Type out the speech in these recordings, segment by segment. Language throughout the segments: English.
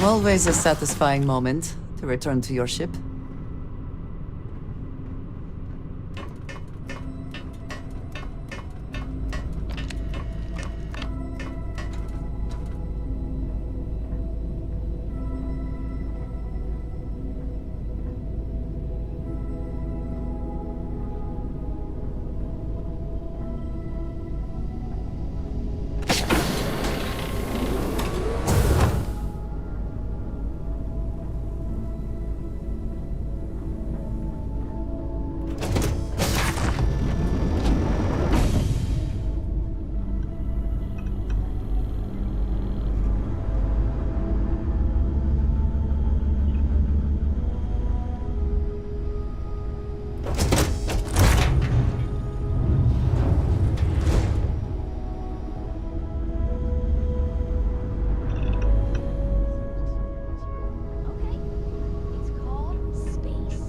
Always a satisfying moment to return to your ship. Okay. It's called space.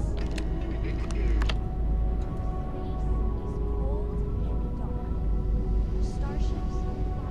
Space is cold and dark. Starships fly.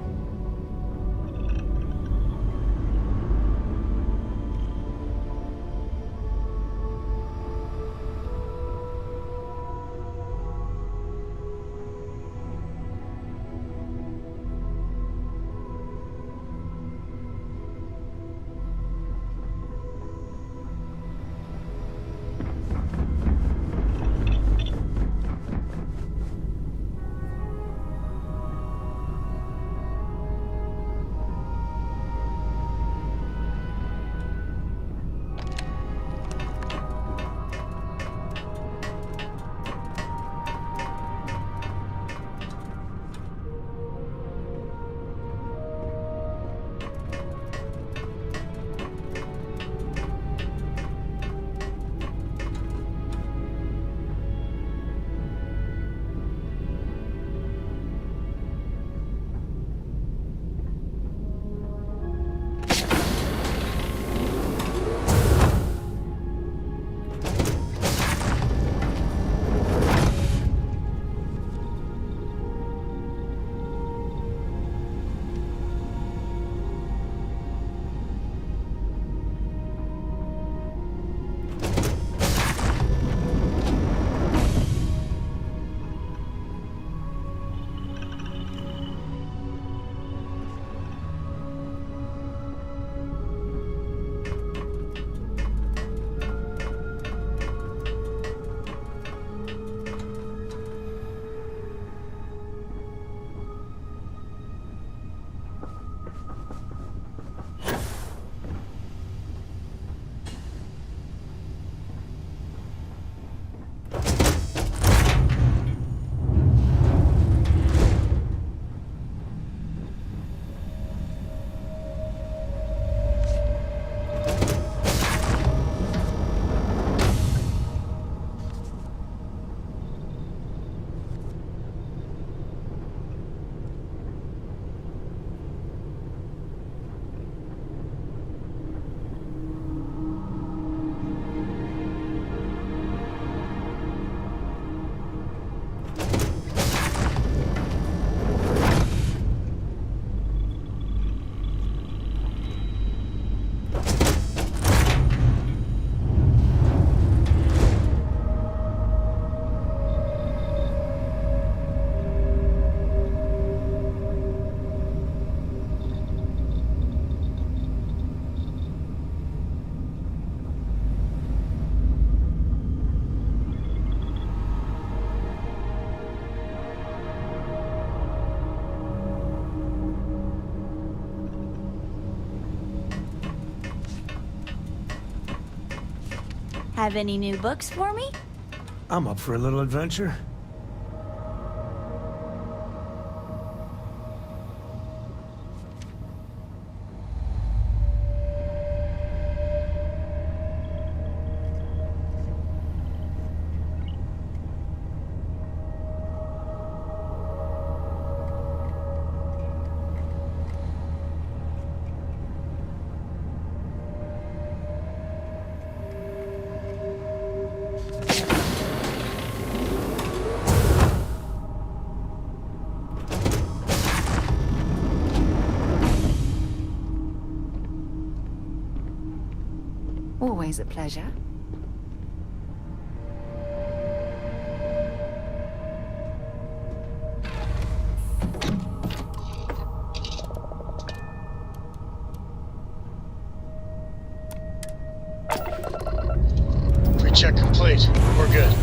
Have any new books for me? I'm up for a little adventure. Always a pleasure. Pre-check complete. We're good.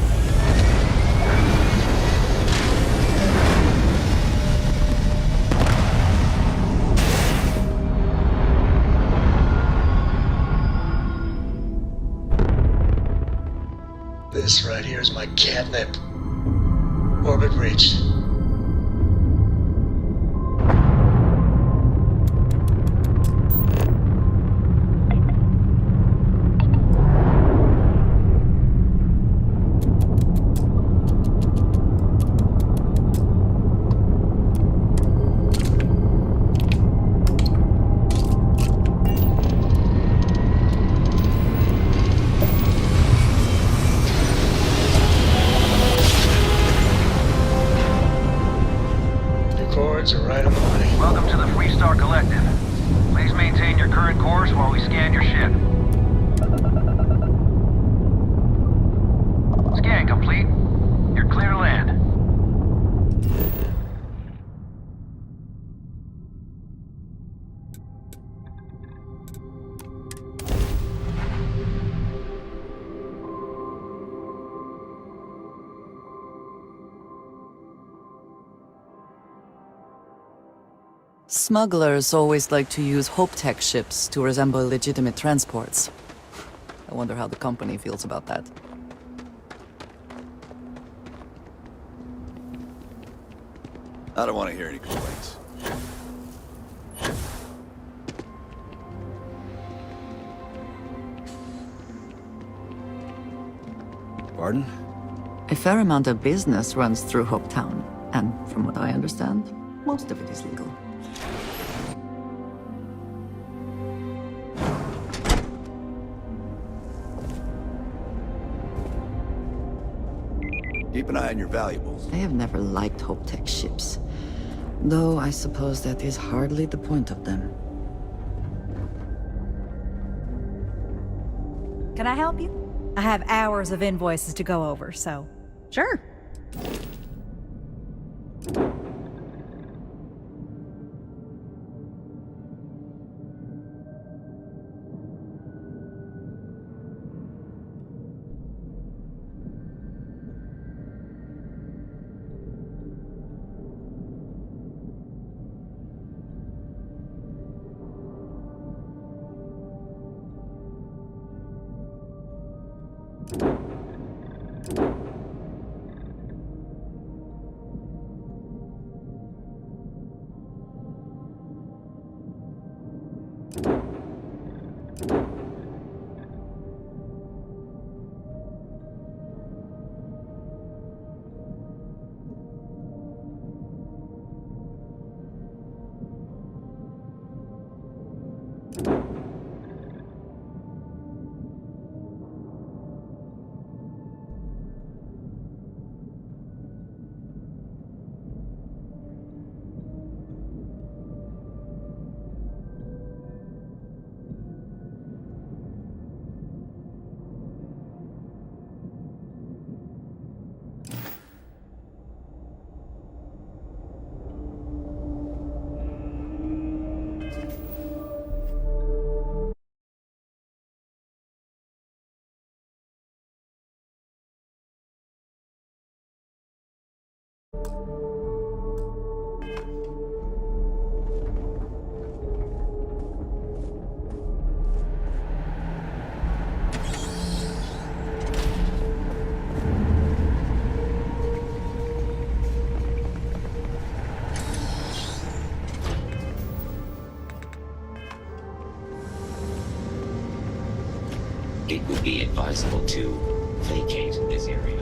This right here is my catnip. Orbit reached. Are right on the money. Welcome to the Freestar Collective. Please maintain your current course while we scan your ship. Scan complete. You're clear to land. Smugglers always like to use Hope Tech ships to resemble legitimate transports. I wonder how the company feels about that. I don't want to hear any complaints. Pardon? A fair amount of business runs through Hopetown, and from what I understand, most of it is legal. Keep an eye on your valuables. I have never liked Hope Tech ships, though I suppose that is hardly the point of them. Can I help you? I have hours of invoices to go over, so... Sure. It would be advisable to vacate this area.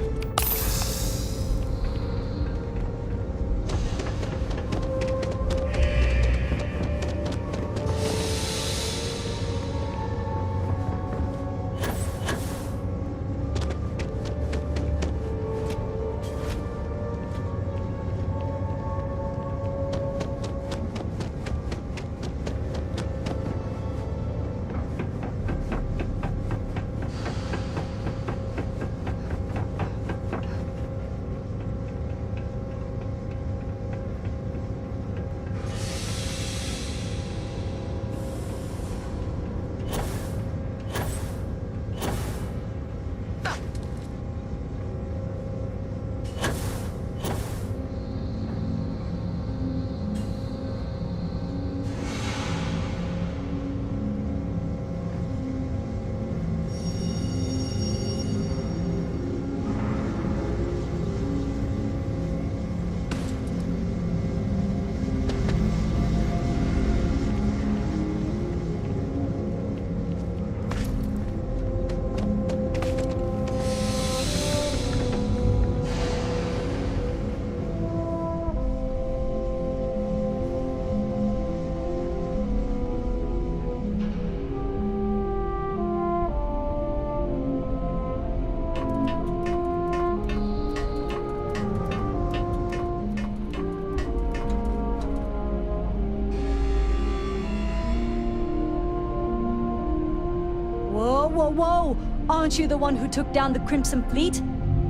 whoa! Aren't you the one who took down the Crimson Fleet?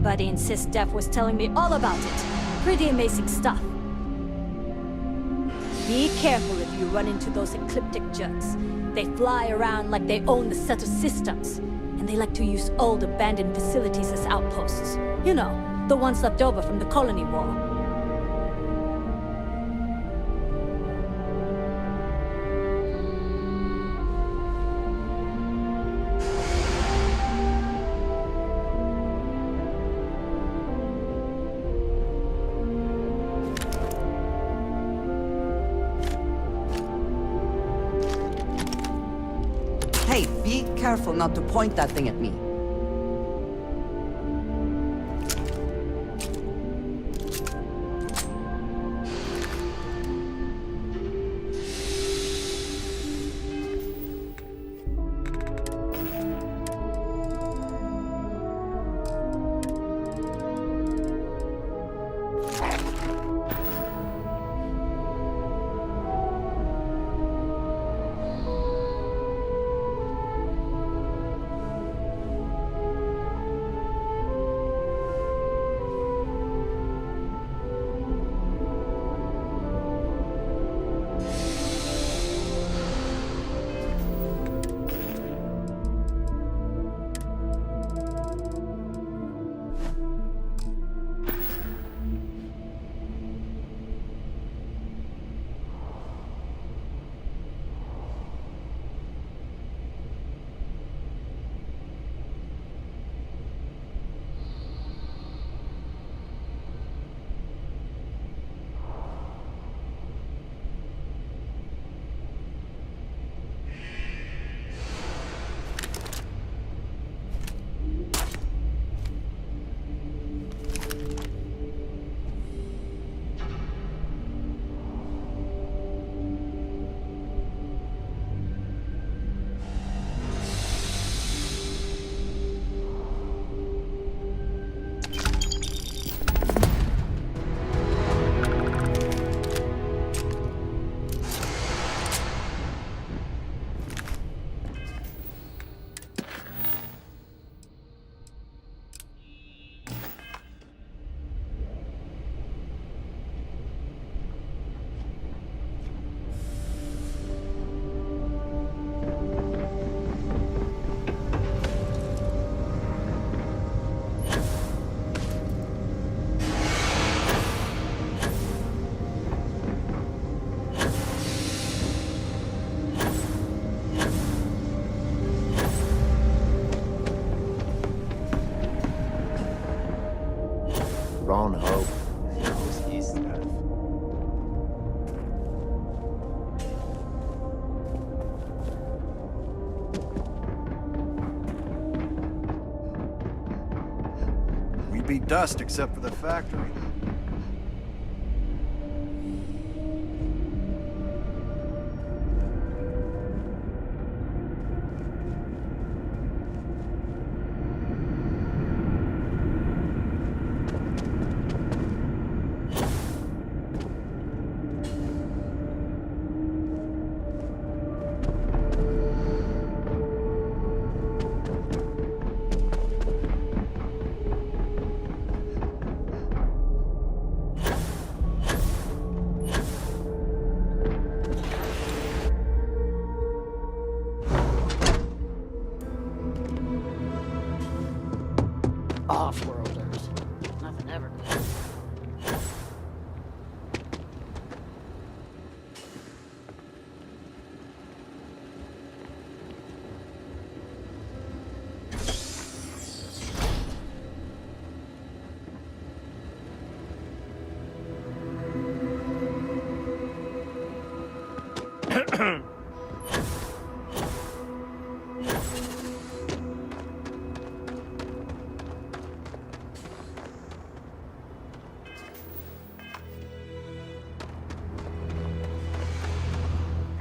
Buddy and Sis Def was telling me all about it. Pretty amazing stuff. Be careful if you run into those ecliptic jerks. They fly around like they own the set of systems. And they like to use old abandoned facilities as outposts. You know, the ones left over from the colony war. Hey, be careful not to point that thing at me. Ron Hope. Knows his stuff. We'd be dust except for the factory. Off-worlders. Nothing ever good.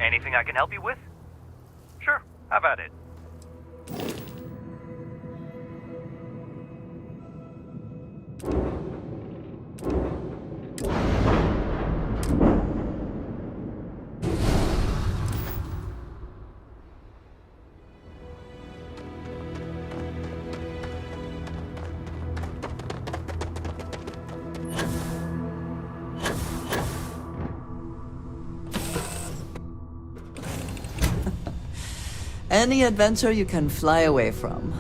Anything I can help you with? Sure, how about it? Any adventure you can fly away from.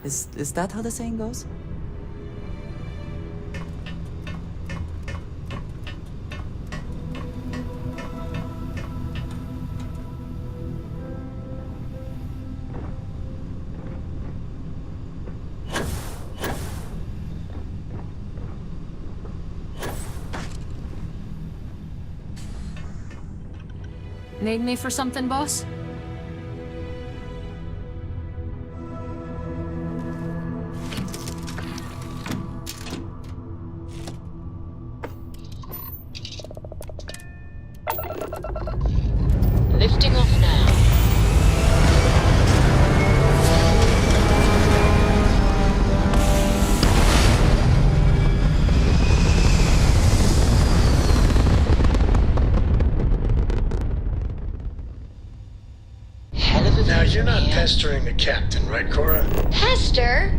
Is that how the saying goes? Need me for something, boss? Lifting off now. Hell of a Now, view you're from not here. pestering the captain, right, Cora? Pester?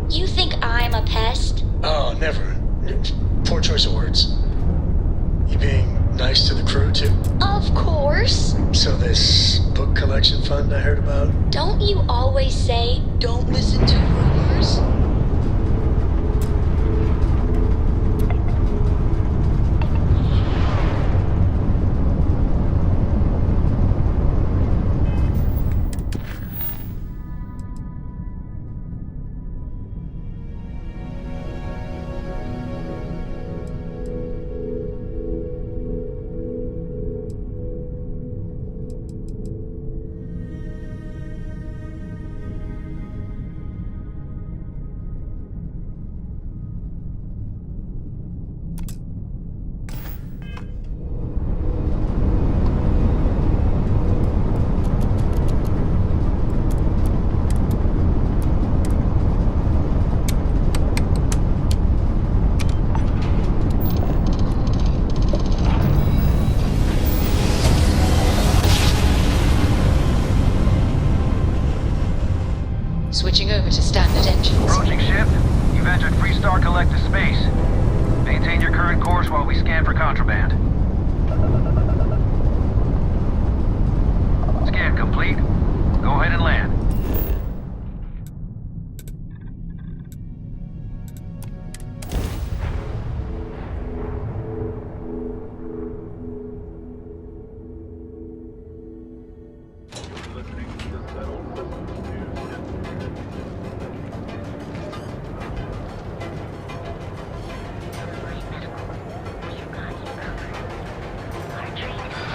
You think I'm a pest? Oh, never. Poor choice of words. You being nice to the crew, too? Of course. So this book collection fund I heard about? Don't you always say, don't listen to rumors? Switching over to standard engines. Approaching ship. You've entered Freestar Collective space. Maintain your current course while we scan for contraband. Scan complete. Go ahead and land.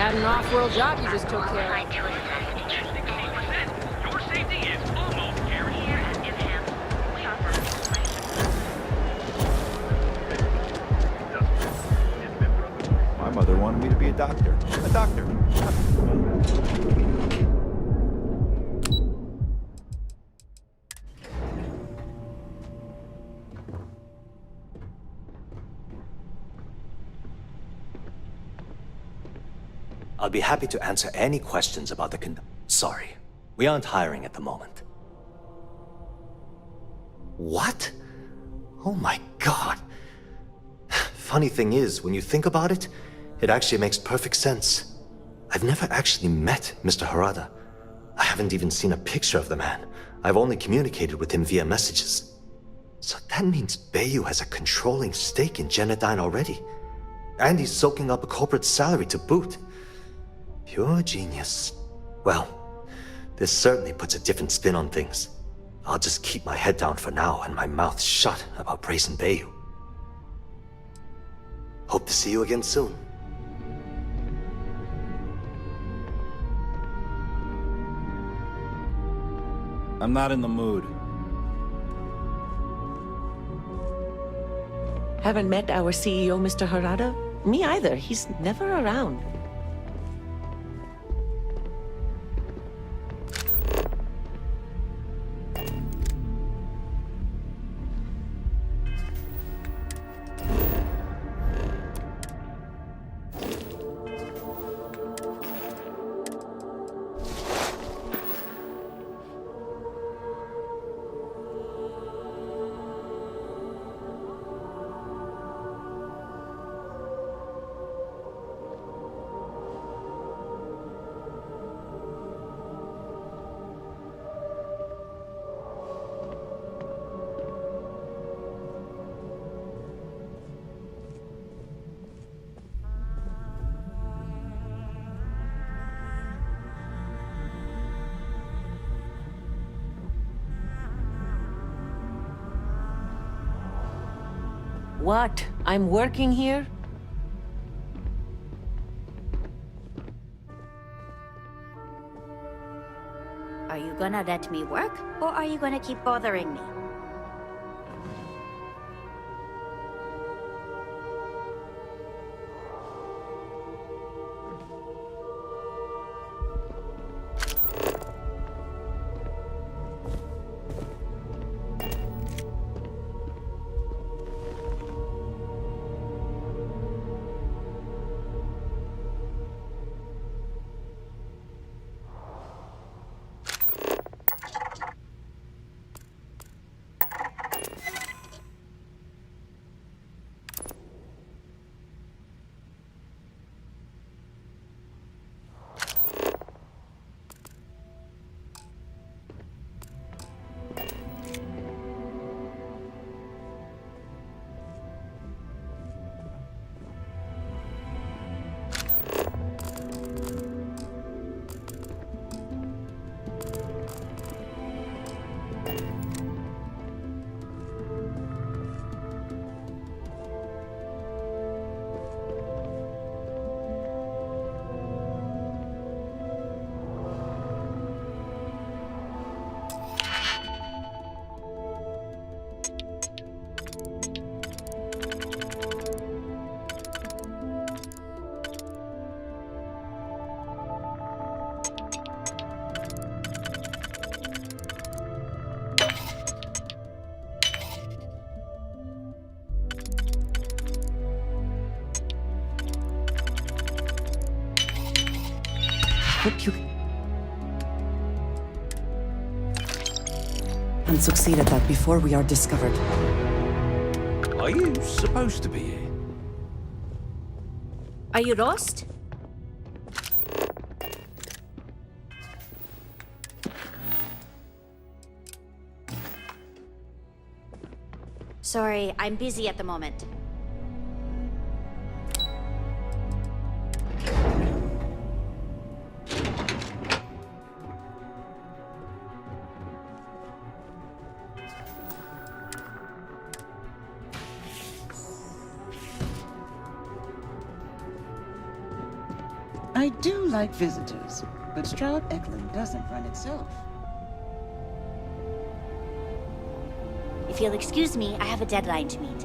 Had an off-world job you just took care of. Your safety is almost guaranteed. My mother wanted me to be a doctor. A doctor. I'll be happy to answer any questions about the Sorry, we aren't hiring at the moment. What? Oh my god. Funny thing is, when you think about it, it actually makes perfect sense. I've never actually met Mr. Harada. I haven't even seen a picture of the man. I've only communicated with him via messages. So that means Bayu has a controlling stake in Genodyne already. And he's soaking up a corporate salary to boot. Pure genius. Well, this certainly puts a different spin on things. I'll just keep my head down for now and my mouth shut about praising Bayu. Hope to see you again soon. I'm not in the mood. Haven't met our CEO, Mr. Harada? Me either. He's never around. what? I'm working here? Are you gonna let me work, or are you gonna keep bothering me? Hope you and succeed at that before we are discovered. Are you supposed to be here? Are you lost? Sorry, I'm busy at the moment. I do like visitors, but Stroud Eklund doesn't run itself. If you'll excuse me, I have a deadline to meet.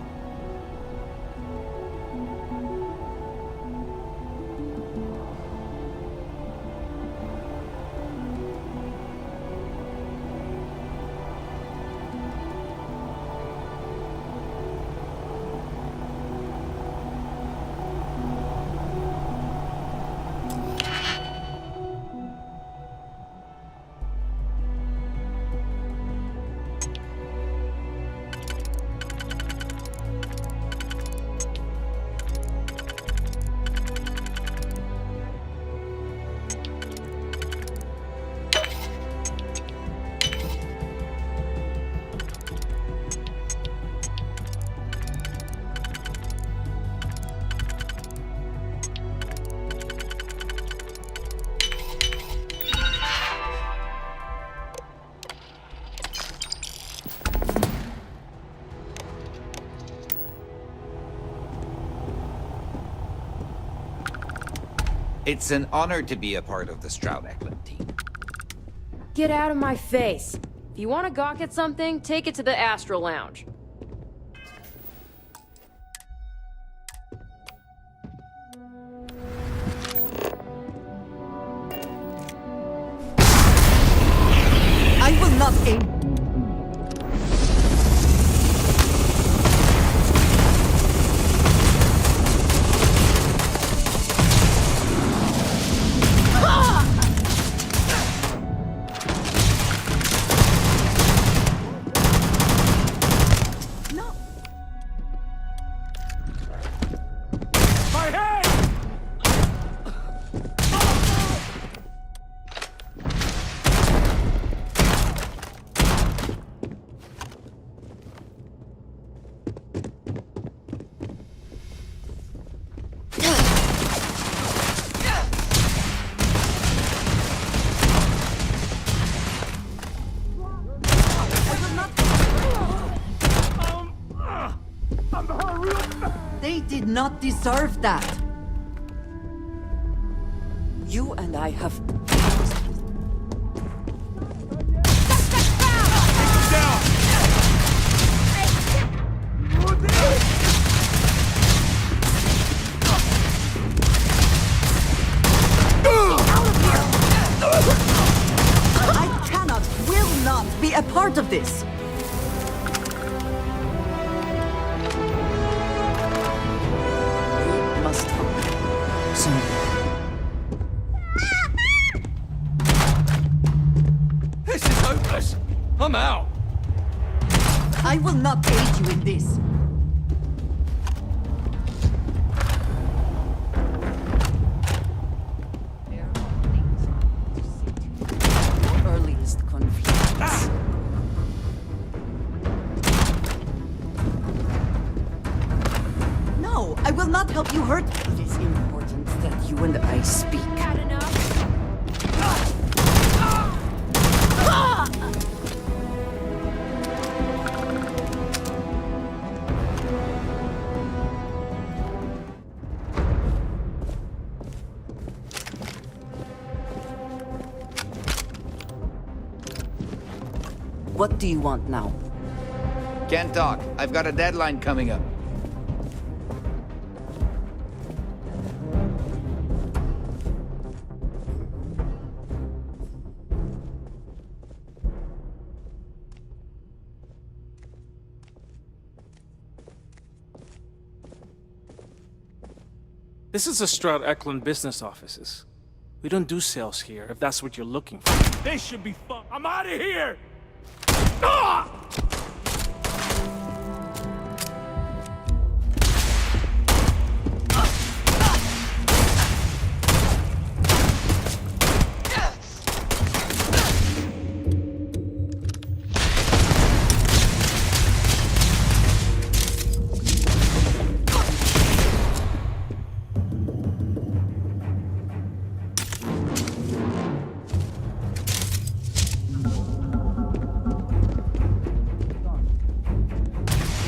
It's an honor to be a part of the Stroud Eklund team. Get out of my face. If you want to gawk at something, take it to the Astral Lounge. I will not aim. They did not deserve that. You and I have... I cannot, will not be a part of this. We must help. Soon. This is hopeless. I'm out. I will not aid you in this. Earliest convenience. No, I will not help you hurt. It is important that you and I speak. Had enough? What do you want now? Can't talk. I've got a deadline coming up. This is the Stroud Eklund business offices. We don't do sales here, if that's what you're looking for. They should be fun. I'm out of here! Ah!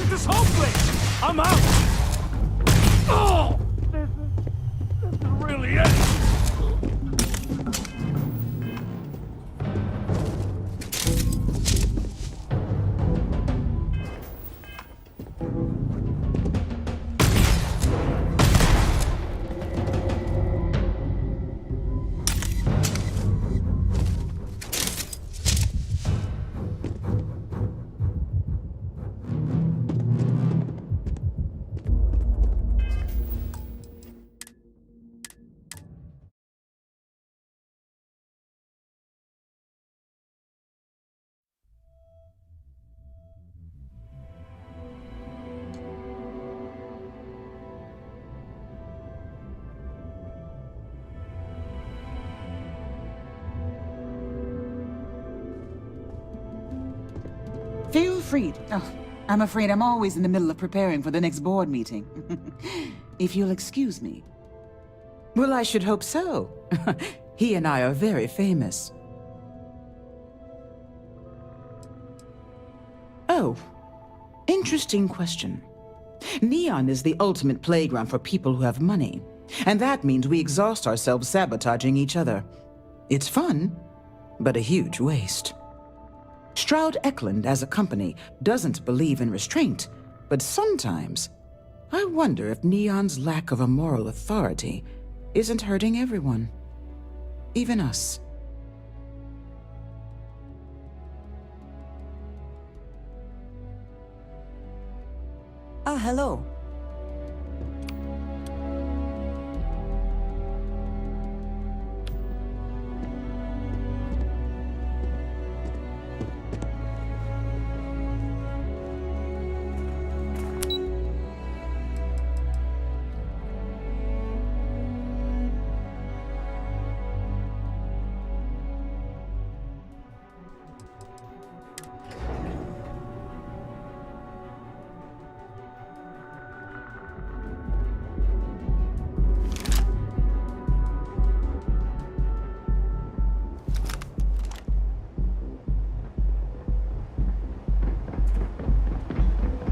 This whole place! I'm out! Oh! This is really it! Feel free. Oh, I'm afraid I'm always in the middle of preparing for the next board meeting. If you'll excuse me. Well, I should hope so. He and I are very famous. Oh, interesting question. Neon is the ultimate playground for people who have money, and that means we exhaust ourselves sabotaging each other. It's fun, but a huge waste. Stroud Eklund, as a company, doesn't believe in restraint, but sometimes I wonder if Neon's lack of a moral authority isn't hurting everyone, even us. Ah, hello.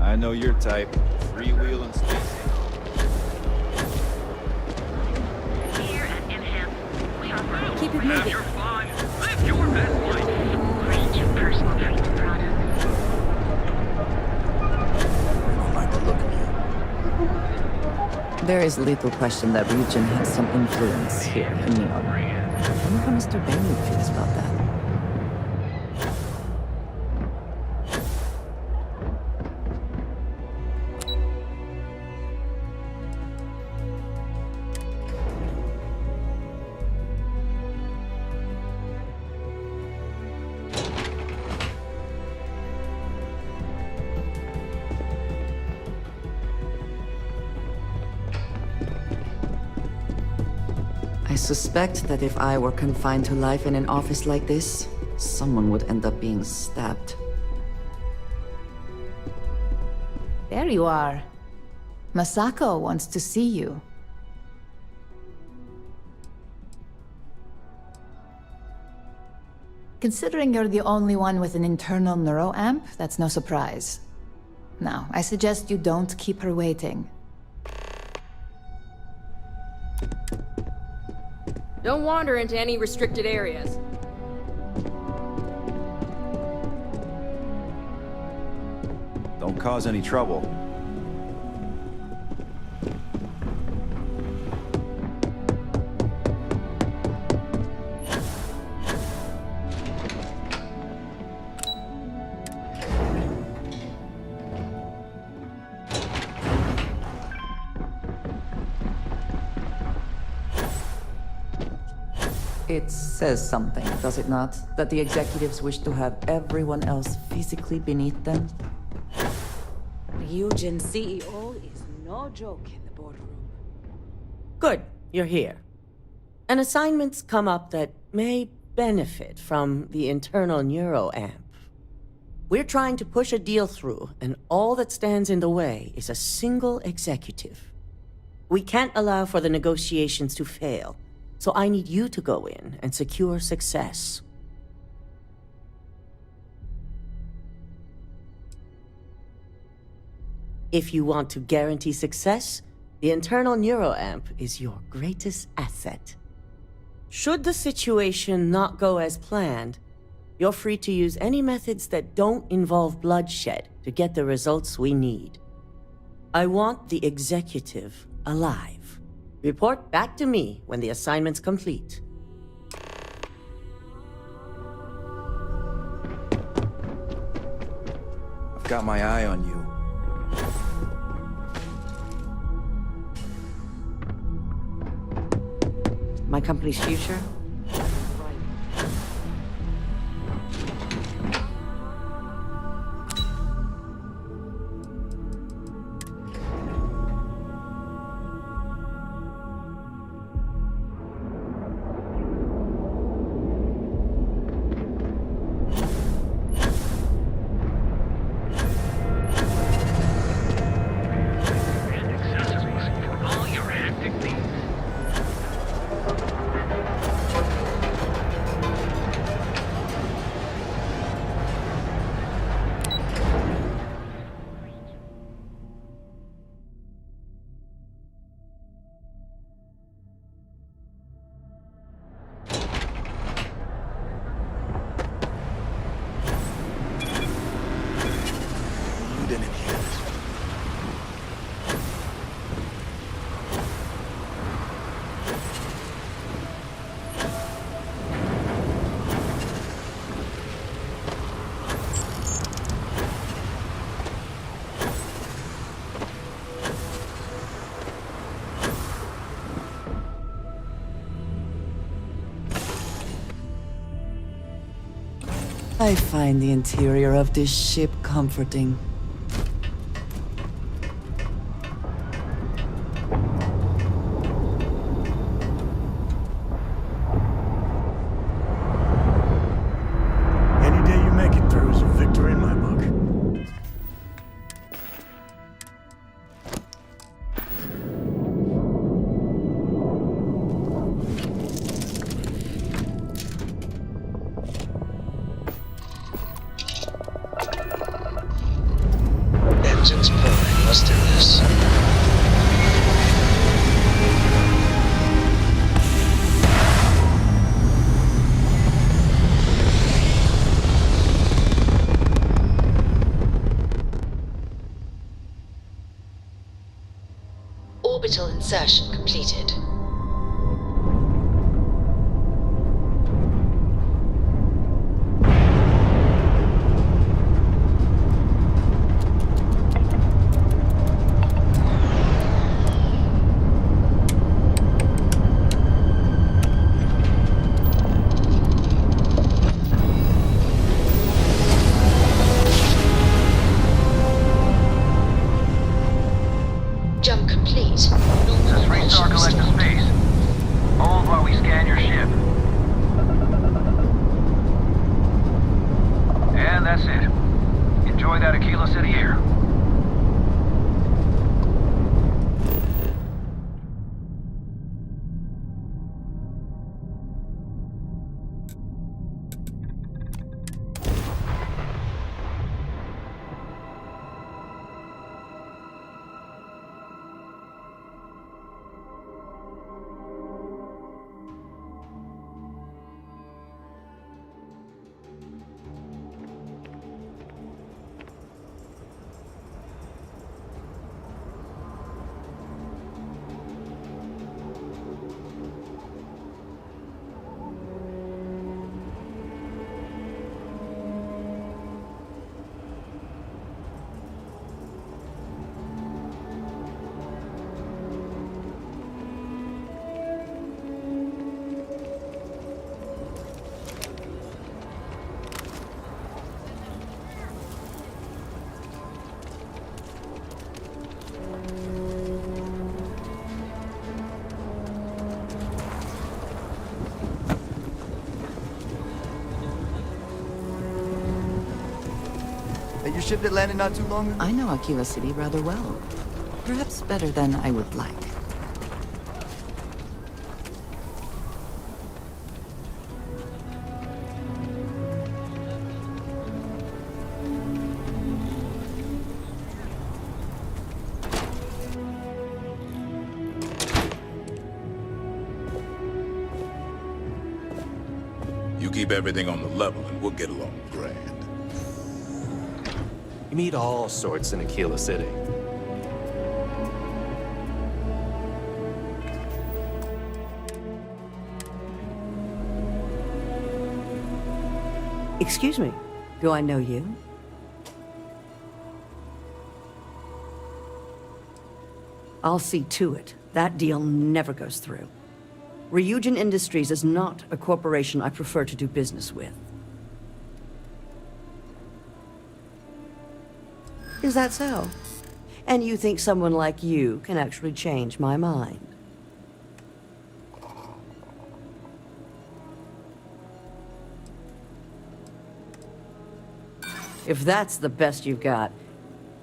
I know your type. Freewheel and spacing. There is little question that Ryujin has some influence here in Neon. I wonder how Mr. Bailey feels about that. I suspect that if I were confined to life in an office like this, someone would end up being stabbed. There you are. Masako wants to see you. Considering you're the only one with an internal neuroamp, that's no surprise. Now, I suggest you don't keep her waiting. Don't wander into any restricted areas. Don't cause any trouble. It says something, does it not? That the executives wish to have everyone else physically beneath them? Ryujin CEO is no joke in the boardroom. Good, you're here. An assignment's come up that may benefit from the internal neuroamp. We're trying to push a deal through, and all that stands in the way is a single executive. We can't allow for the negotiations to fail. So I need you to go in and secure success. If you want to guarantee success, the internal neuroamp is your greatest asset. Should the situation not go as planned, you're free to use any methods that don't involve bloodshed to get the results we need. I want the executive alive. Report back to me when the assignment's complete. I've got my eye on you. My company's future? I find the interior of this ship comforting. Any day you make it through is a victory in my book. Orbital insertion completed. Jump complete. Just restart collective space. Hold while we scan your ship. And that's it. Enjoy that Aquila City air. Your ship that landed not too long ago? I know Aquila City rather well. Perhaps better than I would like. You keep everything on the level and we'll get along grand. You meet all sorts in Aquila City. Excuse me, do I know you? I'll see to it. That deal never goes through. Ryujin Industries is not a corporation I prefer to do business with. Is that so? And you think someone like you can actually change my mind? If that's the best you've got,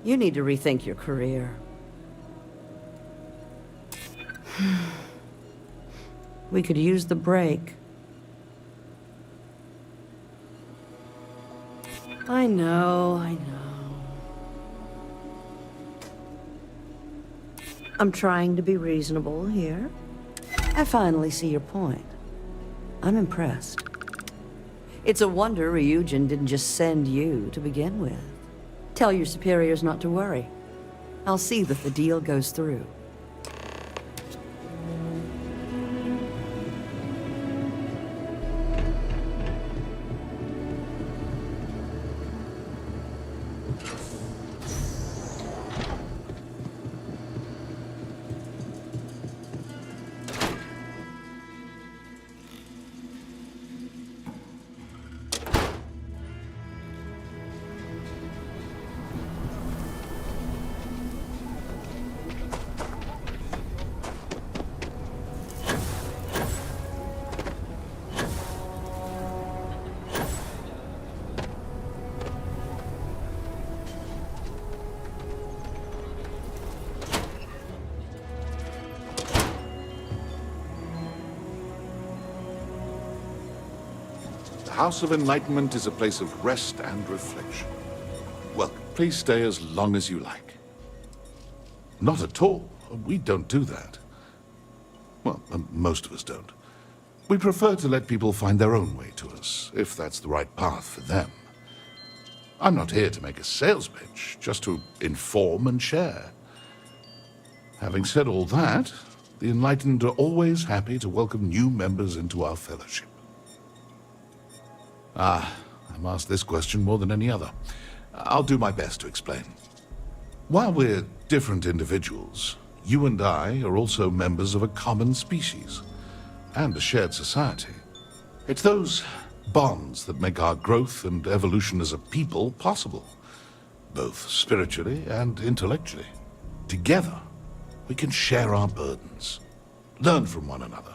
you need to rethink your career. We could use the break. I know. I'm trying to be reasonable here. I finally see your point. I'm impressed. It's a wonder Ryujin didn't just send you to begin with. Tell your superiors not to worry. I'll see that the deal goes through. The House of Enlightenment is a place of rest and reflection. Welcome. Please stay as long as you like. Not at all. We don't do that. Well, most of us don't. We prefer to let people find their own way to us, if that's the right path for them. I'm not here to make a sales pitch, just to inform and share. Having said all that, the Enlightened are always happy to welcome new members into our fellowship. I'm asked this question more than any other. I'll do my best to explain. While we're different individuals, you and I are also members of a common species and a shared society. It's those bonds that make our growth and evolution as a people possible, both spiritually and intellectually. Together, we can share our burdens, learn from one another,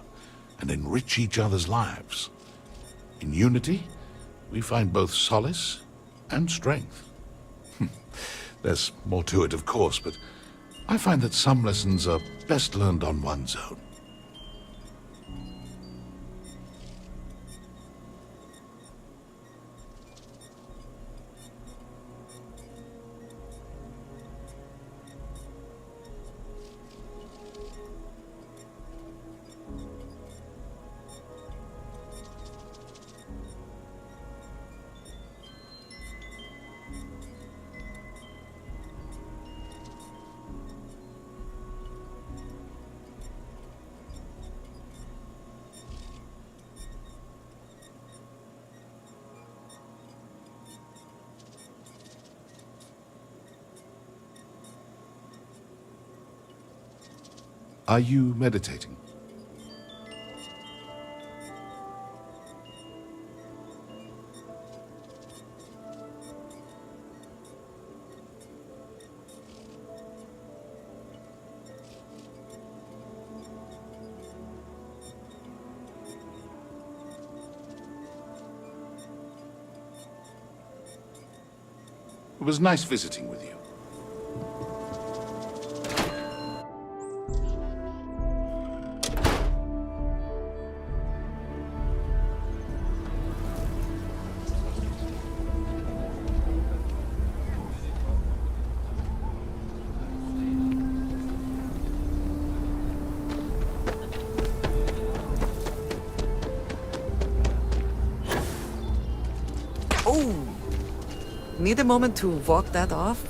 and enrich each other's lives. In unity, we find both solace and strength. There's more to it, of course, but I find that some lessons are best learned on one's own. Are you meditating? It was nice visiting with you. Need a moment to walk that off?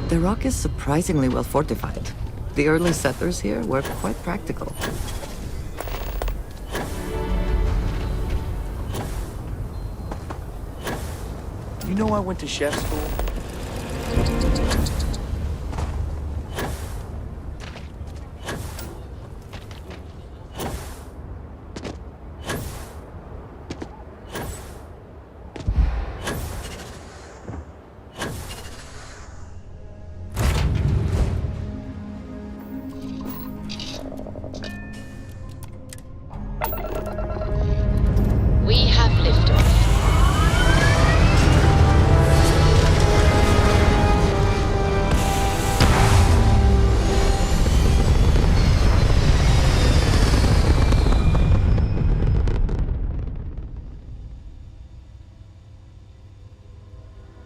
The rock is surprisingly well fortified. The early settlers here were quite practical. You know I went to chef school? We have liftoff.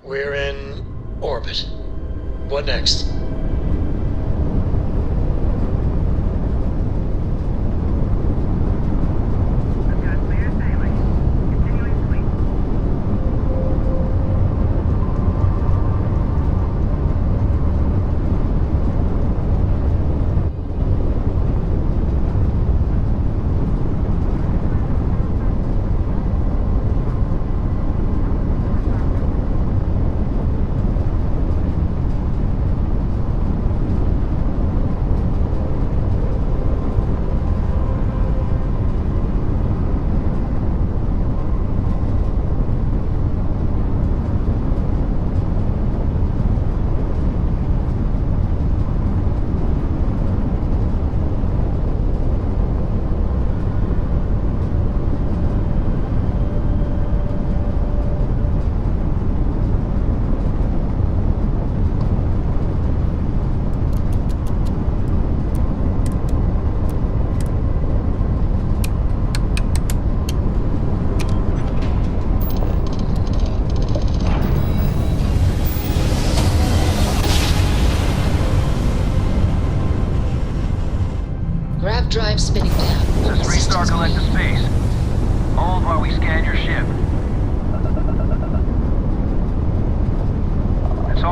We're in orbit. What next?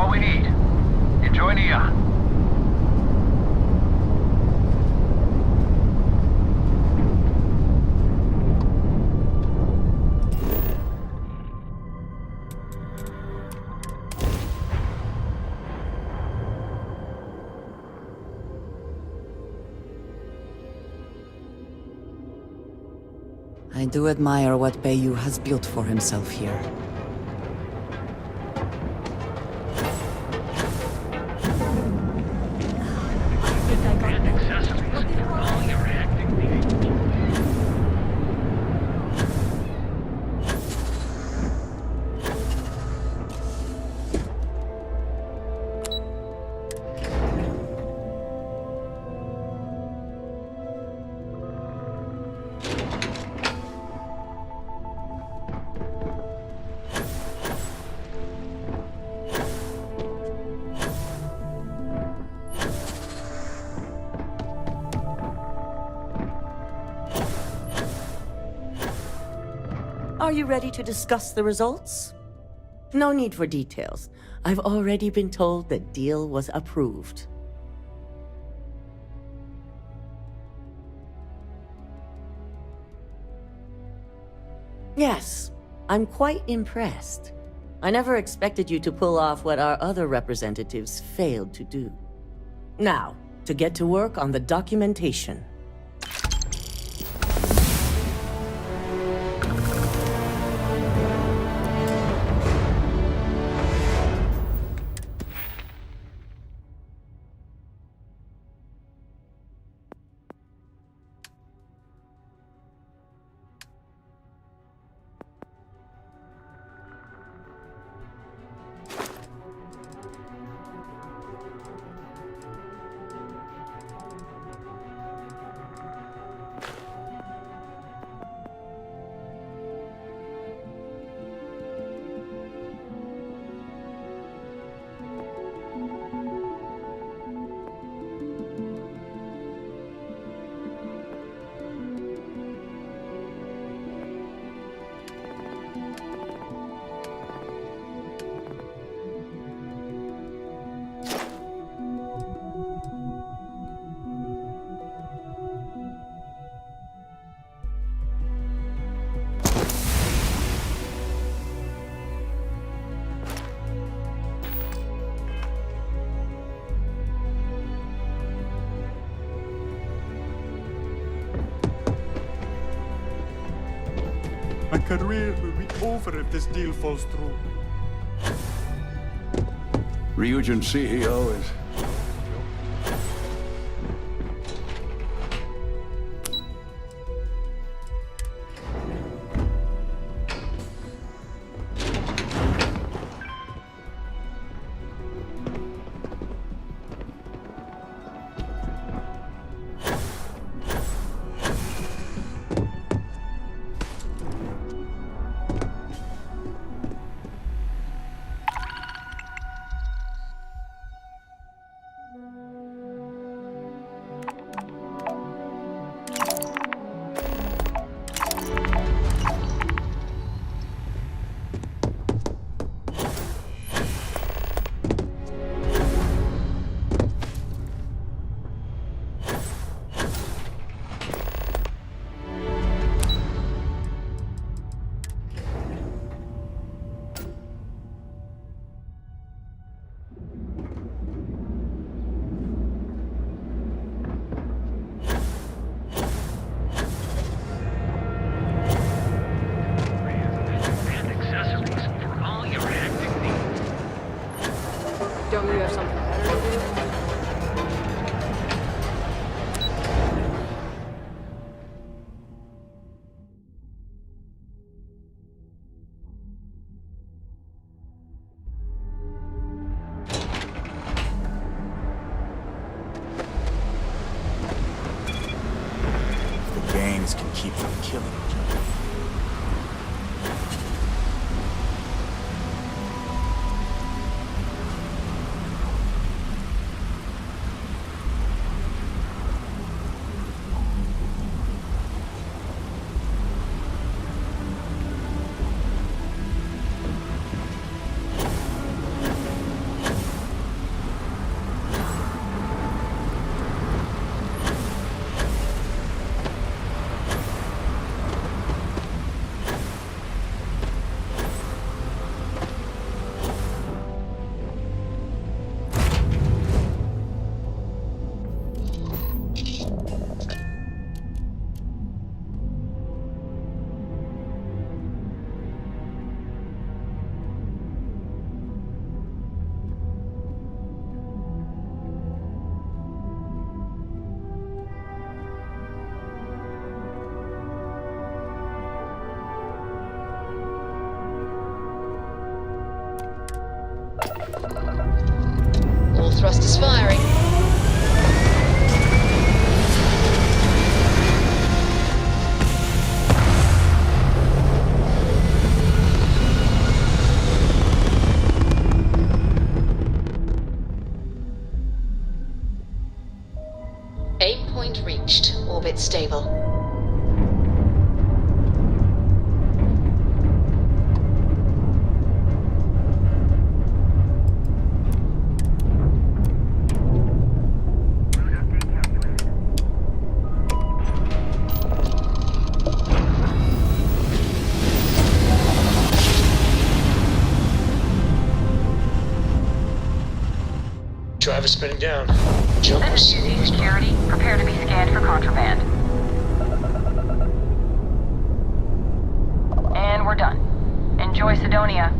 all we need. Enjoy Neon. I do admire what Bayou has built for himself here. Are you ready to discuss the results? No need for details. I've already been told the deal was approved. Yes, I'm quite impressed. I never expected you to pull off what our other representatives failed to do. Now, to get to work on the documentation. My career will be over if this deal falls through. Ryujin CEO is... Don't you have something better to do? The gangs can keep from killing each other. thrusters firing. Aim point reached. Orbit stable. Driver spinning down. Jumpers. Security, prepare to be scanned for contraband. And we're done. Enjoy Sidonia.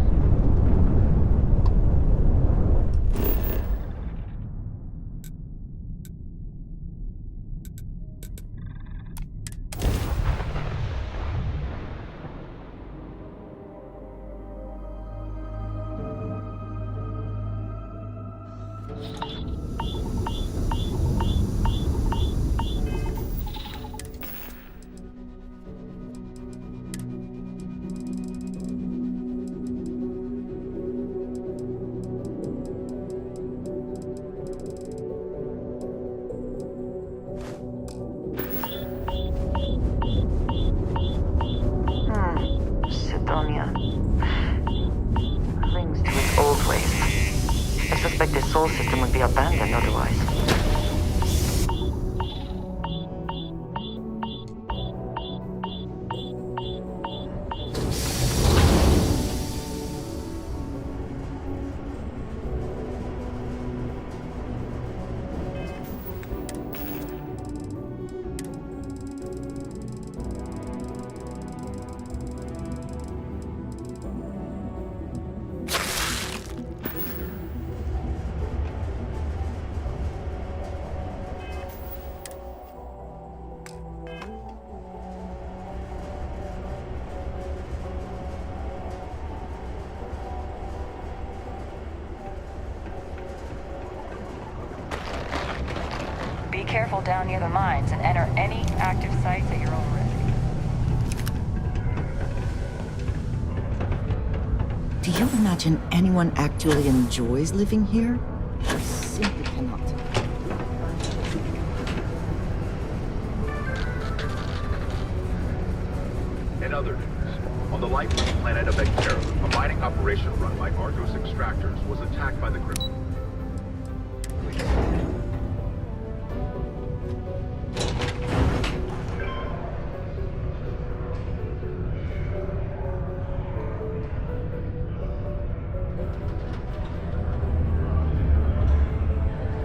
Sidonia. Clings to its old ways. I suspect the soul system would be abandoned otherwise. Be careful down near the mines and enter any active sites at your own risk. Do you imagine anyone actually enjoys living here? I simply cannot. In other news, on the lifeless planet of Vectera, a mining operation run by Argos extractors was attacked by the criminals.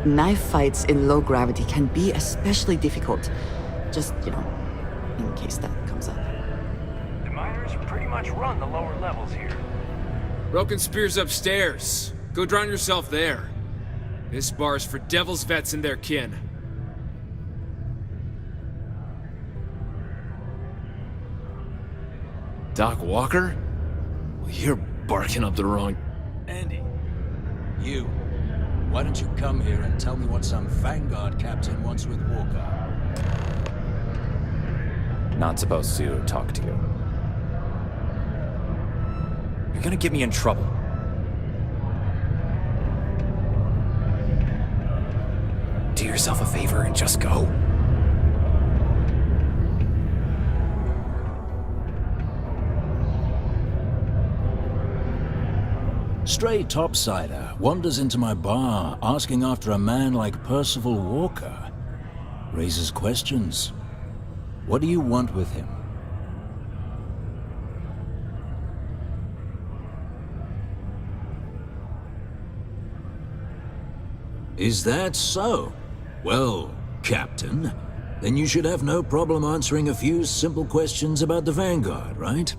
Knife fights in low gravity can be especially difficult. Just, in case that comes up. The miners pretty much run the lower levels here. Broken spear's upstairs. Go drown yourself there. This bar's for devil's vets and their kin. Doc Walker? Well, you're barking up the wrong... Andy, you. Why don't you come here and tell me what some Vanguard captain wants with Walker? Not supposed to talk to you. You're gonna get me in trouble. Do yourself a favor and just go. Stray topsider wanders into my bar asking after a man like Percival Walker. Raises questions. What do you want with him? Is that so? Well, Captain, then you should have no problem answering a few simple questions about the Vanguard, right?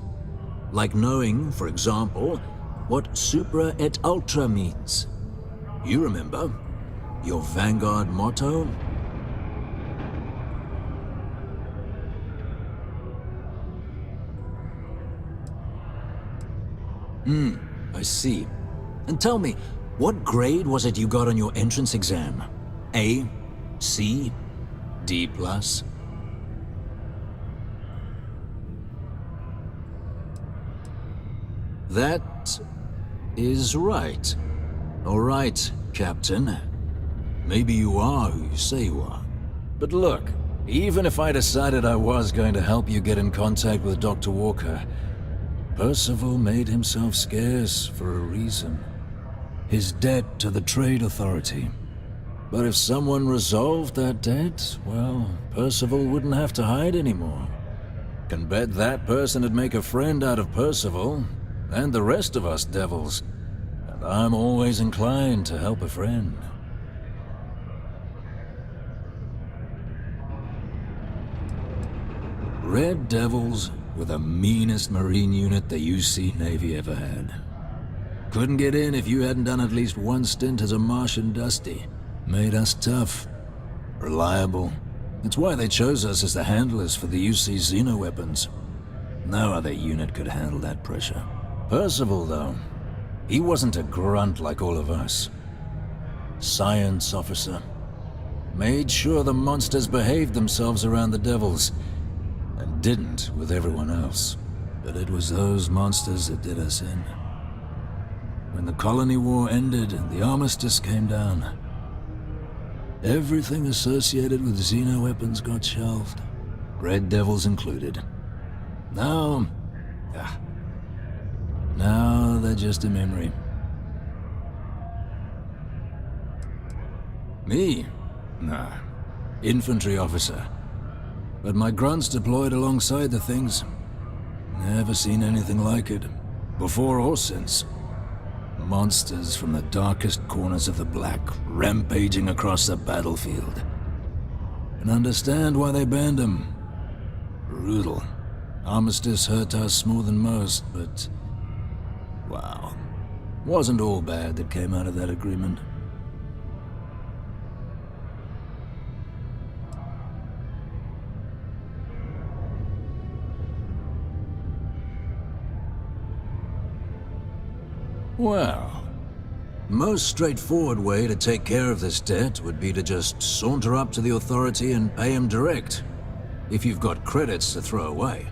Like knowing, for example, what Supra et Ultra means. You remember? Your Vanguard motto? I see. And tell me, What grade was it you got on your entrance exam? A? C? D+? That is right. All right, Captain. Maybe you are who you say you are. But look, even if I decided I was going to help you get in contact with Dr. Walker, Percival made himself scarce for a reason. His debt to the Trade Authority. But if someone resolved that debt, well, Percival wouldn't have to hide anymore. Can bet that person'd make a friend out of Percival, and the rest of us devils. And I'm always inclined to help a friend. Red Devils were the meanest Marine unit the UC Navy ever had. Couldn't get in if you hadn't done at least one stint as a Martian Dusty. Made us tough, reliable. That's why they chose us as the handlers for the UC Xeno-weapons. No other unit could handle that pressure. Percival, though, he wasn't a grunt like all of us. Science officer. Made sure the monsters behaved themselves around the Devils, and didn't with everyone else. But it was those monsters that did us in. When the colony war ended and the armistice came down, everything associated with Xeno-weapons got shelved, Red Devils included. Now they're just a memory. Me? Nah. Infantry officer. But my grunts deployed alongside the things. Never seen anything like it, before or since. Monsters from the darkest corners of the Black, rampaging across the battlefield. And understand why they banned them. Brutal. Armistice hurt us more than most, but... wow. Wasn't all bad that came out of that agreement. Well, most straightforward way to take care of this debt would be to just saunter up to the authority and pay him direct, if you've got credits to throw away.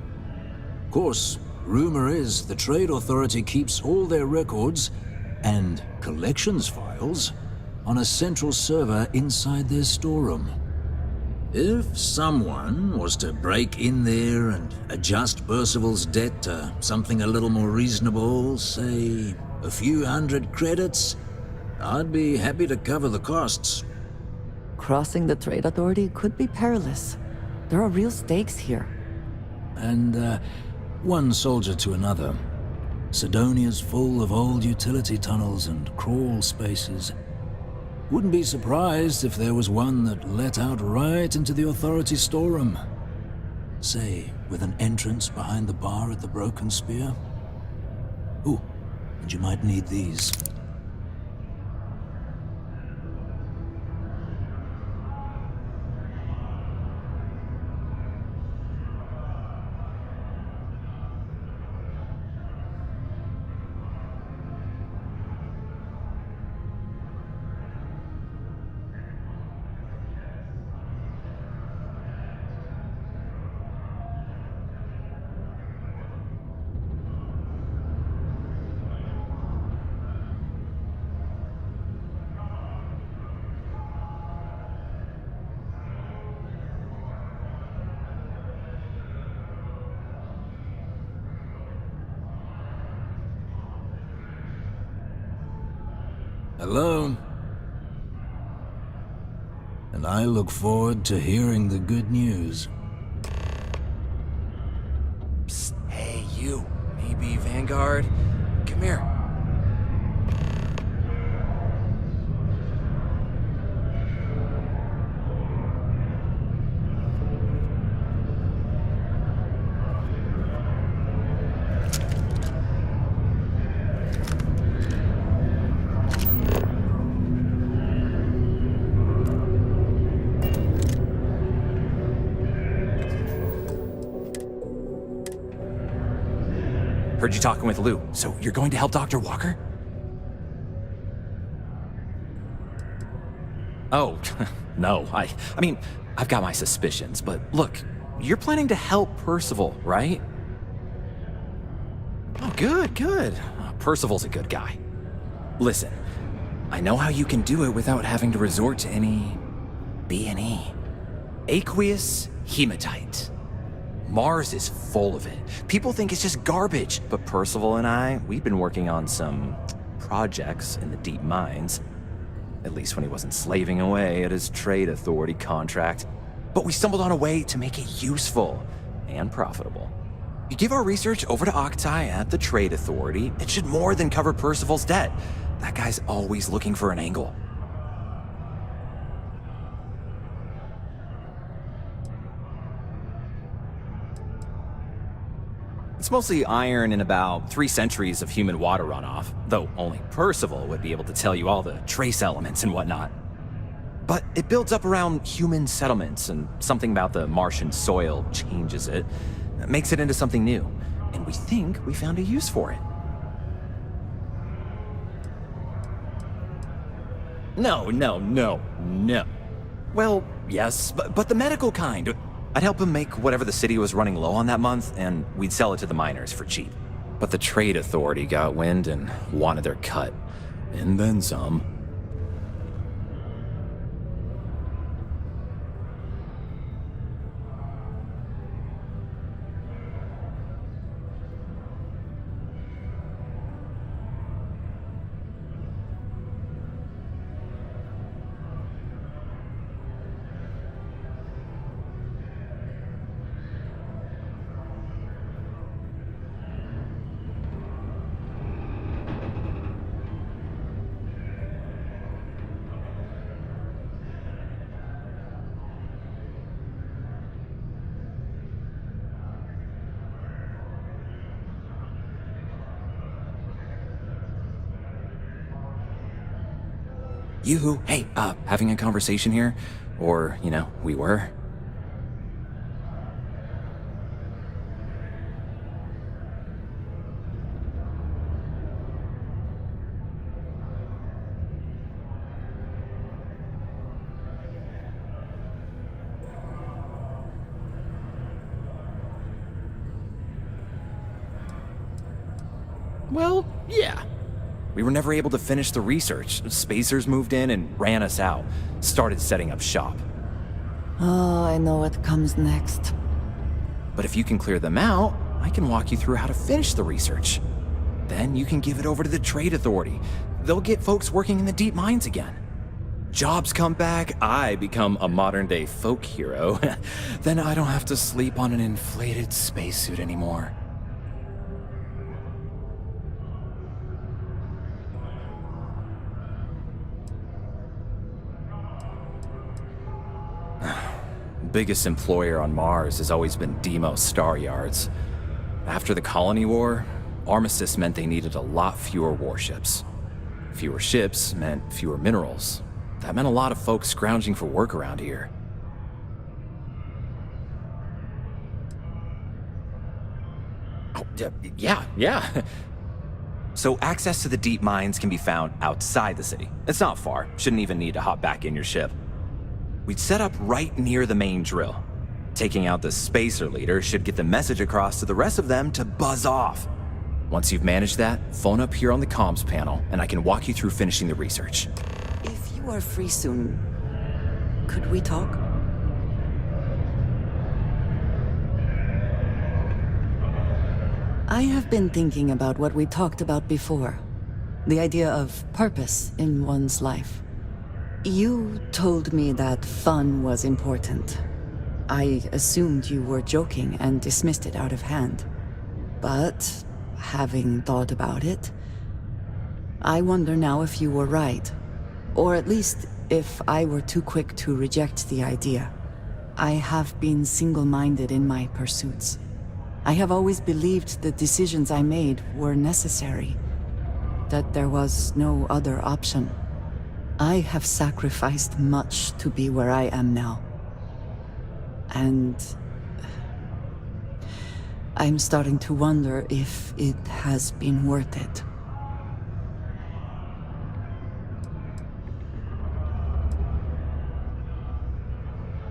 Of course, rumor is the Trade Authority keeps all their records and collections files on a central server inside their storeroom. If someone was to break in there and adjust Percival's debt to something a little more reasonable, say a few hundred credits, I'd be happy to cover the costs. Crossing the Trade Authority could be perilous. There are real stakes here. And, one soldier to another. Sidonia's full of old utility tunnels and crawl spaces. Wouldn't be surprised if there was one that let out right into the Authority storeroom. Say, with an entrance behind the bar at the Broken Spear. Ooh, and you might need these. Hello? And I look forward to hearing the good news. Psst, hey, you. Maybe Vanguard? Come here. Heard you talking with Lou, so you're going to help Dr. Walker? Oh, no, I mean, I've got my suspicions, but look, you're planning to help Percival, right? Oh, good. Percival's a good guy. Listen, I know how you can do it without having to resort to any B&E. Aqueous hematite. Mars is full of it. People think it's just garbage, but Percival and we've been working on some projects in the deep mines. At least when he wasn't slaving away at his trade authority contract. But we stumbled on a way to make it useful and profitable. You give our research over to Octai at the trade authority, it should more than cover Percival's debt. That guy's always looking for an angle. It's mostly iron and about 3 centuries of human water runoff, though only Percival would be able to tell you all the trace elements and whatnot. But it builds up around human settlements, and something about the Martian soil changes it, makes it into something new, and we think we found a use for it. No. Well, yes, but the medical kind. I'd help him make whatever the city was running low on that month, and we'd sell it to the miners for cheap. But the trade authority got wind and wanted their cut. And then some. Yoo-hoo, hey, having a conversation here? Or, we were? Well, yeah. We were never able to finish the research. Spacers moved in and ran us out. Started setting up shop. Oh, I know what comes next. But if you can clear them out, I can walk you through how to finish the research. Then you can give it over to the trade authority. They'll get folks working in the deep mines again. Jobs come back, I become a modern-day folk hero. Then I don't have to sleep on an inflated spacesuit anymore. Biggest employer on Mars has always been Deimos Star Yards. After the Colony War, armistice meant they needed a lot fewer warships. Fewer ships meant fewer minerals. That meant a lot of folks scrounging for work around here. Oh, yeah. So access to the deep mines can be found outside the city. It's not far. Shouldn't even need to hop back in your ship. We'd set up right near the main drill. Taking out the spacer leader should get the message across to the rest of them to buzz off. Once you've managed that, phone up here on the comms panel, and I can walk you through finishing the research. If you are free soon, could we talk? I have been thinking about what we talked about before. The idea of purpose in one's life. You told me that fun was important. I assumed you were joking and dismissed it out of hand. But, having thought about it, I wonder now if you were right. Or at least, if I were too quick to reject the idea. I have been single-minded in my pursuits. I have always believed the decisions I made were necessary. That there was no other option. I have sacrificed much to be where I am now. And I'm starting to wonder if it has been worth it.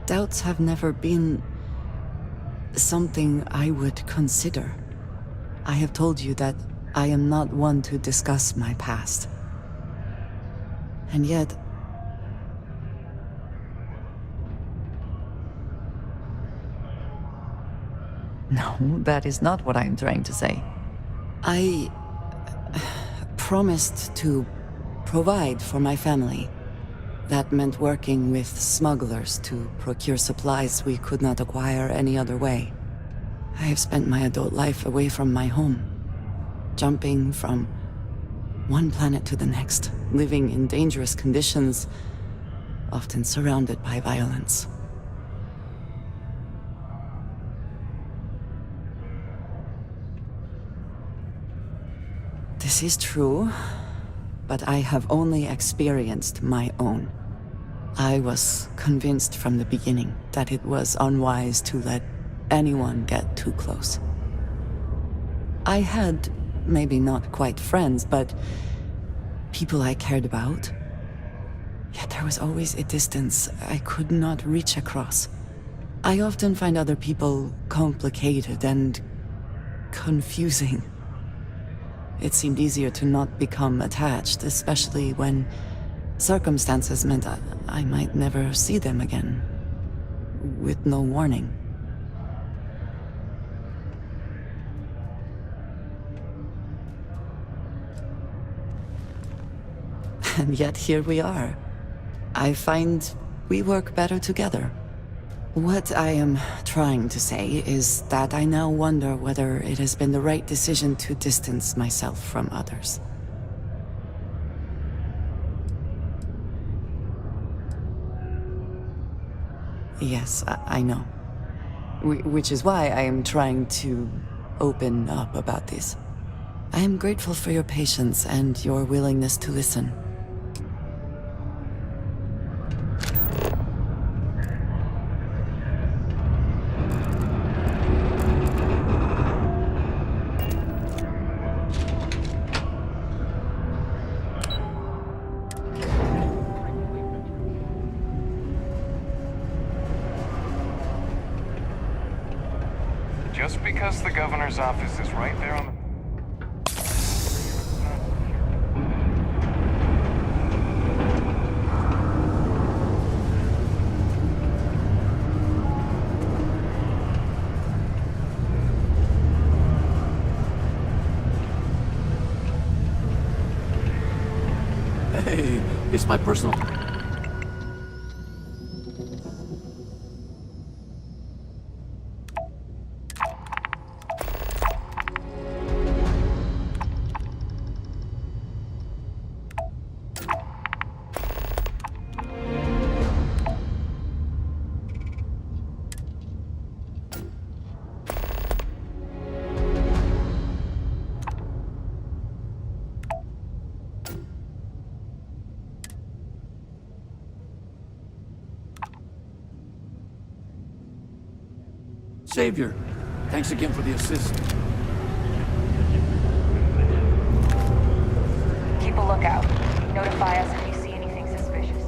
Doubts have never been something I would consider. I have told you that I am not one to discuss my past. And yet... No, that is not what I am trying to say. I promised to provide for my family. That meant working with smugglers to procure supplies we could not acquire any other way. I have spent my adult life away from my home, jumping from one planet to the next, living in dangerous conditions, often surrounded by violence. This is true, but I have only experienced my own. I was convinced from the beginning that it was unwise to let anyone get too close. I had, maybe not quite friends, but people I cared about. Yet there was always a distance I could not reach across. I often find other people complicated and confusing. It seemed easier to not become attached, especially when circumstances meant I might never see them again, with no warning. And yet here we are. I find we work better together. What I am trying to say is that I now wonder whether it has been the right decision to distance myself from others. Yes, I know. Which is why I am trying to open up about this. I am grateful for your patience and your willingness to listen. Just because the governor's office is right there on the... Hey, it's my personal... Savior, thanks again for the assist. Keep a lookout. Notify us if you see anything suspicious.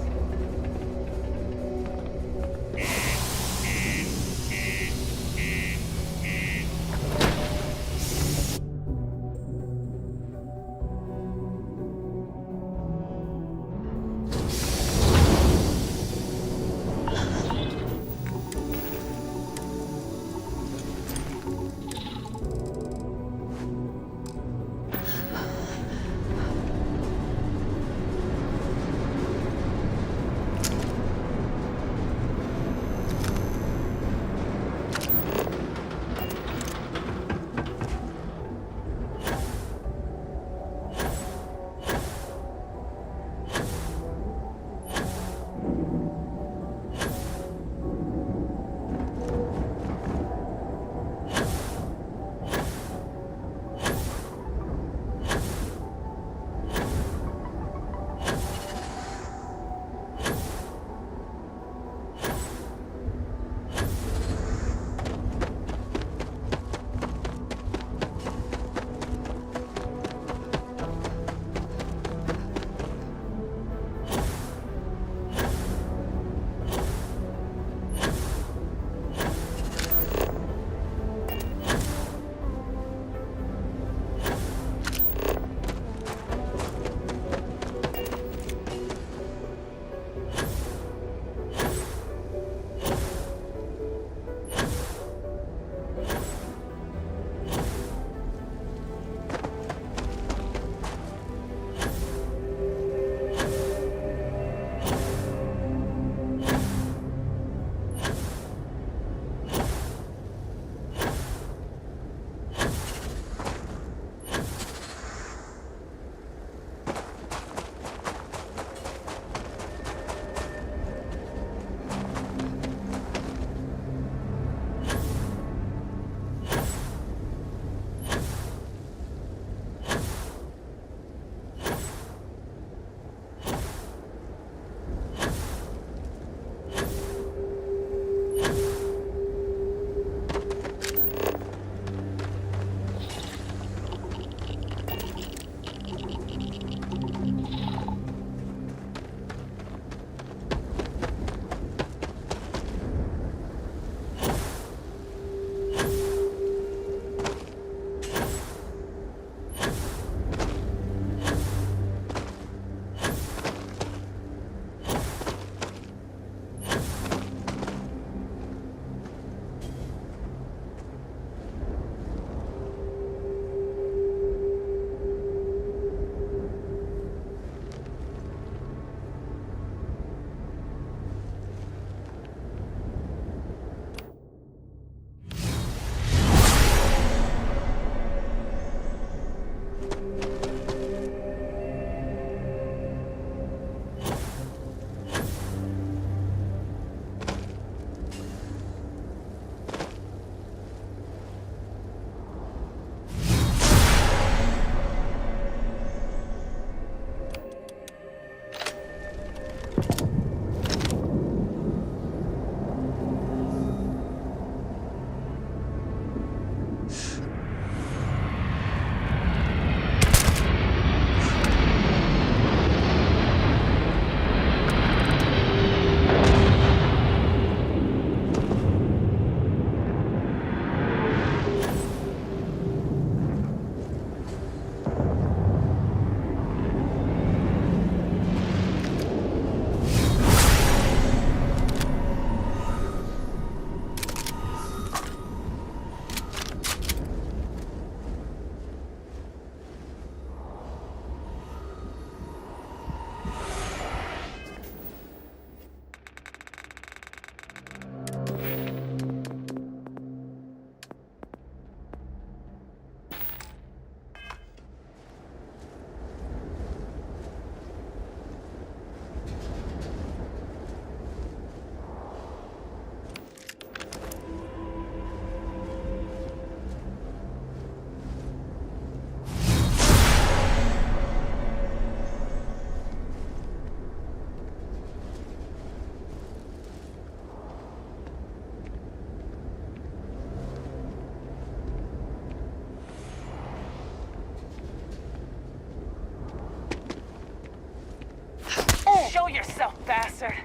Show yourself, bastard!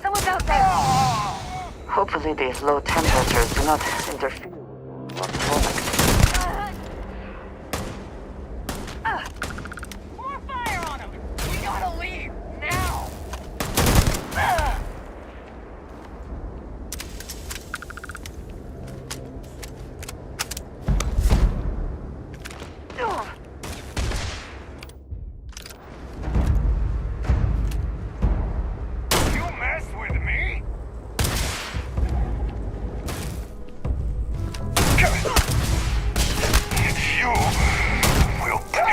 Someone's out there! Hopefully these low temperatures do not interfere with our performance. More fire on him! We gotta leave, now! You mess with me? You will pay.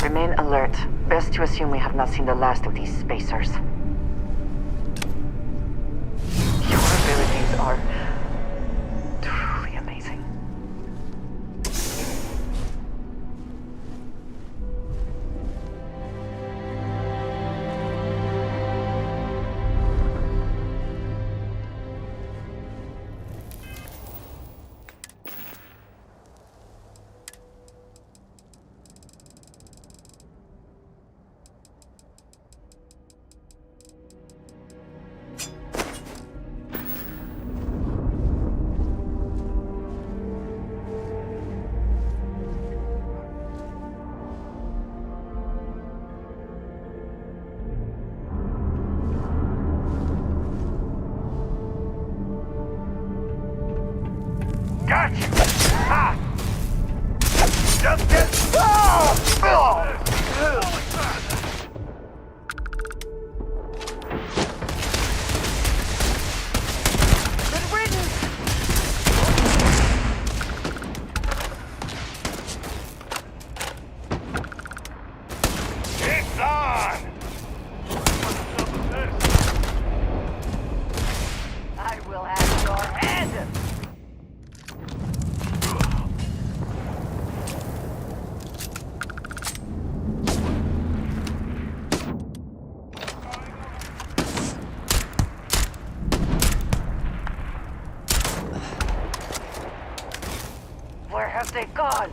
Remain alert. Best to assume we have not seen the last of these spacers. Your abilities are truly amazing. Gotcha! Ha! Just get... Good riddance! It's on! I will have your head! Where have they gone?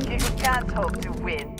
You can't hope to win.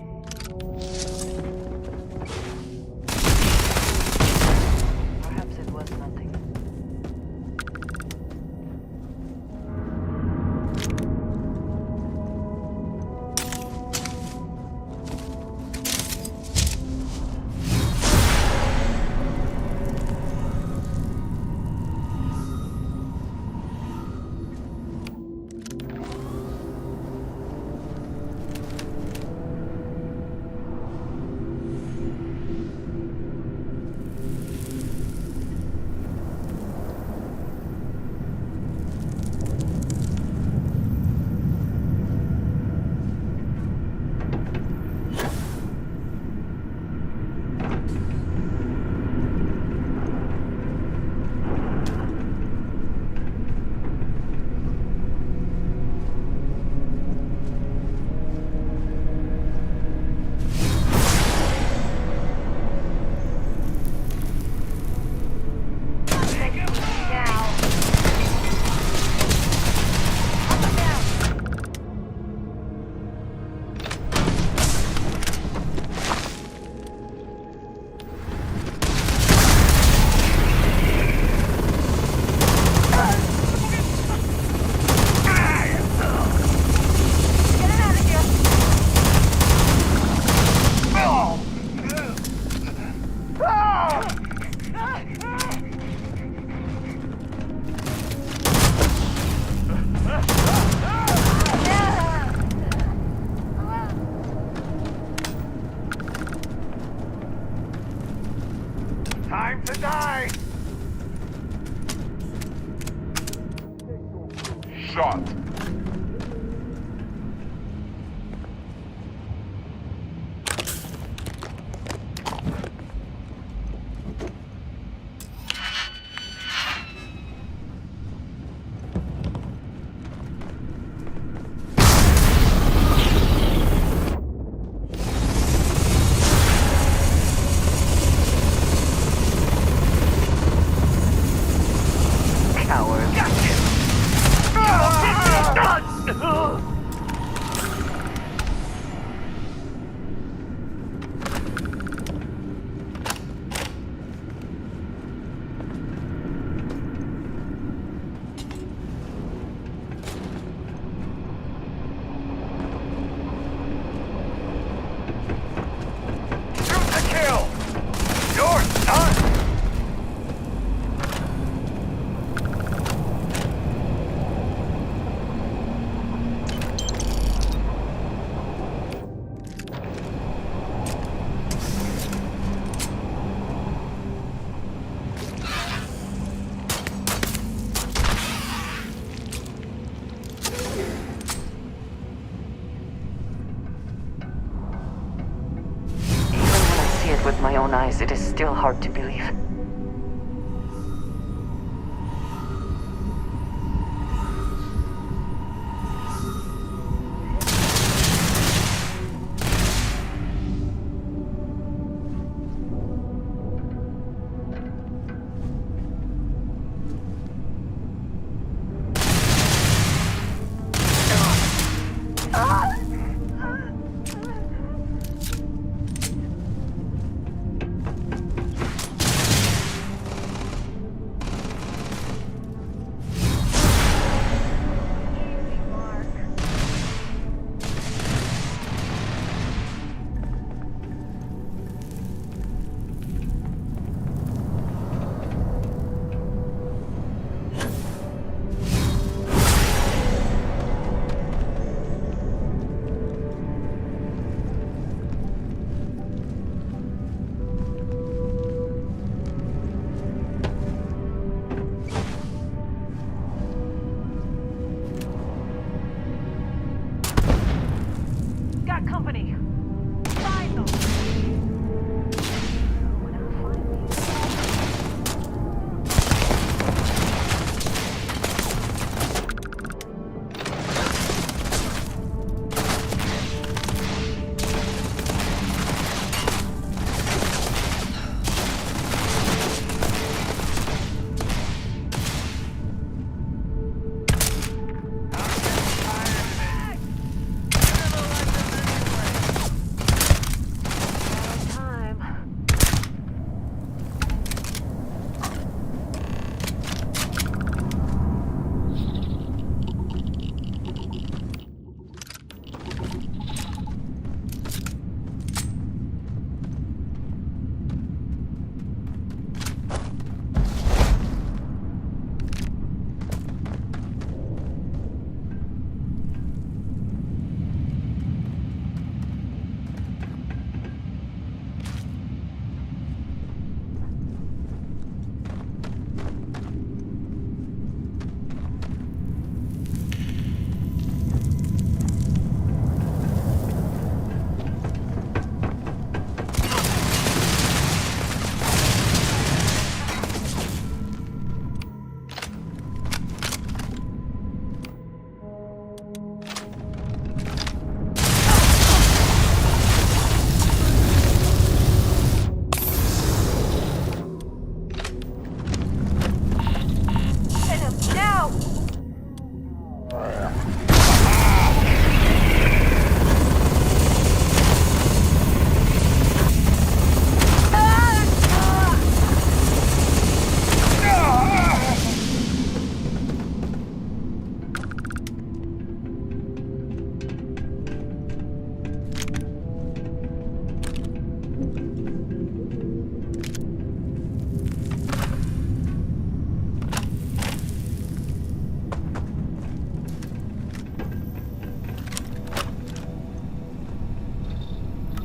Time to die! Shot. With my own eyes, it is still hard to believe.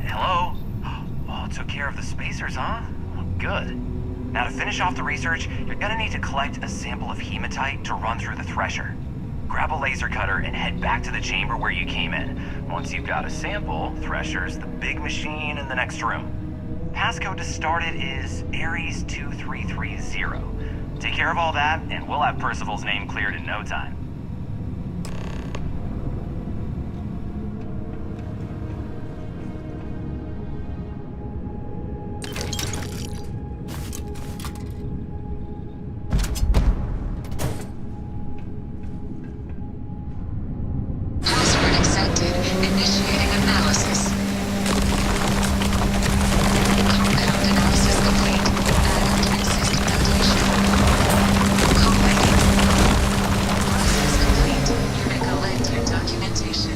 Hello? Oh, took care of the spacers, huh? Good. Now, to finish off the research, you're gonna need to collect a sample of hematite to run through the thresher. Grab a laser cutter and head back to the chamber where you came in. Once you've got a sample, thresher's the big machine in the next room. Passcode to start it is Ares 2330. Take care of all that, and we'll have Percival's name cleared in no time. Password accepted. Initiating analysis. Compound analysis complete. Add system validation. Combining. Process complete. You may collect your documentation.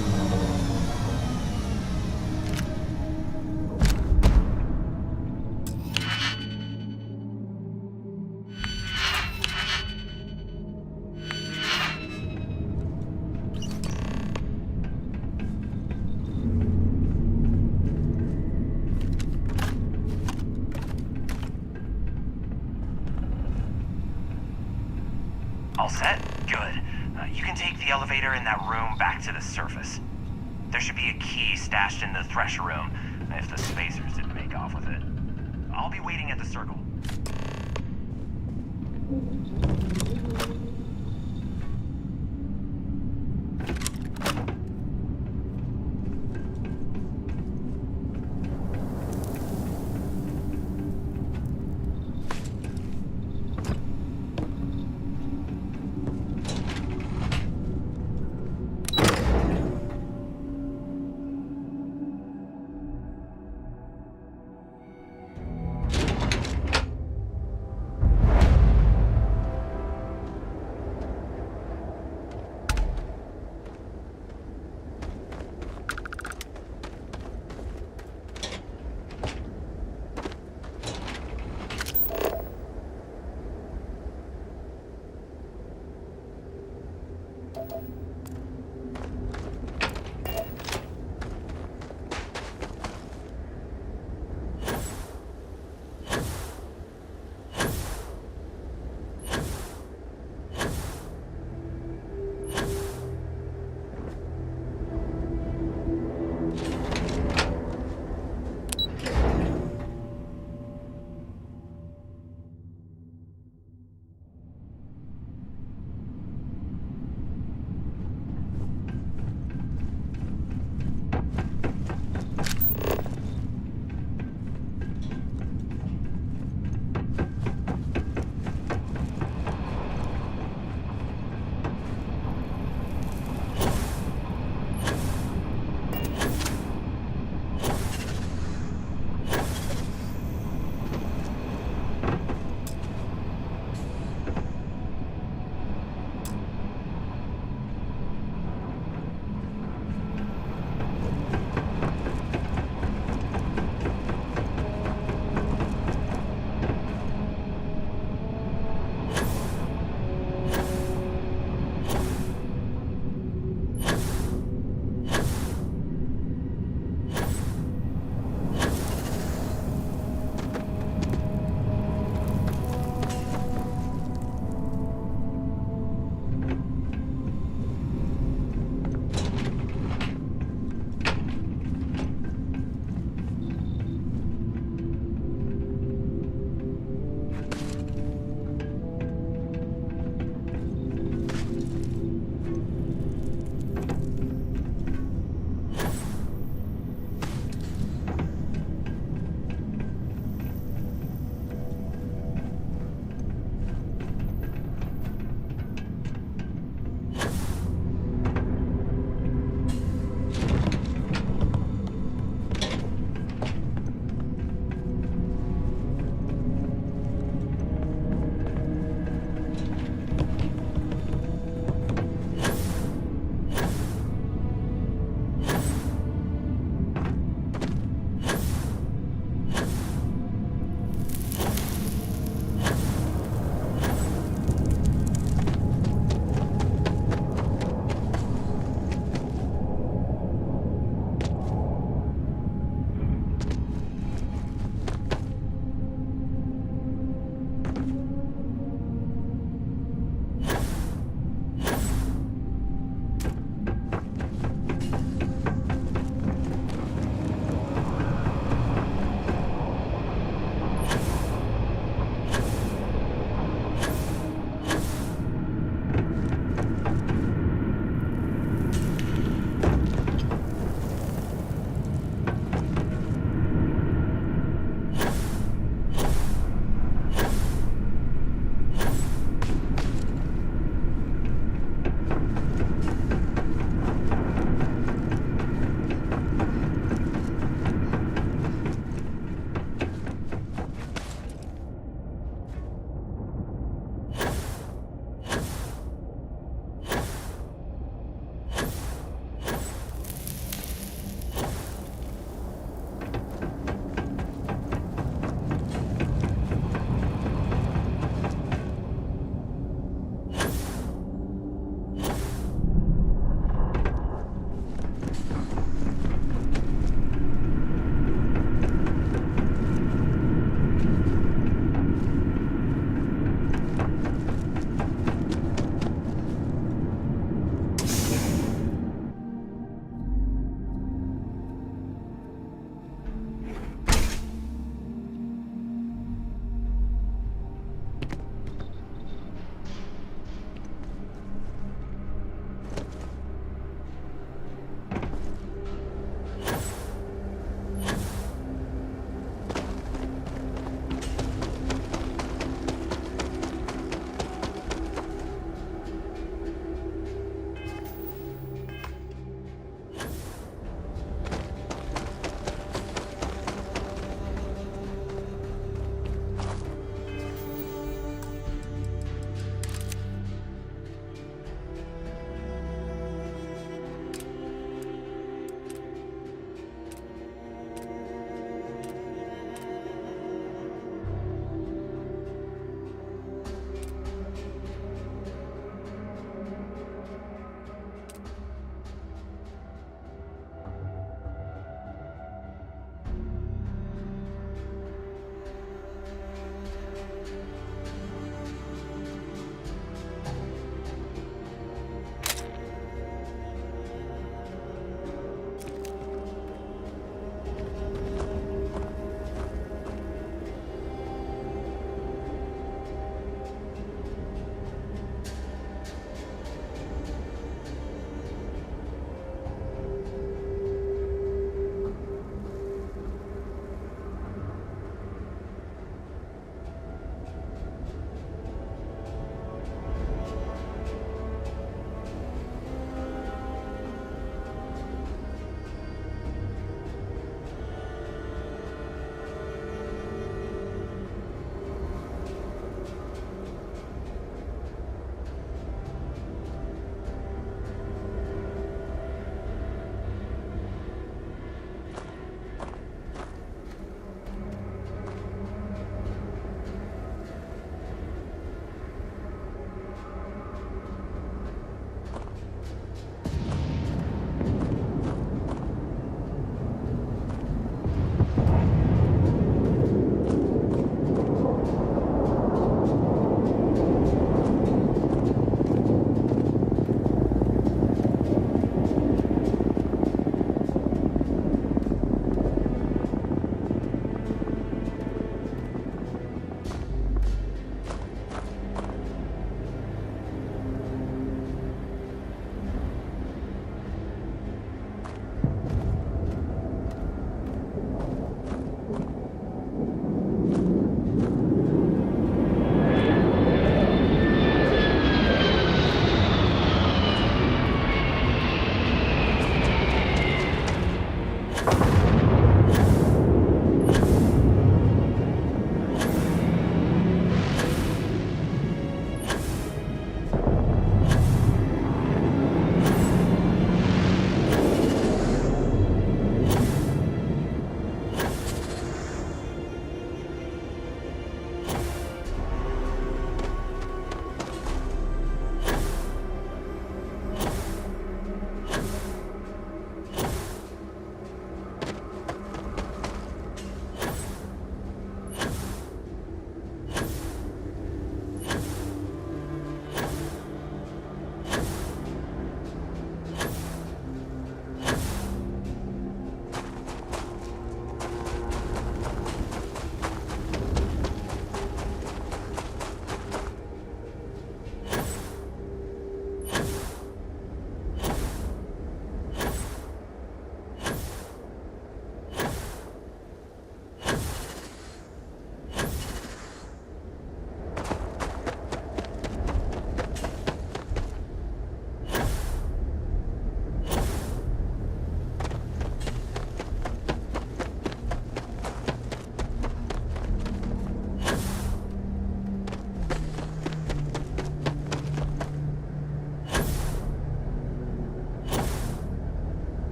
All set? Good. You can take the elevator in that room back to the surface. There should be a key stashed in the thresher room, if the spacers didn't make off with it. I'll be waiting at the circle.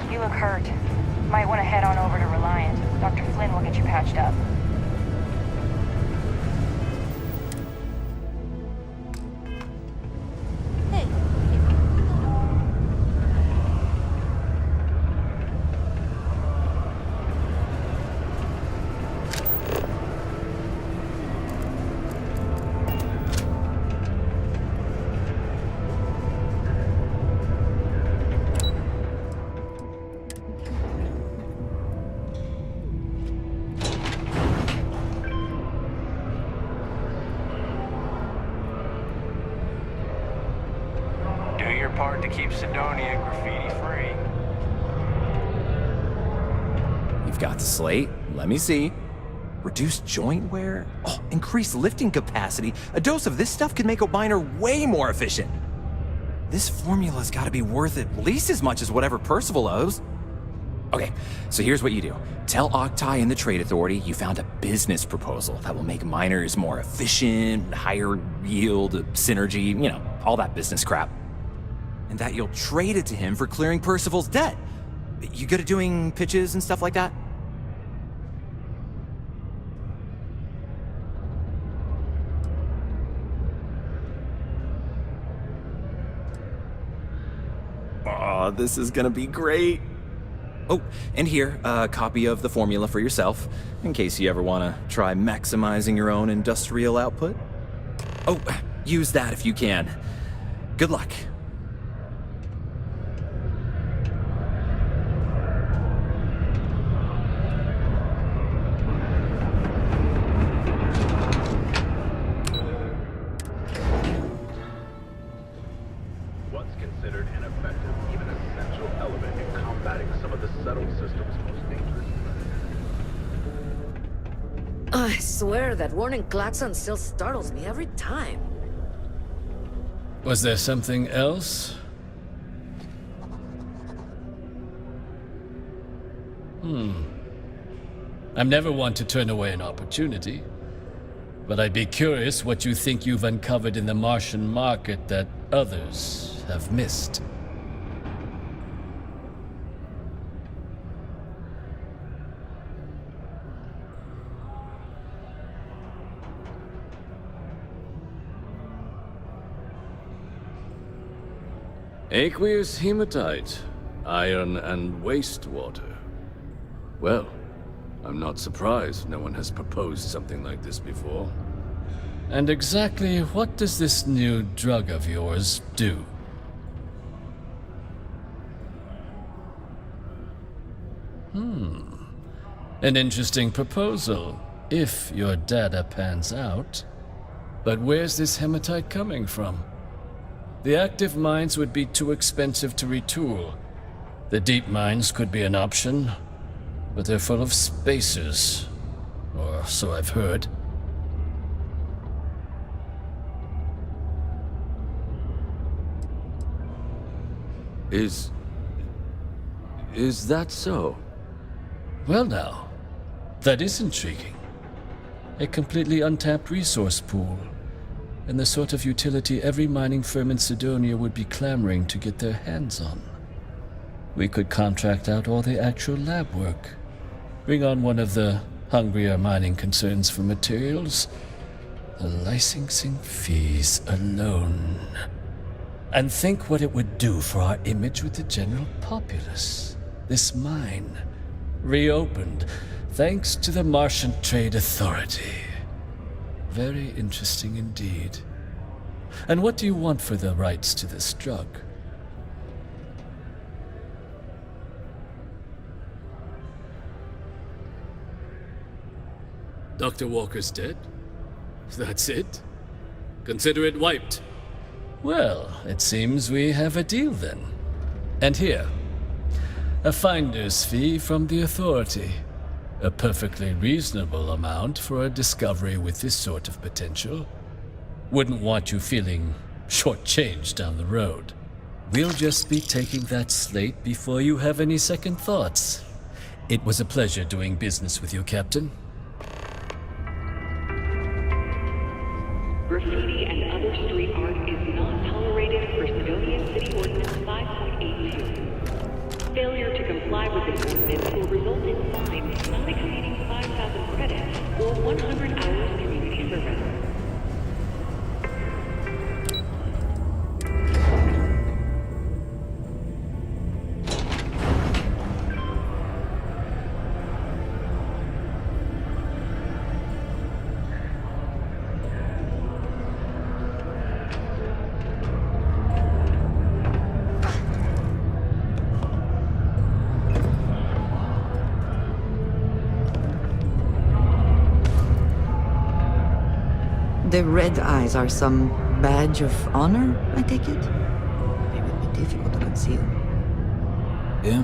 You look hurt. Might want to head on over to Reliant. Dr. Flynn will get you patched up. Part to keep Sidonia graffiti-free. You've got the slate. Let me see. Reduced joint wear? Oh, increased lifting capacity. A dose of this stuff could make a miner way more efficient. This formula's gotta be worth at least as much as whatever Percival owes. Okay, so here's what you do. Tell Octai and the Trade Authority you found a business proposal that will make miners more efficient, higher yield, synergy, you know, all that business crap. And that you'll trade it to him for clearing Percival's debt. You good at doing pitches and stuff like that? Oh, this is gonna be great. Oh, and here, a copy of the formula for yourself, in case you ever want to try maximizing your own industrial output. Oh, use that if you can. Good luck. What's considered an effective, even essential element in combating some of the settled system's most dangerous threats. I swear that warning klaxon still startles me every time. Was there something else? I'm never one to turn away an opportunity, but I'd be curious what you think you've uncovered in the Martian market that others have missed. Aqueous hematite, iron and wastewater. Well, I'm not surprised no one has proposed something like this before. And exactly what does this new drug of yours do? An interesting proposal, if your data pans out. But where's this hematite coming from? The active mines would be too expensive to retool. The deep mines could be an option, but they're full of spacers, or so I've heard. Is that so? Well now, that is intriguing. A completely untapped resource pool, and the sort of utility every mining firm in Sidonia would be clamoring to get their hands on. We could contract out all the actual lab work. Bring on one of the hungrier mining concerns for materials. The licensing fees alone. And think what it would do for our image with the general populace. This mine, reopened, thanks to the Martian Trade Authority. Very interesting indeed. And what do you want for the rights to this drug? Dr. Walker's dead? That's it? Consider it wiped. Well, it seems we have a deal then. And here, a finder's fee from the authority. A perfectly reasonable amount for a discovery with this sort of potential. Wouldn't want you feeling shortchanged down the road. We'll just be taking that slate before you have any second thoughts. It was a pleasure doing business with you, Captain. Graffiti and other street art is not tolerated per Civilian City Ordinance 5.82. Failure to comply with this ordinance will result in fines not exceeding 5,000 credits or 100 hours community service. The red eyes are some badge of honor, I take it? They would be difficult to conceal. Yeah?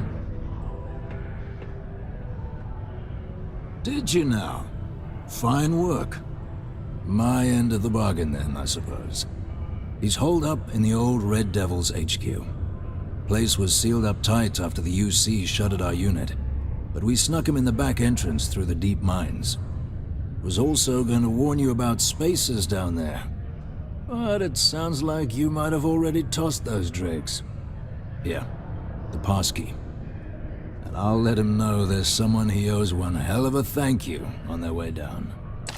Did you now? Fine work. My end of the bargain then, I suppose. He's holed up in the old Red Devil's HQ. Place was sealed up tight after the UC shuttered our unit, but we snuck him in the back entrance through the deep mines. Was also going to warn you about spacers down there. But it sounds like you might have already tossed those dregs. Yeah, the passkey. And I'll let him know there's someone he owes one hell of a thank you on their way down. The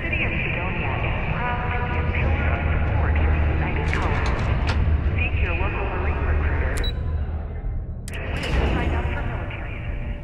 city of Sidonia is proud to be a pillar of support for the United Colonies. Seek your local Marine recruiter. Wish to sign up for military service.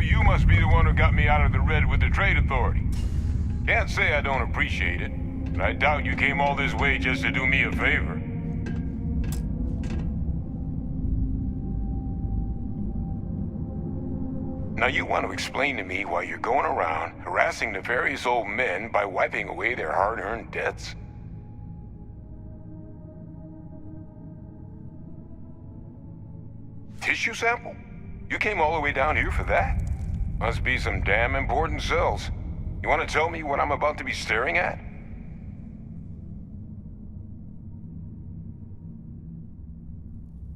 you must be the one who got me out of the red with the Trade Authority. Can't say I don't appreciate it, but I doubt you came all this way just to do me a favor. Now you want to explain to me why you're going around harassing nefarious old men by wiping away their hard-earned debts? Tissue sample? You came all the way down here for that? Must be some damn important cells. You want to tell me what I'm about to be staring at?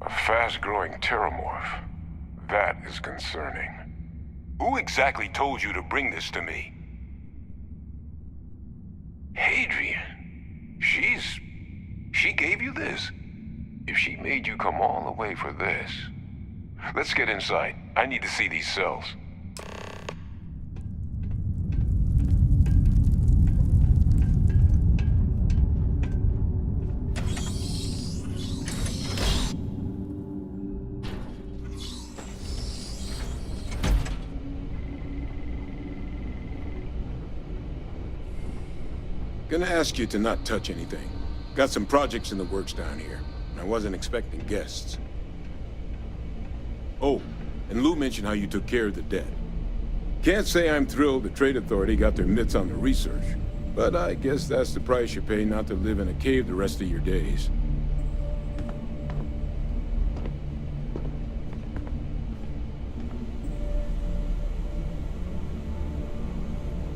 A fast-growing terramorph. That is concerning. Who exactly told you to bring this to me? Hadrian. She gave you this? If she made you come all the way for this... Let's get inside. I need to see these cells. Gonna ask you to not touch anything. Got some projects in the works down here. I wasn't expecting guests. Oh, and Lou mentioned how you took care of the dead. Can't say I'm thrilled the Trade Authority got their mitts on the research, but I guess that's the price you pay not to live in a cave the rest of your days.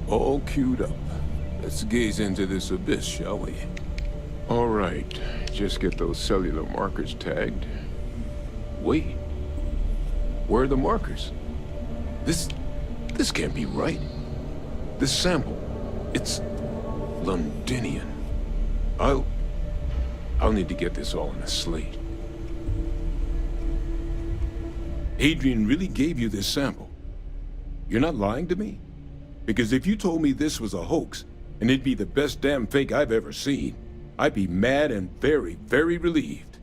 All queued up. Let's gaze into this abyss, shall we? All right, just get those cellular markers tagged. Wait. Where are the markers? This can't be right. This sample, it's Londinian. I'll need to get this all in a slate. Adrian really gave you this sample. You're not lying to me? Because if you told me this was a hoax, and it'd be the best damn fake I've ever seen, I'd be mad and very, very relieved.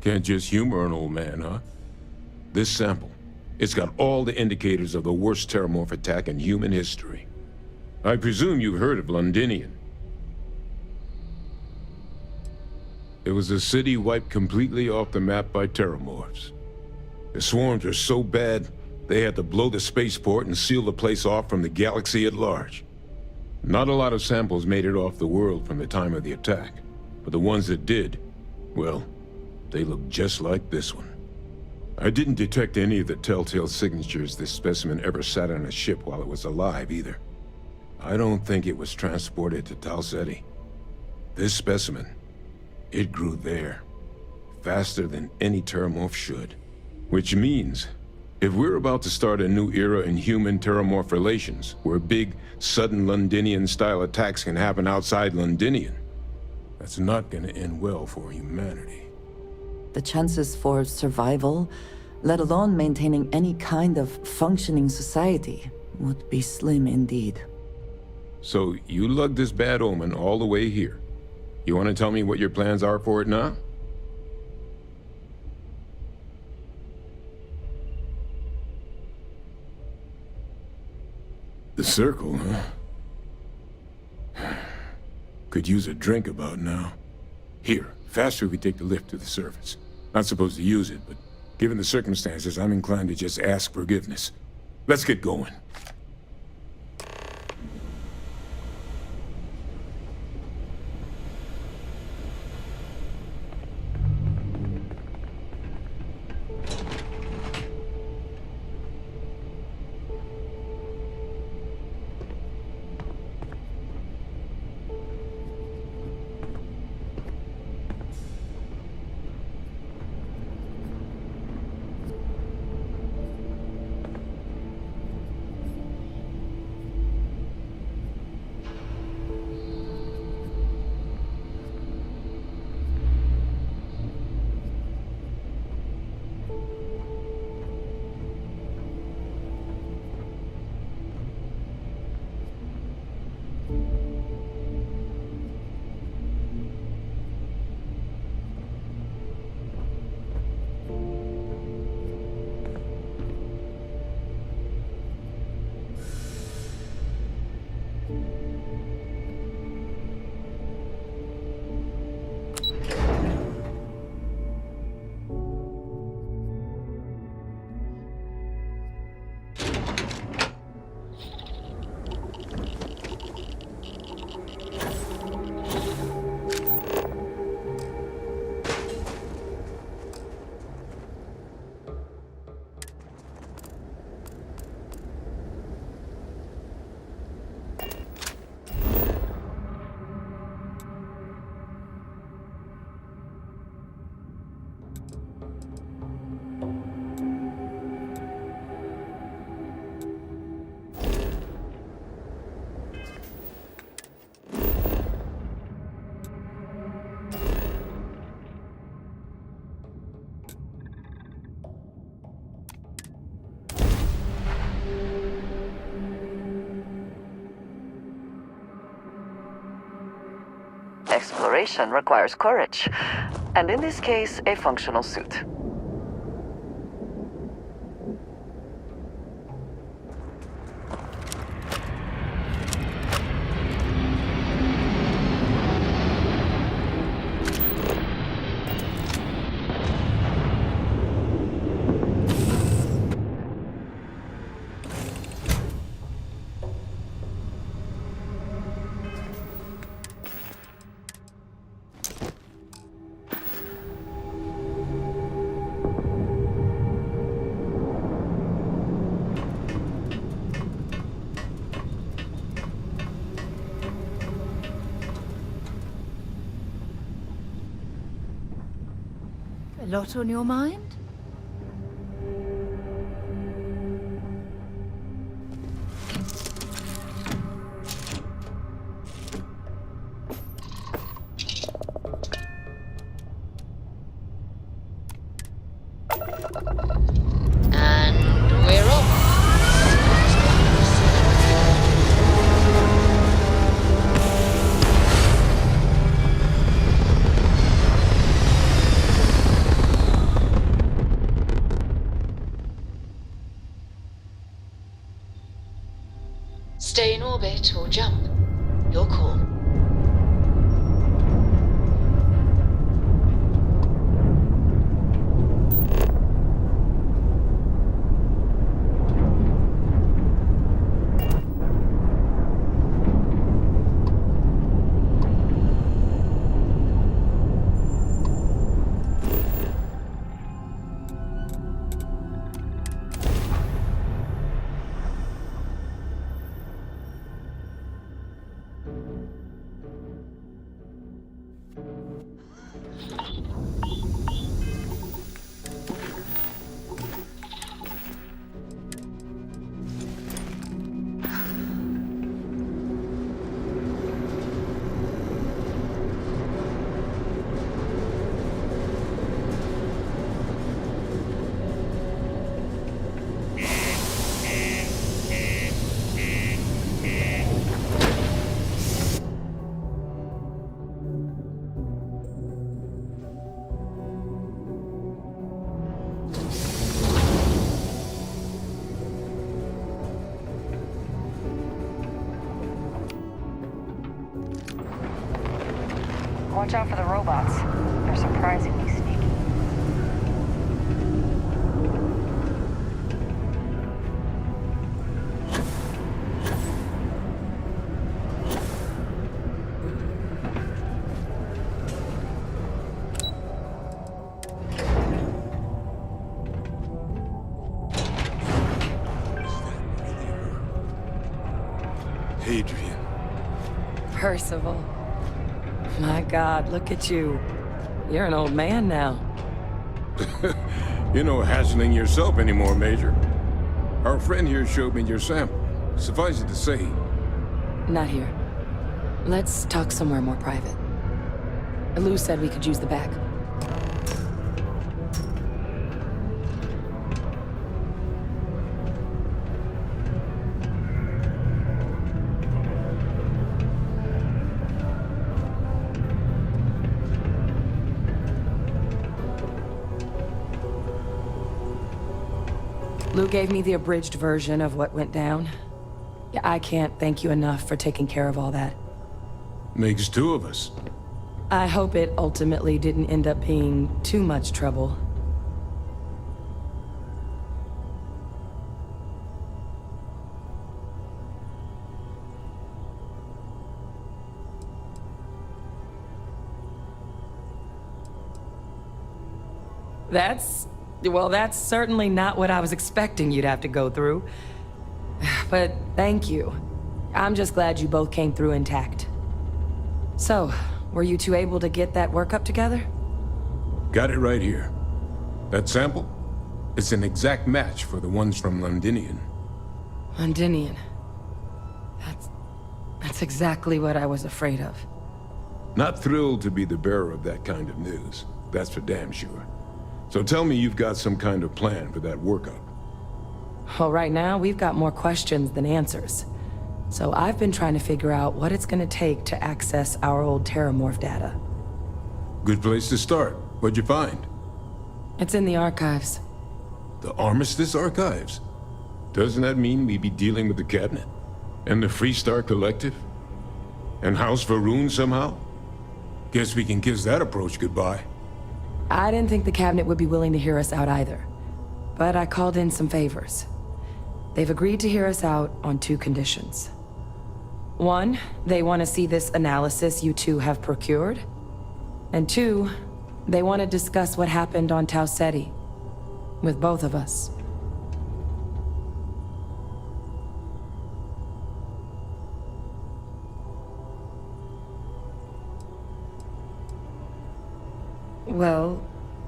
Can't just humor an old man, huh? This sample, it's got all the indicators of the worst terramorph attack in human history. I presume you've heard of Londinian. It was a city wiped completely off the map by terramorphs. The swarms are so bad, they had to blow the spaceport and seal the place off from the galaxy at large. Not a lot of samples made it off the world from the time of the attack, but the ones that did, well, they look just like this one. I didn't detect any of the telltale signatures this specimen ever sat on a ship while it was alive, either. I don't think it was transported to Tal Ceti. This specimen, it grew there, faster than any terramorph should. Which means, if we're about to start a new era in human-terramorph relations, where big, sudden Londinian-style attacks can happen outside Londinian, that's not gonna end well for humanity. The chances for survival, let alone maintaining any kind of functioning society, would be slim indeed. So you lugged this bad omen all the way here. You want to tell me what your plans are for it now? The circle, huh? Could use a drink about now. Here, faster if we take the lift to the surface. Not supposed to use it, but given the circumstances, I'm inclined to just ask forgiveness. Let's get going. Exploration requires courage, and in this case, a functional suit. A lot on your mind? And we're off. Stay in orbit or jump. Your call. Watch out for the robots. They're surprisingly sneaky. Adrian. Percival. My God, look at you. You're an old man now. You're no hassling yourself anymore, Major. Our friend here showed me your sample. Suffice it to say... Not here. Let's talk somewhere more private. Lou said we could use the back. Lou gave me the abridged version of what went down. Yeah, I can't thank you enough for taking care of all that. Makes two of us. I hope it ultimately didn't end up being too much trouble. That's certainly not what I was expecting you'd have to go through. But thank you. I'm just glad you both came through intact. So, were you two able to get that workup together? Got it right here. That sample? It's an exact match for the ones from Londinian. Londinian. That's exactly what I was afraid of. Not thrilled to be the bearer of that kind of news. That's for damn sure. So tell me you've got some kind of plan for that workup. Well, right now, we've got more questions than answers. So I've been trying to figure out what it's gonna take to access our old Terramorph data. Good place to start. What'd you find? It's in the archives. The Armistice Archives? Doesn't that mean we'd be dealing with the Cabinet? And the Freestar Collective? And House Varun somehow? Guess we can kiss that approach goodbye. I didn't think the Cabinet would be willing to hear us out either. But I called in some favors. They've agreed to hear us out on 2 conditions. 1, they want to see this analysis you two have procured. And 2, they want to discuss what happened on Tau Ceti. With both of us. Well,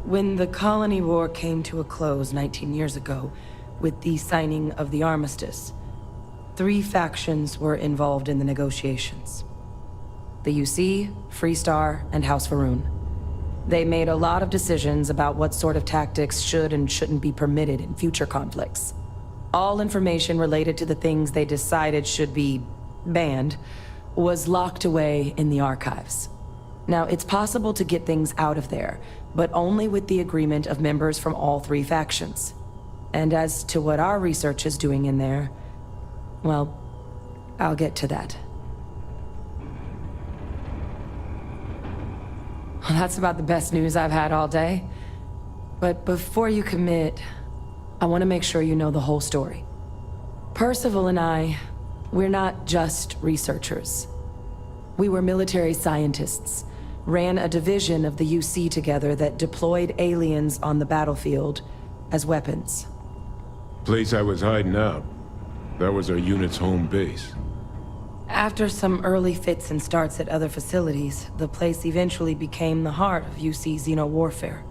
when the Colony War came to a close 19 years ago, with the signing of the Armistice, 3 factions were involved in the negotiations. The UC, Freestar, and House Varun. They made a lot of decisions about what sort of tactics should and shouldn't be permitted in future conflicts. All information related to the things they decided should be banned was locked away in the archives. Now, it's possible to get things out of there, but only with the agreement of members from all 3 factions. And as to what our research is doing in there, well, I'll get to that. Well, that's about the best news I've had all day. But before you commit, I want to make sure you know the whole story. Percival and I, we're not just researchers. We were military scientists, ran a division of the UC together that deployed aliens on the battlefield as weapons. Place I was hiding out. That was our unit's home base. After some early fits and starts at other facilities, the place eventually became the heart of UC xeno-warfare.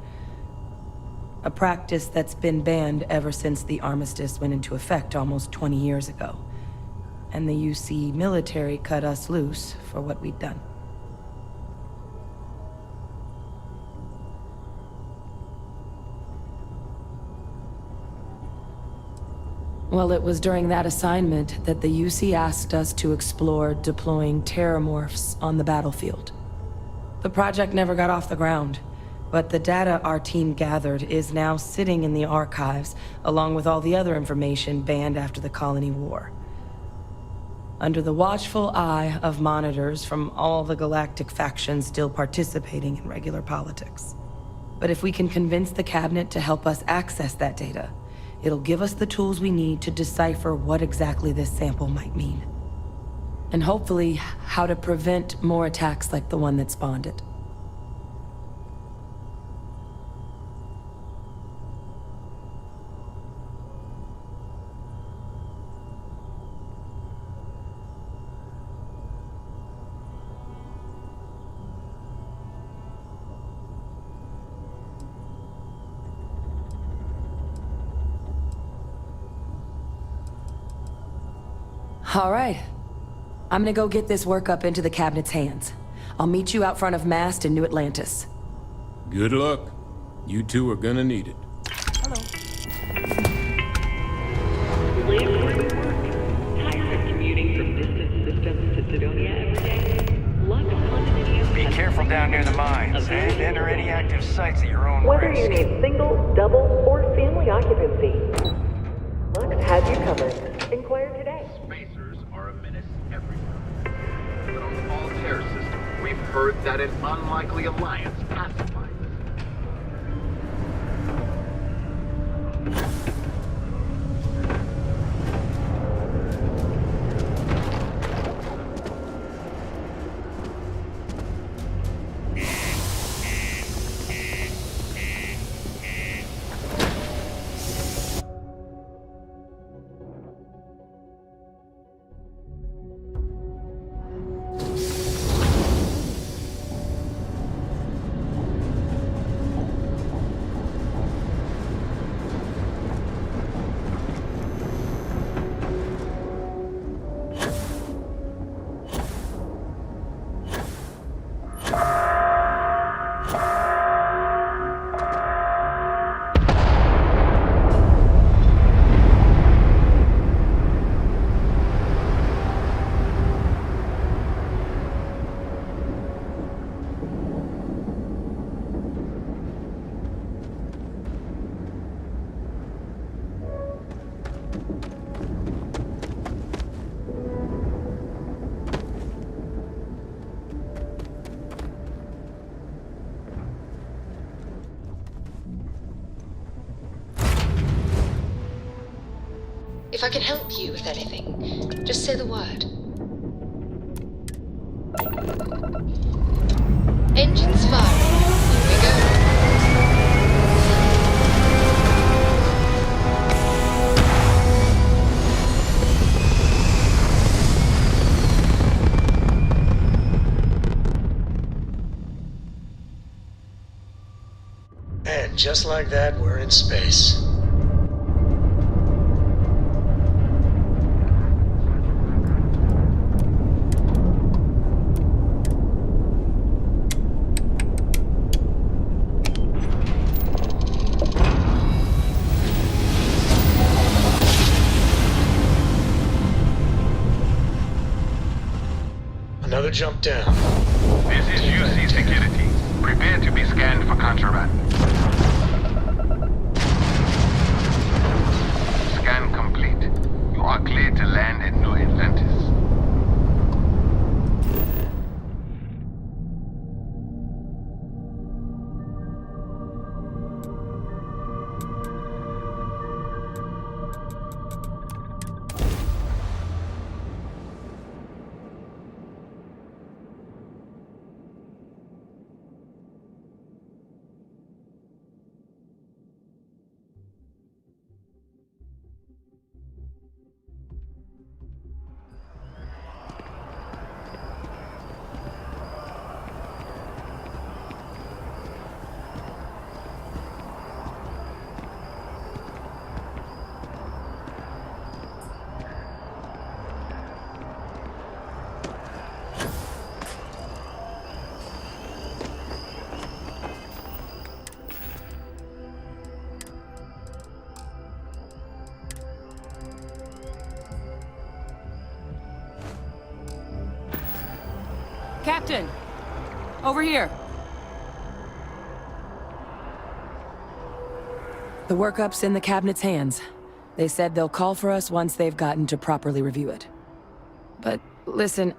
A practice that's been banned ever since the Armistice went into effect almost 20 years ago. And the UC military cut us loose for what we'd done. Well, it was during that assignment that the UC asked us to explore deploying terramorphs on the battlefield. The project never got off the ground, but the data our team gathered is now sitting in the archives, along with all the other information banned after the Colony War. Under the watchful eye of monitors from all the galactic factions still participating in regular politics. But if we can convince the Cabinet to help us access that data, it'll give us the tools we need to decipher what exactly this sample might mean. And hopefully, how to prevent more attacks like the one that spawned it. All right. I'm gonna go get this work up into the Cabinet's hands. I'll meet you out front of Mast in New Atlantis. Good luck. You two are gonna need it. Commuting from distant systems to Sidonia every day. Be careful down near the mines, and enter any active sites at your own Whether risk. you need single, double, or family occupancy, Lux has you covered. Inquire today. Spacers are a menace everywhere. But on the Altair system, we've heard that an unlikely alliance pacifies us. If I can help you with anything, just say the word. Engines firing. Here we go. And just like that, we're in space. Another jump down. This is UC security. Prepare to be scanned for contraband. Scan complete. You are cleared to land at New Atlantis. Captain! Over here! The workup's in the cabinet's hands. They said they'll call for us once they've gotten to properly review it. But listen,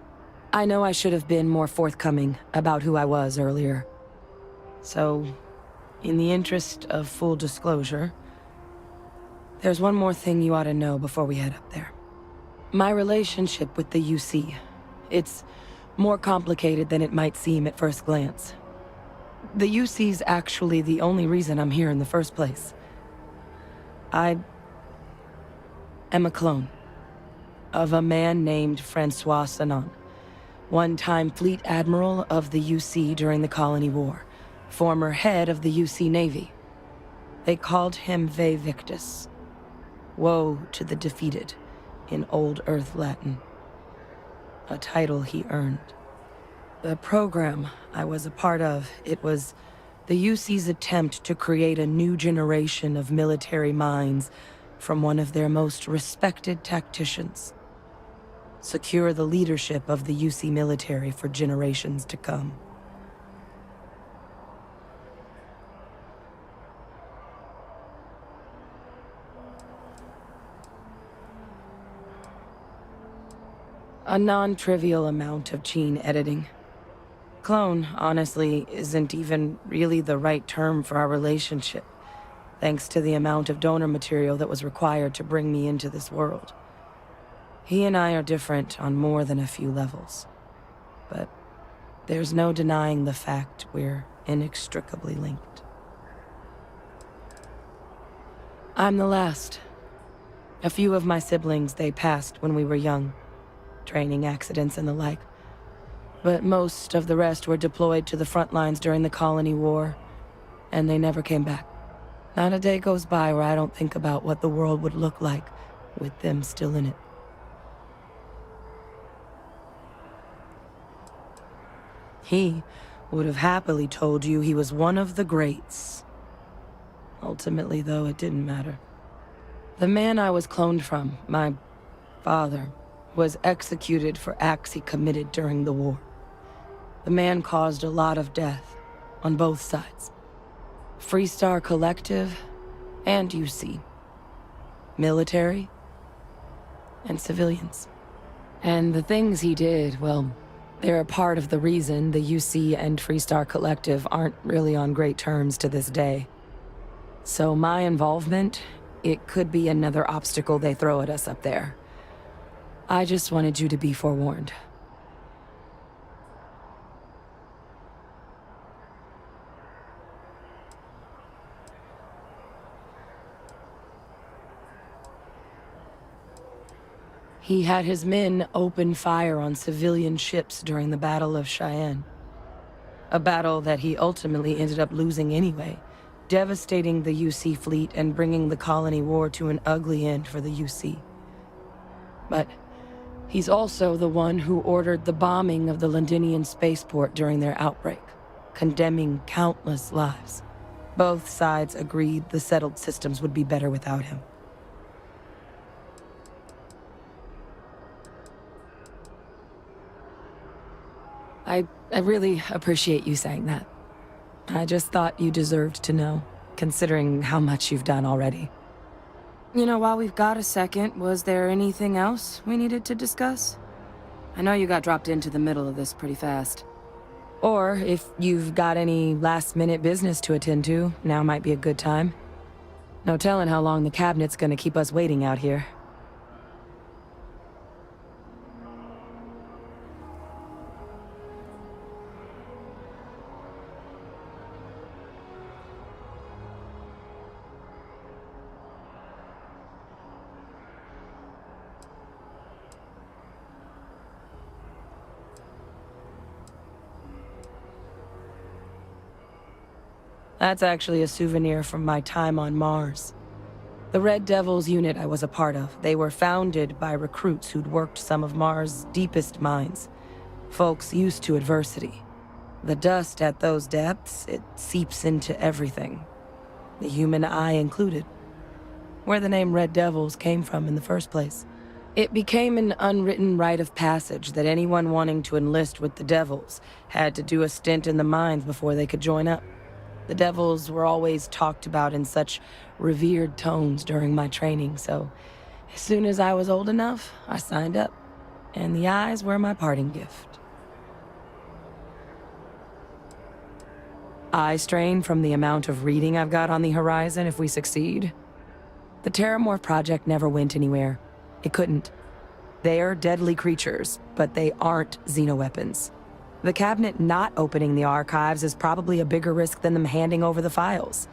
I know I should have been more forthcoming about who I was earlier. So, in the interest of full disclosure, there's one more thing you ought to know before we head up there. My relationship with the UC, it's more complicated than it might seem at first glance. The UC's actually the only reason I'm here in the first place. I am a clone of a man named Francois Sanon, one-time fleet admiral of the UC during the Colony War, former head of the UC Navy. They called him Ve Victus, woe to the defeated, in Old Earth Latin. A title he earned. The program I was a part of, it was the UC's attempt to create a new generation of military minds from one of their most respected tacticians. Secure the leadership of the UC military for generations to come. A non-trivial amount of gene editing. Clone, honestly, isn't even really the right term for our relationship, thanks to the amount of donor material that was required to bring me into this world. He and I are different on more than a few levels, but there's no denying the fact we're inextricably linked. I'm the last. A few of my siblings, they passed when we were young. Training accidents and the like. But most of the rest were deployed to the front lines during the Colony War, and they never came back. Not a day goes by where I don't think about what the world would look like with them still in it. He would have happily told you he was one of the greats. Ultimately, though, it didn't matter. The man I was cloned from, my father, was executed for acts he committed during the war. The man caused a lot of death, on both sides. Freestar Collective and UC. Military and civilians. And the things he did, well, they're a part of the reason the UC and Freestar Collective aren't really on great terms to this day. So my involvement, It could be another obstacle they throw at us up there. I just wanted you to be forewarned. He had his men open fire on civilian ships during the Battle of Cheyenne. A battle that he ultimately ended up losing anyway, devastating the UC fleet and bringing the colony war to an ugly end for the UC. But he's also the one who ordered the bombing of the Londinian spaceport during their outbreak, condemning countless lives. Both sides agreed the settled systems would be better without him. I really appreciate you saying that. I just thought you deserved to know, considering how much you've done already. You know, while we've got a second, was there anything else we needed to discuss? I know you got dropped into the middle of this pretty fast. Or if you've got any last-minute business to attend to, now might be a good time. No telling how long the cabinet's gonna keep us waiting out here. That's actually a souvenir from my time on Mars. The Red Devils unit I was a part of, they were founded by recruits who'd worked some of Mars' deepest mines. Folks used to adversity. The dust at those depths, it seeps into everything. The human eye included. Where the name Red Devils came from in the first place. It became an unwritten rite of passage that anyone wanting to enlist with the Devils had to do a stint in the mines before they could join up. The Devils were always talked about in such revered tones during my training, so as soon as I was old enough, I signed up. And the eyes were my parting gift. Eye strain from the amount of reading I've got on the horizon if we succeed. The Terramorph project never went anywhere. It couldn't. They're deadly creatures, but they aren't xenoweapons. The cabinet not opening the archives is probably a bigger risk than them handing over the files.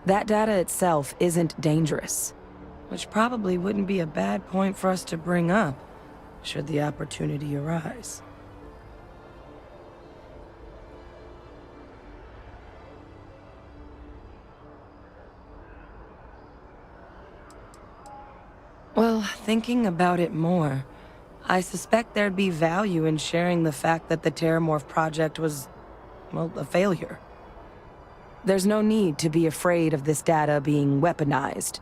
That data itself isn't dangerous, which probably wouldn't be a bad point for us to bring up, should the opportunity arise. Well, thinking about it more, I suspect there'd be value in sharing the fact that the Terramorph project was, well, a failure. There's no need to be afraid of this data being weaponized.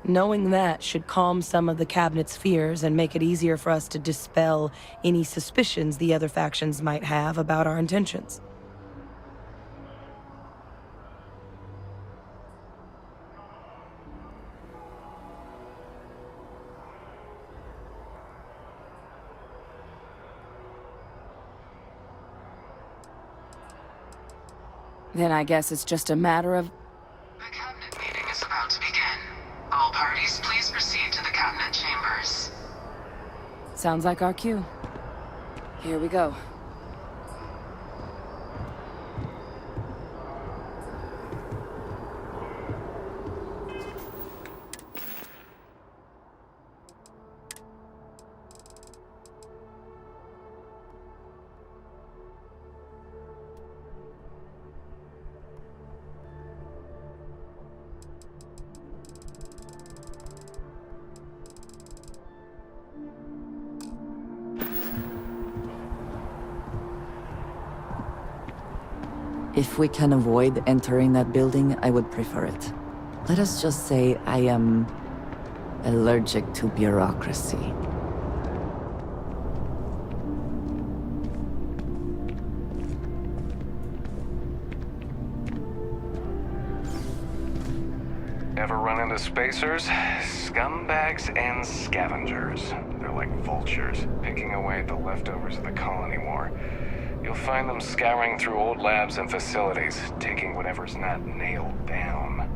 Knowing that should calm some of the cabinet's fears and make it easier for us to dispel any suspicions the other factions might have about our intentions. Then I guess it's just a matter of... The cabinet meeting is about to begin. All parties, please proceed to the cabinet chambers. Sounds like our cue. Here we go. If we can avoid entering that building, I would prefer it. Let us just say I am allergic to bureaucracy. Ever run into spacers? Scumbags and scavengers. They're like vultures, picking away at the leftovers of the colony war. You'll find them scouring through old labs and facilities, taking whatever's not nailed down.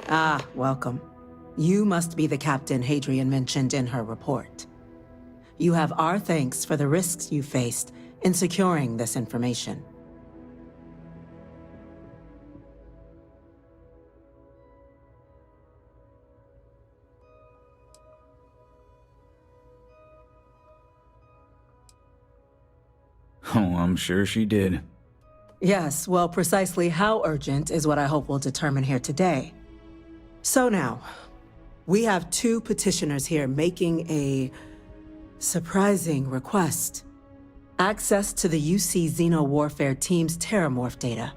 Ah, welcome. You must be the Captain Hadrian mentioned in her report. You have our thanks for the risks you faced in securing this information. Oh, I'm sure she did. Yes, well, precisely how urgent is what I hope we'll determine here today. So now, we have two petitioners here making a surprising request. Access to the UC Xeno Warfare Team's Terramorph data,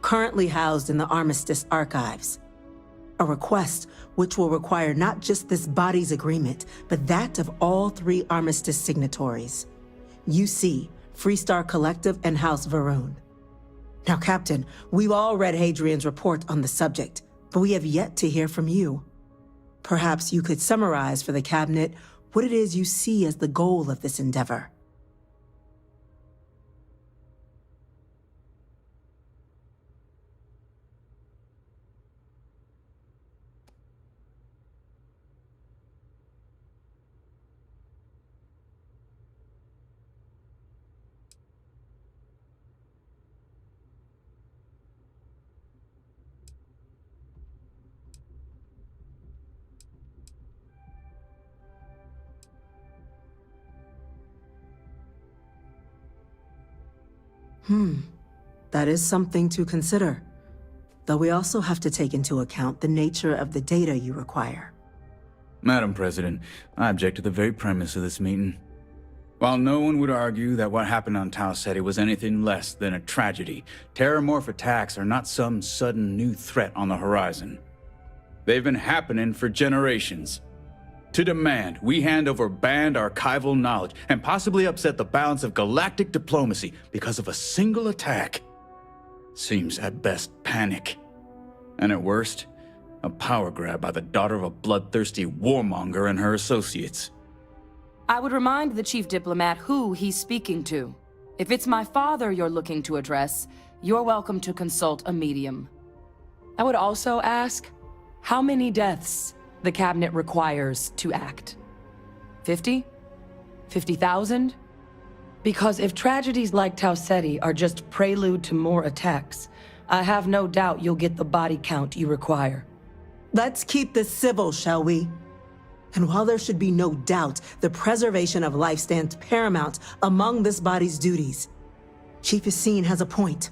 currently housed in the Armistice archives. A request which will require not just this body's agreement, but that of all three Armistice signatories. UC, Freestar Collective, and House Varun. Now, Captain, we've all read Hadrian's report on the subject, but we have yet to hear from you. Perhaps you could summarize for the Cabinet what it is you see as the goal of this endeavor. That is something to consider. Though we also have to take into account the nature of the data you require. Madam President, I object to the very premise of this meeting. While no one would argue that what happened on Tau Ceti was anything less than a tragedy, Terramorph attacks are not some sudden new threat on the horizon. They've been happening for generations. To demand we hand over banned archival knowledge and possibly upset the balance of galactic diplomacy because of a single attack seems at best panic. And at worst, a power grab by the daughter of a bloodthirsty warmonger and her associates. I would remind the chief diplomat who he's speaking to. If it's my father you're looking to address, you're welcome to consult a medium. I would also ask, how many deaths the Cabinet requires to act? 50? 50,000? Because if tragedies like Tau Ceti are just prelude to more attacks, I have no doubt you'll get the body count you require. Let's keep this civil, shall we? And while there should be no doubt the preservation of life stands paramount among this body's duties, Chief Yassine has a point.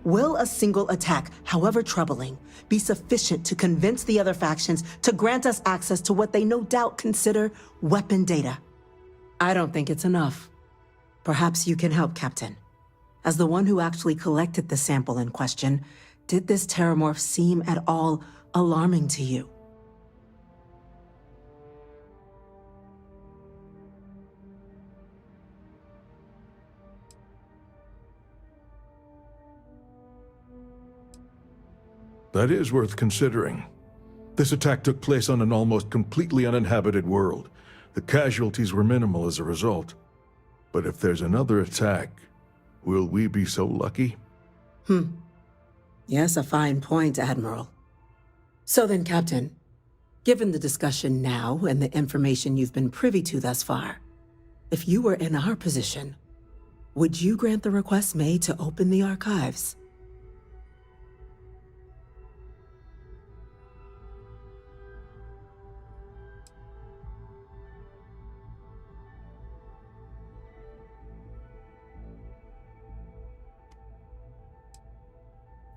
Will a single attack, however troubling, be sufficient to convince the other factions to grant us access to what they no doubt consider weapon data? I don't think it's enough. Perhaps you can help, Captain. As the one who actually collected the sample in question, did this Terramorph seem at all alarming to you? That is worth considering. This attack took place on an almost completely uninhabited world. The casualties were minimal as a result. But if there's another attack, will we be so lucky? Yes, a fine point, Admiral. So then, Captain, given the discussion now and the information you've been privy to thus far, if you were in our position, would you grant the request made to open the archives?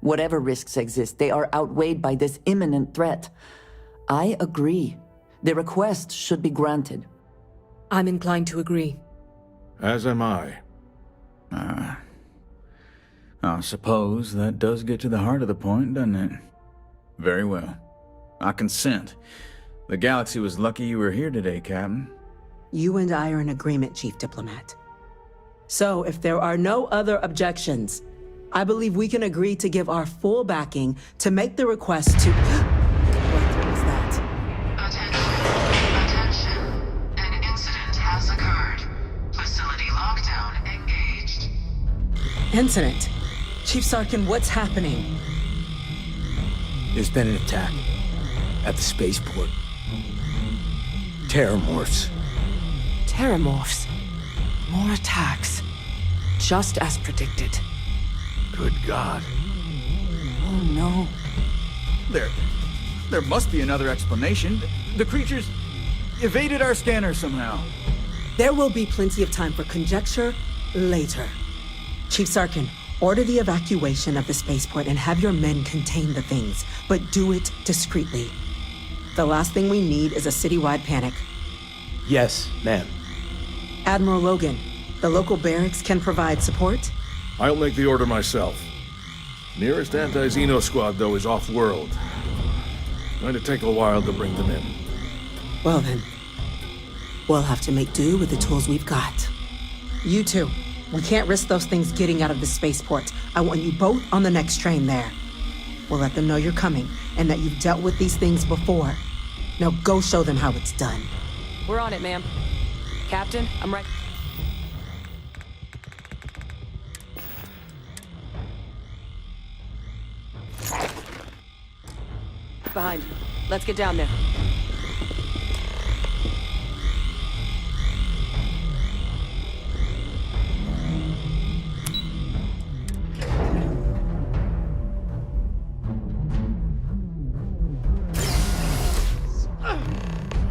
Whatever risks exist, they are outweighed by this imminent threat. I agree. The request should be granted. I'm inclined to agree. As am I. I suppose that does get to the heart of the point, doesn't it? Very well. I consent. The galaxy was lucky you were here today, Captain. You and I are in agreement, Chief Diplomat. So, if there are no other objections, I believe we can agree to give our full backing to make the request to... What was that? Attention. An incident has occurred. Facility lockdown engaged. Incident? Chief Sarkin, what's happening? There's been an attack. at the spaceport. Terramorphs. Terramorphs. More attacks. Just as predicted. Good God. Oh no. There must be another explanation. The creatures evaded our scanner somehow. There will be plenty of time for conjecture later. Chief Sarkin, order the evacuation of the spaceport and have your men contain the things, but do it discreetly. The last thing we need is a citywide panic. Yes, ma'am. Admiral Logan, the local barracks can provide support? I'll make the order myself. Nearest anti-Xeno squad, though, is off-world. Going to take a while to bring them in. Well then, we'll have to make do with the tools we've got. You two, we can't risk those things getting out of the spaceport. I want you both on the next train there. We'll let them know you're coming and that you've dealt with these things before. Now go show them how it's done. We're on it, ma'am. Captain, I'm right. Behind you. Let's get down there.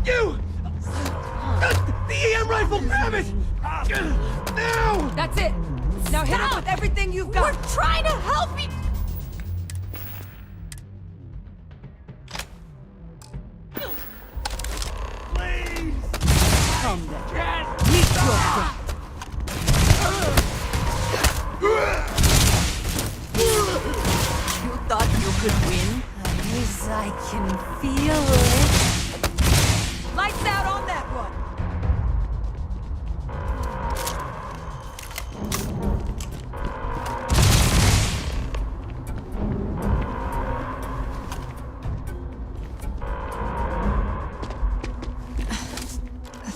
You! The EM rifle, grab it! Now! That's it! Now hit him with everything you've got! We're trying to help you! Come then. Meet your death. You thought you could win? Yes, I can feel it. Lights out on that one!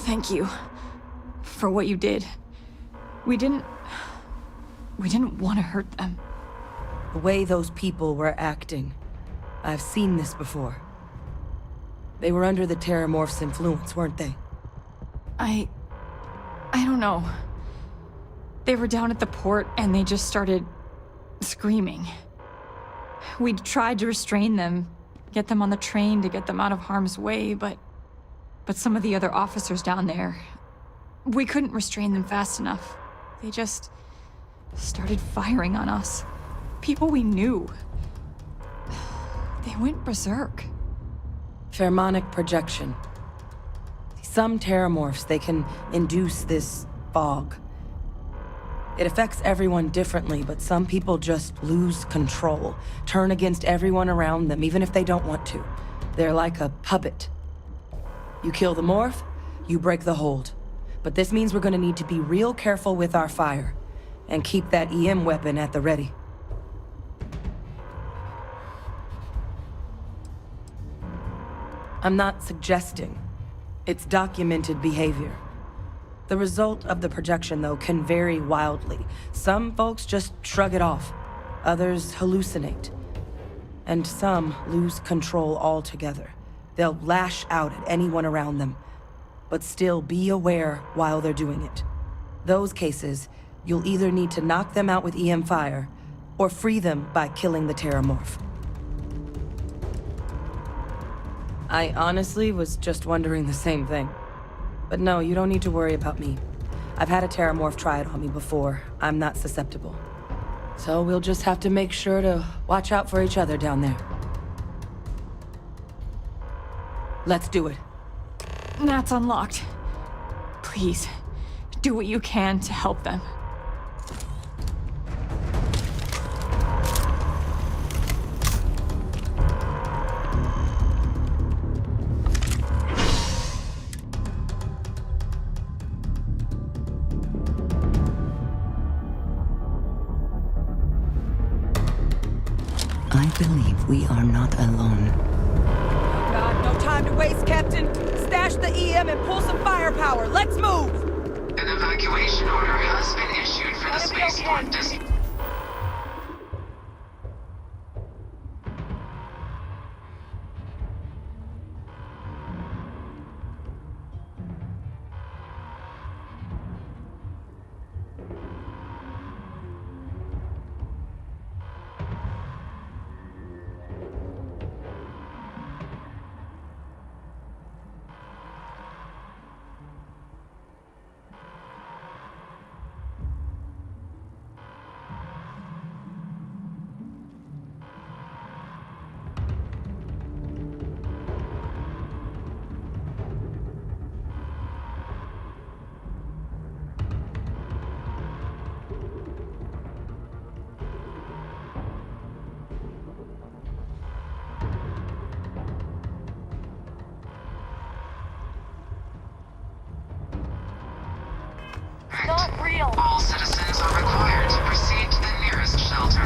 Thank you for what you did. We didn't want to hurt them. The way those people were acting, I've seen this before. They were under the Terramorph's influence, weren't they? I don't know. They were down at the port and they just started screaming. We tried to restrain them, get them on the train to get them out of harm's way, but some of the other officers down there, we couldn't restrain them fast enough. They just started firing on us. People we knew. They went berserk. Pheromonic projection. Some terramorphs, they can induce this fog. It affects everyone differently, but some people just lose control, turn against everyone around them, even if they don't want to. They're like a puppet. You kill the morph, you break the hold. But this means we're gonna need to be real careful with our fire, and keep that EM weapon at the ready. I'm not suggesting. It's documented behavior. The result of the projection, though, can vary wildly. Some folks just shrug it off. Others hallucinate. And some lose control altogether. They'll lash out at anyone around them, but still be aware while they're doing it. Those cases, you'll either need to knock them out with EM fire, or free them by killing the Terramorph. I honestly was just wondering the same thing. But no, you don't need to worry about me. I've had a Terramorph try it on me before. I'm not susceptible. So we'll just have to make sure to watch out for each other down there. Let's do it. That's unlocked. Please, do what you can to help them. I believe we are not alone. God, no time to waste, Captain. Stash the EM and pull some firepower. Let's move! An evacuation order has been issued for the spaceport district. still... All citizens are required to proceed to the nearest shelter.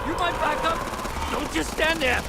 You might back up. Don't just stand there.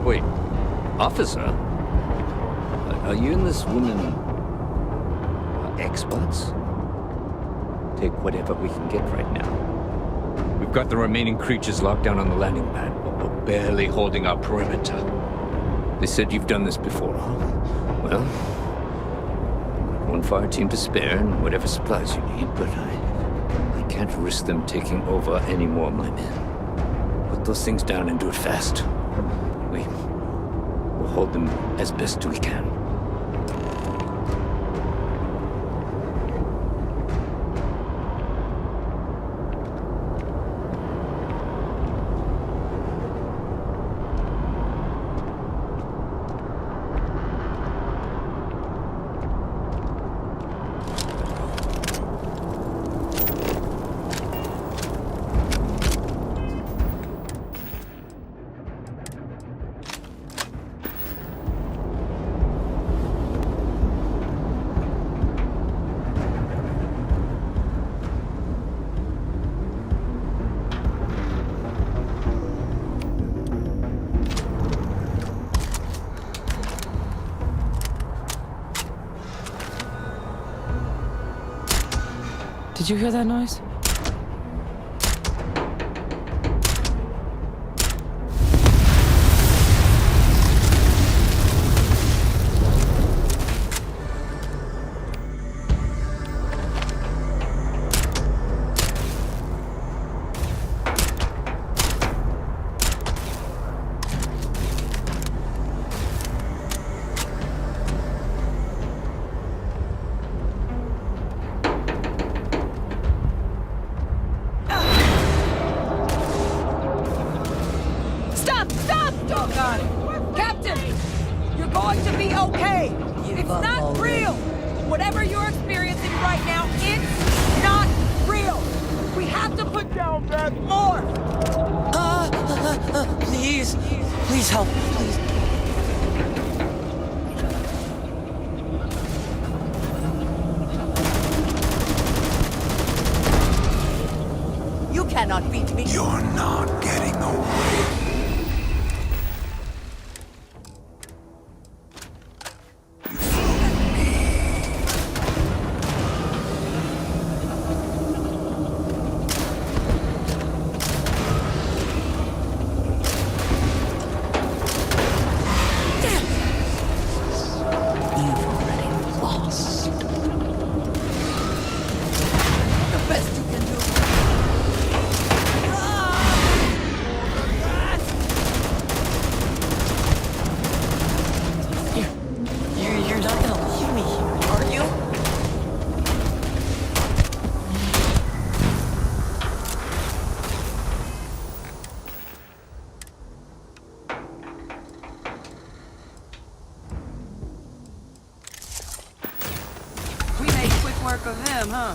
Wait, officer? Are you and this woman experts? Take whatever we can get right now. We've got the remaining creatures locked down on the landing pad, but we're barely holding our perimeter. They said you've done this before. Well, one fire team to spare and whatever supplies you need, but I can't risk them taking over any more of my men. Put those things down and do it fast. We'll hold them as best we can. Did you hear that noise? Please help, please. You cannot beat me. You're not getting away. work of him, huh?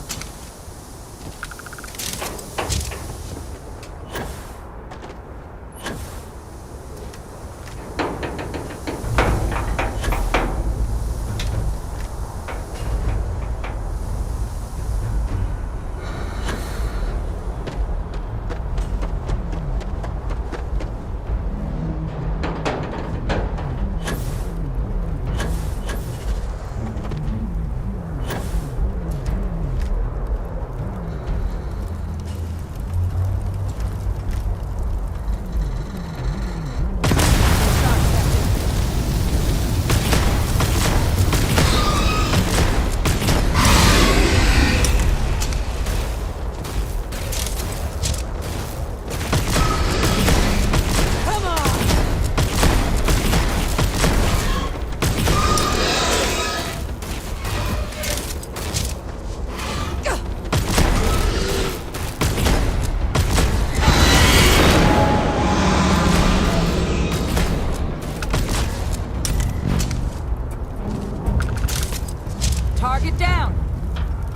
Target down.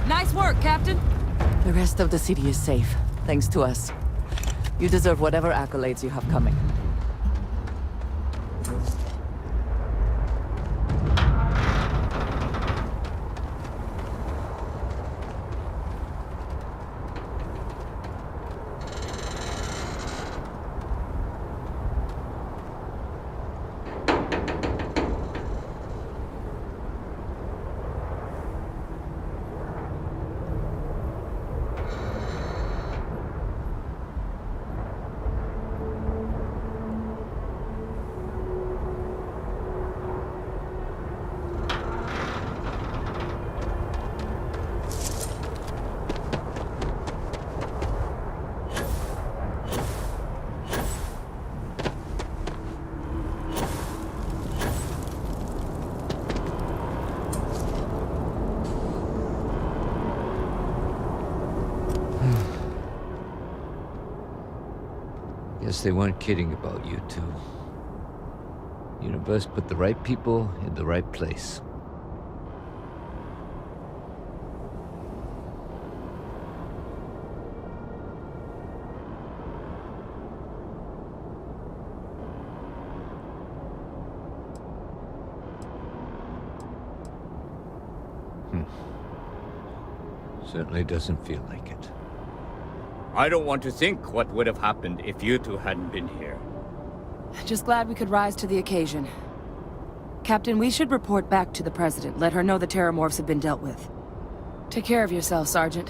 Nice work, Captain. The rest of the city is safe, thanks to us. You deserve whatever accolades you have coming. Guess they weren't kidding about you two. Universe put the right people in the right place. Certainly doesn't feel like it. I don't want to think what would have happened if you two hadn't been here. Just glad we could rise to the occasion. Captain, we should report back to the President. Let her know the Terramorphs have been dealt with. Take care of yourself, Sergeant.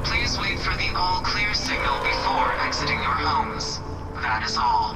Please wait for the all-clear signal before exiting your homes. That is all.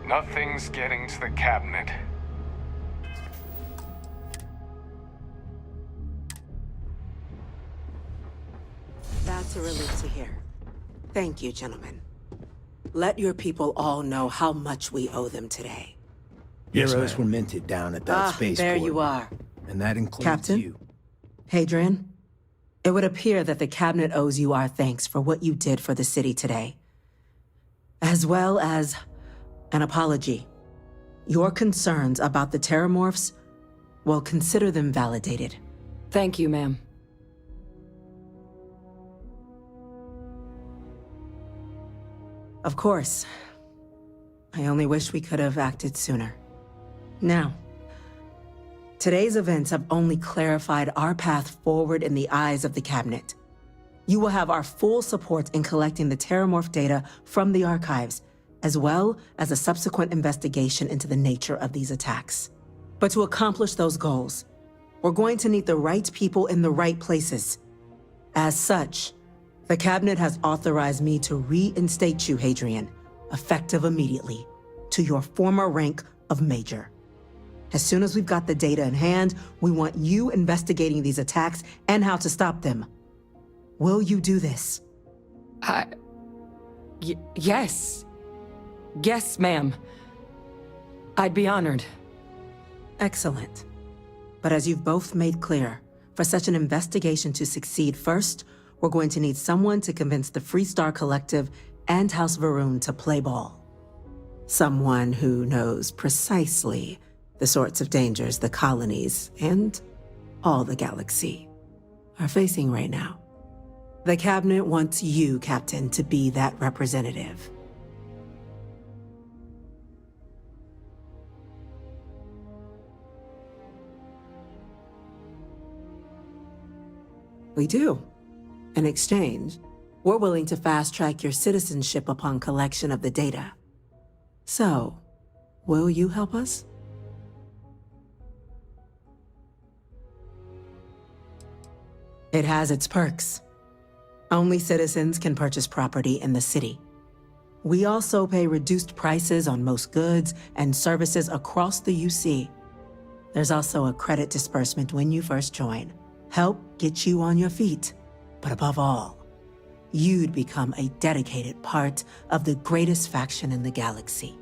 Nothing's getting to the cabinet. That's a relief to hear. Thank you, gentlemen. Let your people all know how much we owe them today. Yes, Heroes were minted down at that spaceport. There you are. And that includes Captain? you. Hadrian, it would appear that the cabinet owes you our thanks for what you did for the city today, as well as an apology. Your concerns about the Terramorphs, well, consider them validated. Thank you, ma'am. Of course. I only wish we could have acted sooner. Now, today's events have only clarified our path forward in the eyes of the cabinet. You will have our full support in collecting the Terramorph data from the archives, as well as a subsequent investigation into the nature of these attacks. But to accomplish those goals, we're going to need the right people in the right places. As such, the cabinet has authorized me to reinstate you, Hadrian, effective immediately, to your former rank of Major. As soon as we've got the data in hand, we want you investigating these attacks and how to stop them. Will you do this? Yes. Yes, ma'am. I'd be honored. Excellent. But as you've both made clear, for such an investigation to succeed first, we're going to need someone to convince the Freestar Collective and House Varun to play ball. Someone who knows precisely the sorts of dangers the colonies and all the galaxy are facing right now. The cabinet wants you, Captain, to be that representative. We do. In exchange, we're willing to fast-track your citizenship upon collection of the data. So, will you help us? It has its perks. Only citizens can purchase property in the city. We also pay reduced prices on most goods and services across the UC. There's also a credit disbursement when you first join. Help get you on your feet. But above all, you'd become a dedicated part of the greatest faction in the galaxy.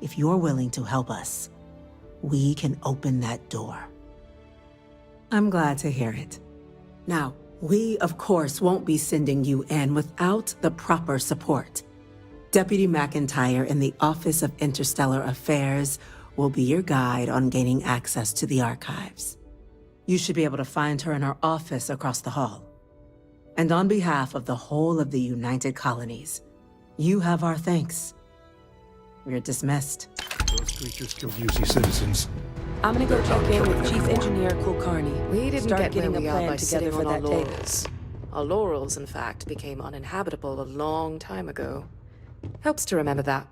If you're willing to help us, we can open that door. I'm glad to hear it. Now, we, of course, won't be sending you in without the proper support. Deputy McIntyre in the Office of Interstellar Affairs will be your guide on gaining access to the archives. You should be able to find her in her office across the hall. And on behalf of the whole of the United Colonies, you have our thanks. You're dismissed. Those creatures killed UC citizens. I'm gonna go check in with Chief Engineer Kulkarni. We didn't Start get where getting a we are plan by together sitting for on our that tape. laurels. Our laurels, in fact, became uninhabitable a long time ago. Helps to remember that.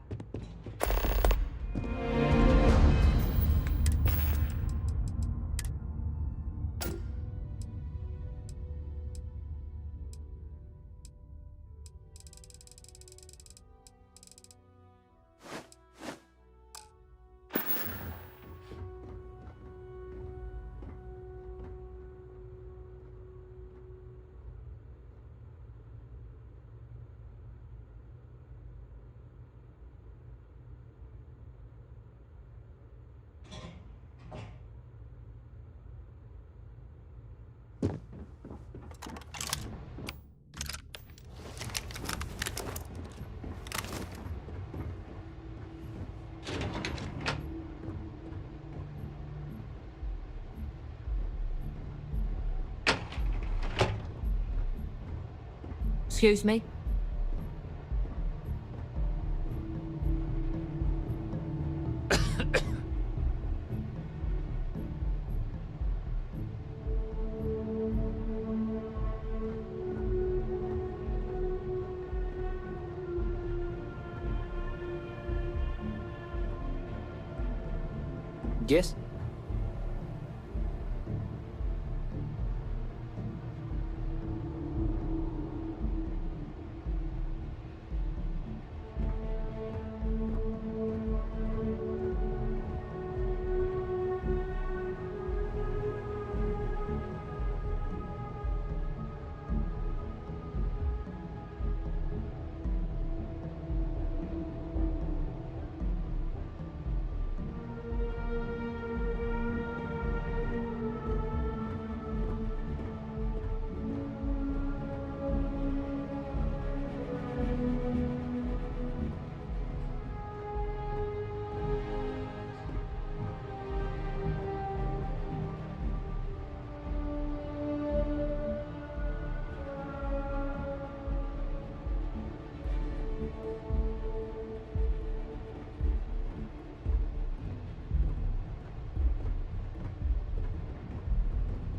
Excuse me? Yes?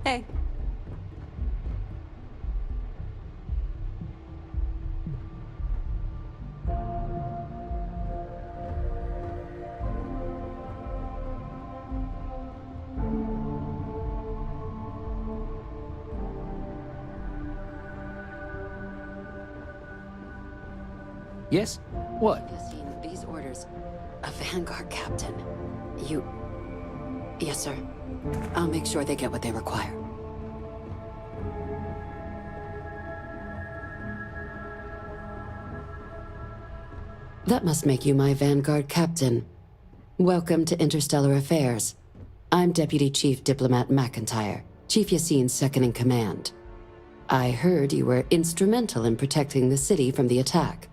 Hey. Yes? What? You've seen these orders. A Vanguard captain. You... Yes, sir. I'll make sure they get what they require. That must make you my Vanguard captain. Welcome to Interstellar Affairs. I'm Deputy Chief Diplomat McIntyre, Chief Yassine's second-in-command. I heard you were instrumental in protecting the city from the attack.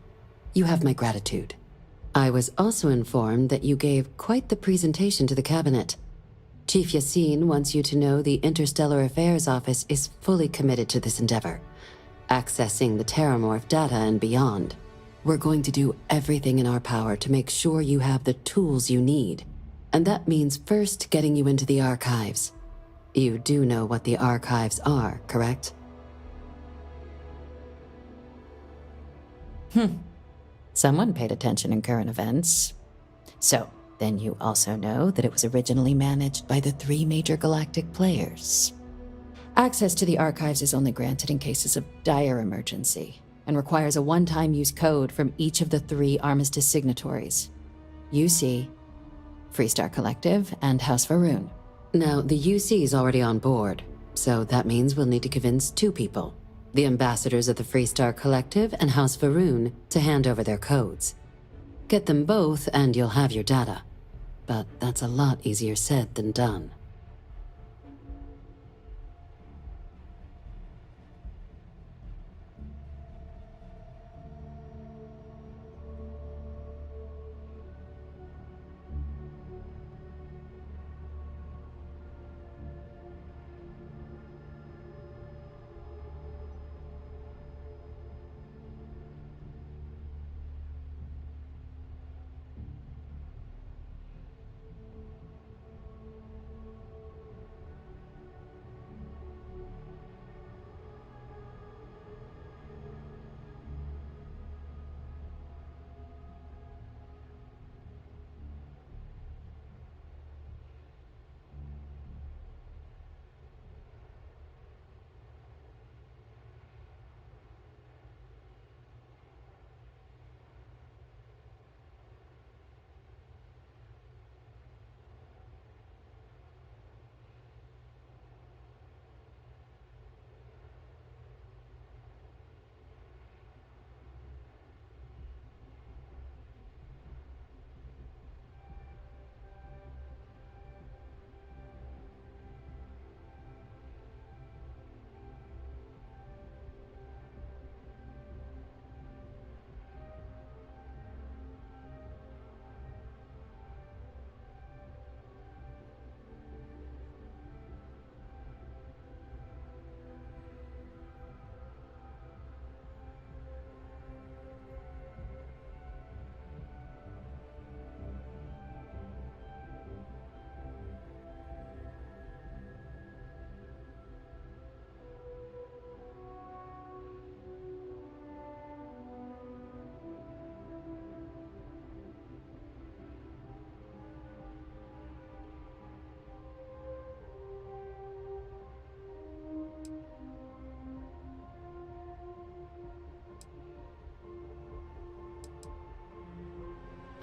You have my gratitude. I was also informed that you gave quite the presentation to the cabinet. Chief Yassine wants you to know the Interstellar Affairs Office is fully committed to this endeavor, accessing the Terramorph data and beyond. We're going to do everything in our power to make sure you have the tools you need. And that means first getting you into the archives. You do know what the archives are, correct? Someone paid attention in current events. So, then you also know that it was originally managed by the 3 major galactic players. Access to the archives is only granted in cases of dire emergency, and requires a one-time use code from each of the 3 armistice signatories. UC, Freestar Collective, and House Varun. Now, the UC is already on board, so that means we'll need to convince 2 people. The ambassadors of the Freestar Collective and House Varun to hand over their codes. Get them both and you'll have your data. But that's a lot easier said than done.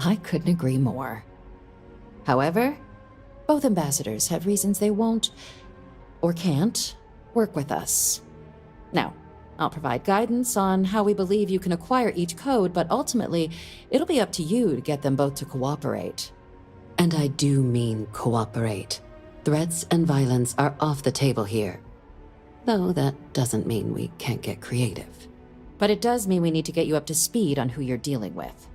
I couldn't agree more. However, both ambassadors have reasons they won't, or can't, work with us. Now, I'll provide guidance on how we believe you can acquire each code, but ultimately, it'll be up to you to get them both to cooperate. And I do mean cooperate. Threats and violence are off the table here. Though that doesn't mean we can't get creative. But it does mean we need to get you up to speed on who you're dealing with.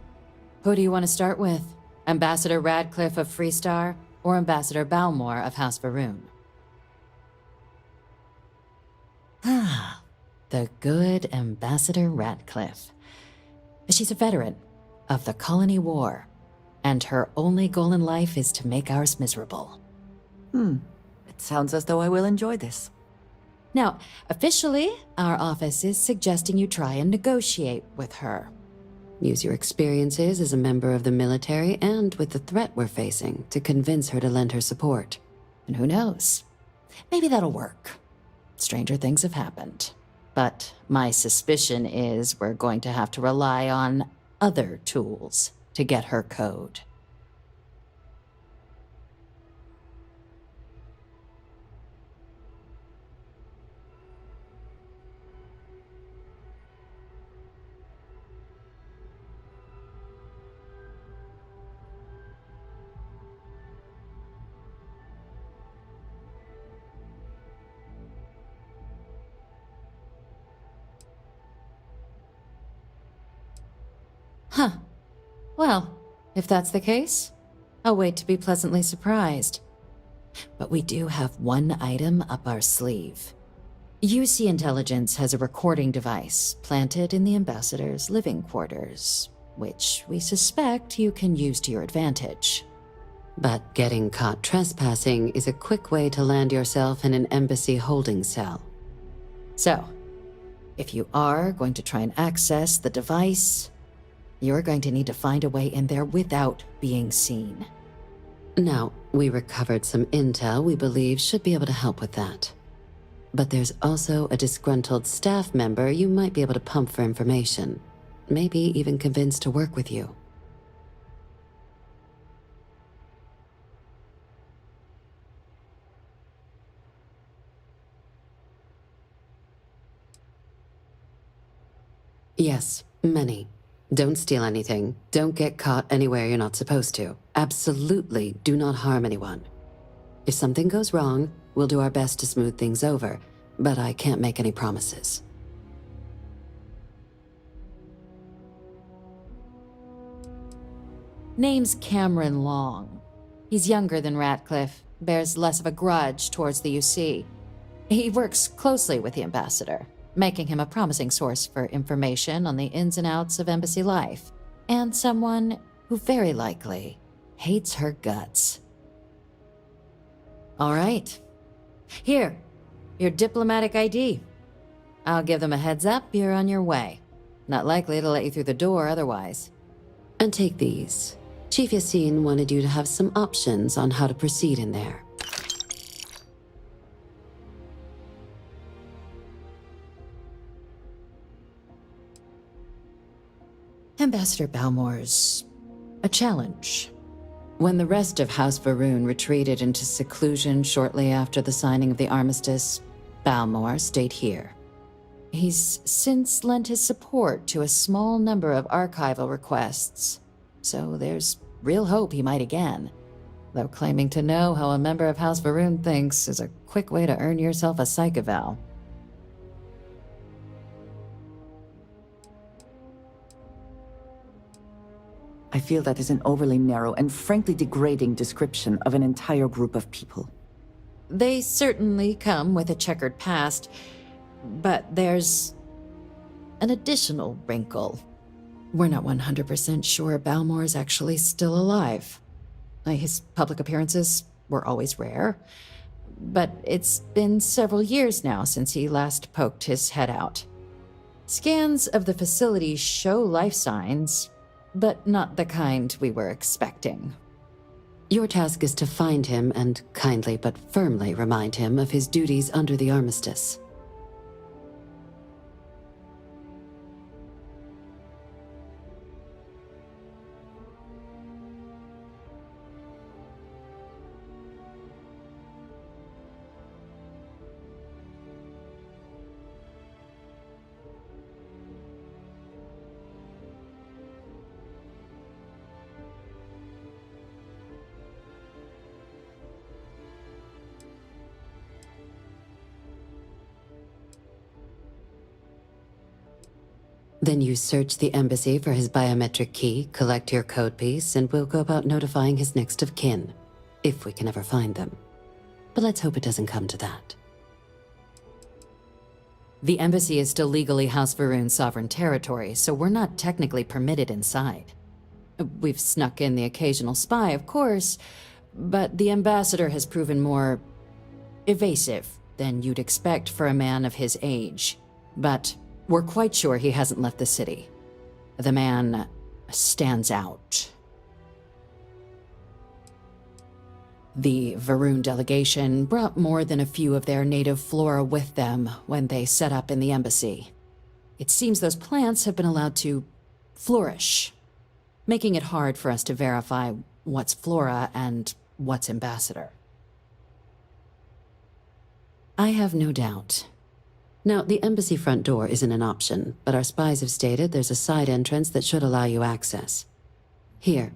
Who do you want to start with? Ambassador Radcliffe of Freestar, or Ambassador Balmore of House Varun? Ah, the good Ambassador Radcliffe. She's a veteran of the Colony War, and her only goal in life is to make ours miserable. It sounds as though I will enjoy this. Now, officially, our office is suggesting you try and negotiate with her. Use your experiences as a member of the military and with the threat we're facing to convince her to lend her support. And who knows? Maybe that'll work. Stranger things have happened. But my suspicion is we're going to have to rely on other tools to get her code. Huh. Well, if that's the case, I'll wait to be pleasantly surprised. But we do have one item up our sleeve. UC Intelligence has a recording device planted in the ambassador's living quarters, which we suspect you can use to your advantage. But getting caught trespassing is a quick way to land yourself in an embassy holding cell. So, if you are going to try and access the device, you're going to need to find a way in there without being seen. Now, we recovered some intel we believe should be able to help with that. But there's also a disgruntled staff member you might be able to pump for information. Maybe even convince to work with you. Yes, many. Don't steal anything. Don't get caught anywhere you're not supposed to. Absolutely do not harm anyone. If something goes wrong, we'll do our best to smooth things over, but I can't make any promises. Name's Cameron Long. He's younger than Ratcliffe, bears less of a grudge towards the UC. He works closely with the ambassador, making him a promising source for information on the ins and outs of embassy life, and someone who very likely hates her guts. All right. Here, your diplomatic ID. I'll give them a heads up you're on your way. Not likely to let you through the door otherwise. And take these. Chief Yassine wanted you to have some options on how to proceed in there. Ambassador Balmore's a challenge. When the rest of House Varun retreated into seclusion shortly after the signing of the armistice, Balmore stayed here. He's since lent his support to a small number of archival requests, so there's real hope he might again. Though claiming to know how a member of House Varun thinks is a quick way to earn yourself a psych eval. I feel that is an overly narrow and frankly degrading description of an entire group of people. They certainly come with a checkered past, but there's an additional wrinkle. We're not 100% sure Balmore is actually still alive. His public appearances were always rare, but it's been several years now since he last poked his head out. Scans of the facility show life signs, but not the kind we were expecting. Your task is to find him and kindly but firmly remind him of his duties under the armistice. Then you search the embassy for his biometric key, collect your code piece, and we'll go about notifying his next of kin, if we can ever find them. But let's hope it doesn't come to that. The embassy is still legally House Varun's sovereign territory, so we're not technically permitted inside. We've snuck in the occasional spy, of course, but the ambassador has proven more evasive than you'd expect for a man of his age. But we're quite sure he hasn't left the city. The man stands out. The Varun delegation brought more than a few of their native flora with them when they set up in the embassy. It seems those plants have been allowed to flourish, making it hard for us to verify what's flora and what's ambassador. I have no doubt. Now, the embassy front door isn't an option, but our spies have stated there's a side entrance that should allow you access. Here,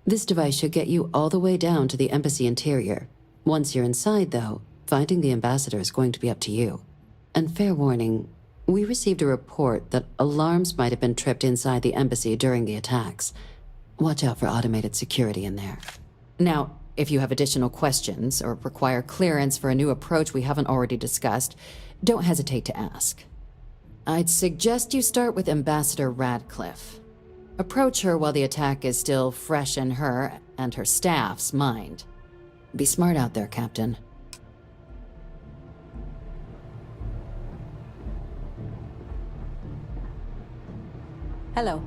this device should get you all the way down to the embassy interior. Once you're inside, though, finding the ambassador is going to be up to you. And fair warning, we received a report that alarms might have been tripped inside the embassy during the attacks. Watch out for automated security in there. Now, if you have additional questions or require clearance for a new approach we haven't already discussed, don't hesitate to ask. I'd suggest you start with Ambassador Radcliffe. Approach her while the attack is still fresh in her and her staff's mind. Be smart out there, Captain. Hello.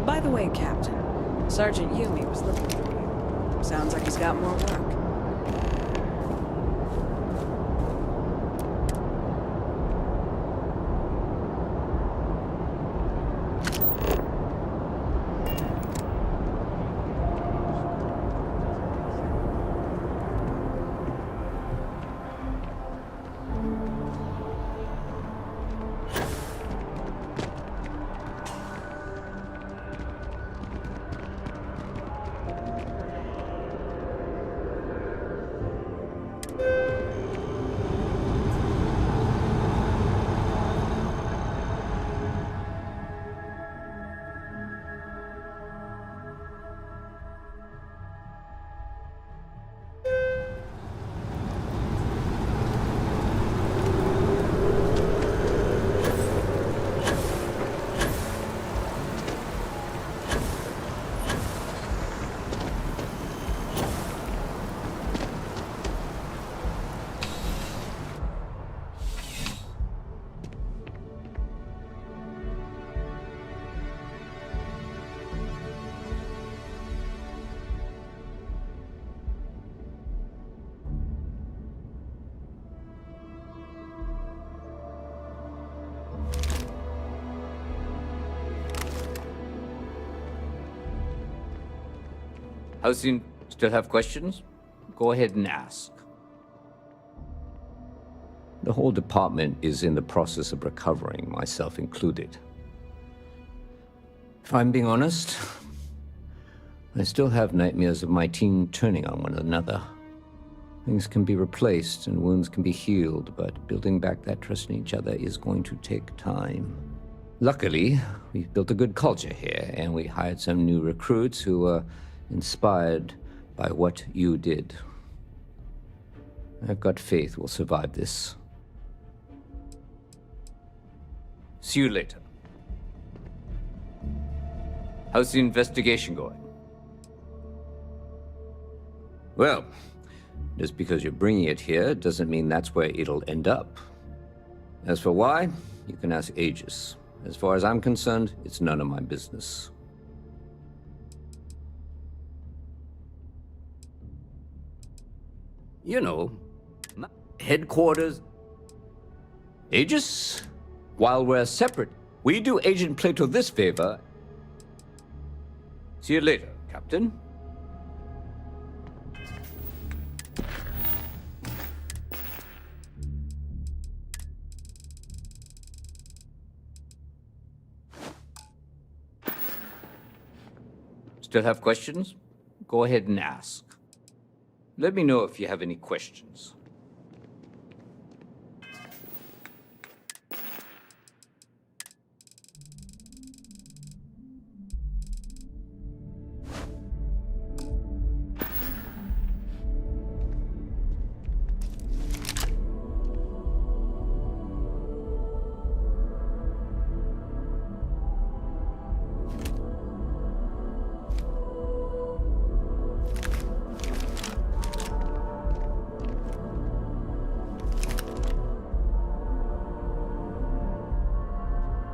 By the way, Captain, Sergeant Yumi was looking for you. Sounds like he's got more work. How's still have questions? Go ahead and ask. The whole department is in the process of recovering, myself included. If I'm being honest, I still have nightmares of my team turning on one another. Things can be replaced and wounds can be healed, but building back that trust in each other is going to take time. Luckily, we've built a good culture here, and we hired some new recruits who were inspired by what you did. I've got faith we'll survive this. See you later. How's the investigation going? Well, just because you're bringing it here doesn't mean that's where it'll end up. As for why, you can ask Aegis. As far as I'm concerned, it's none of my business. You know, headquarters. Aegis? While we're separate, we do Agent Plato this favor. See you later, Captain. Still have questions? Go ahead and ask. Let me know if you have any questions.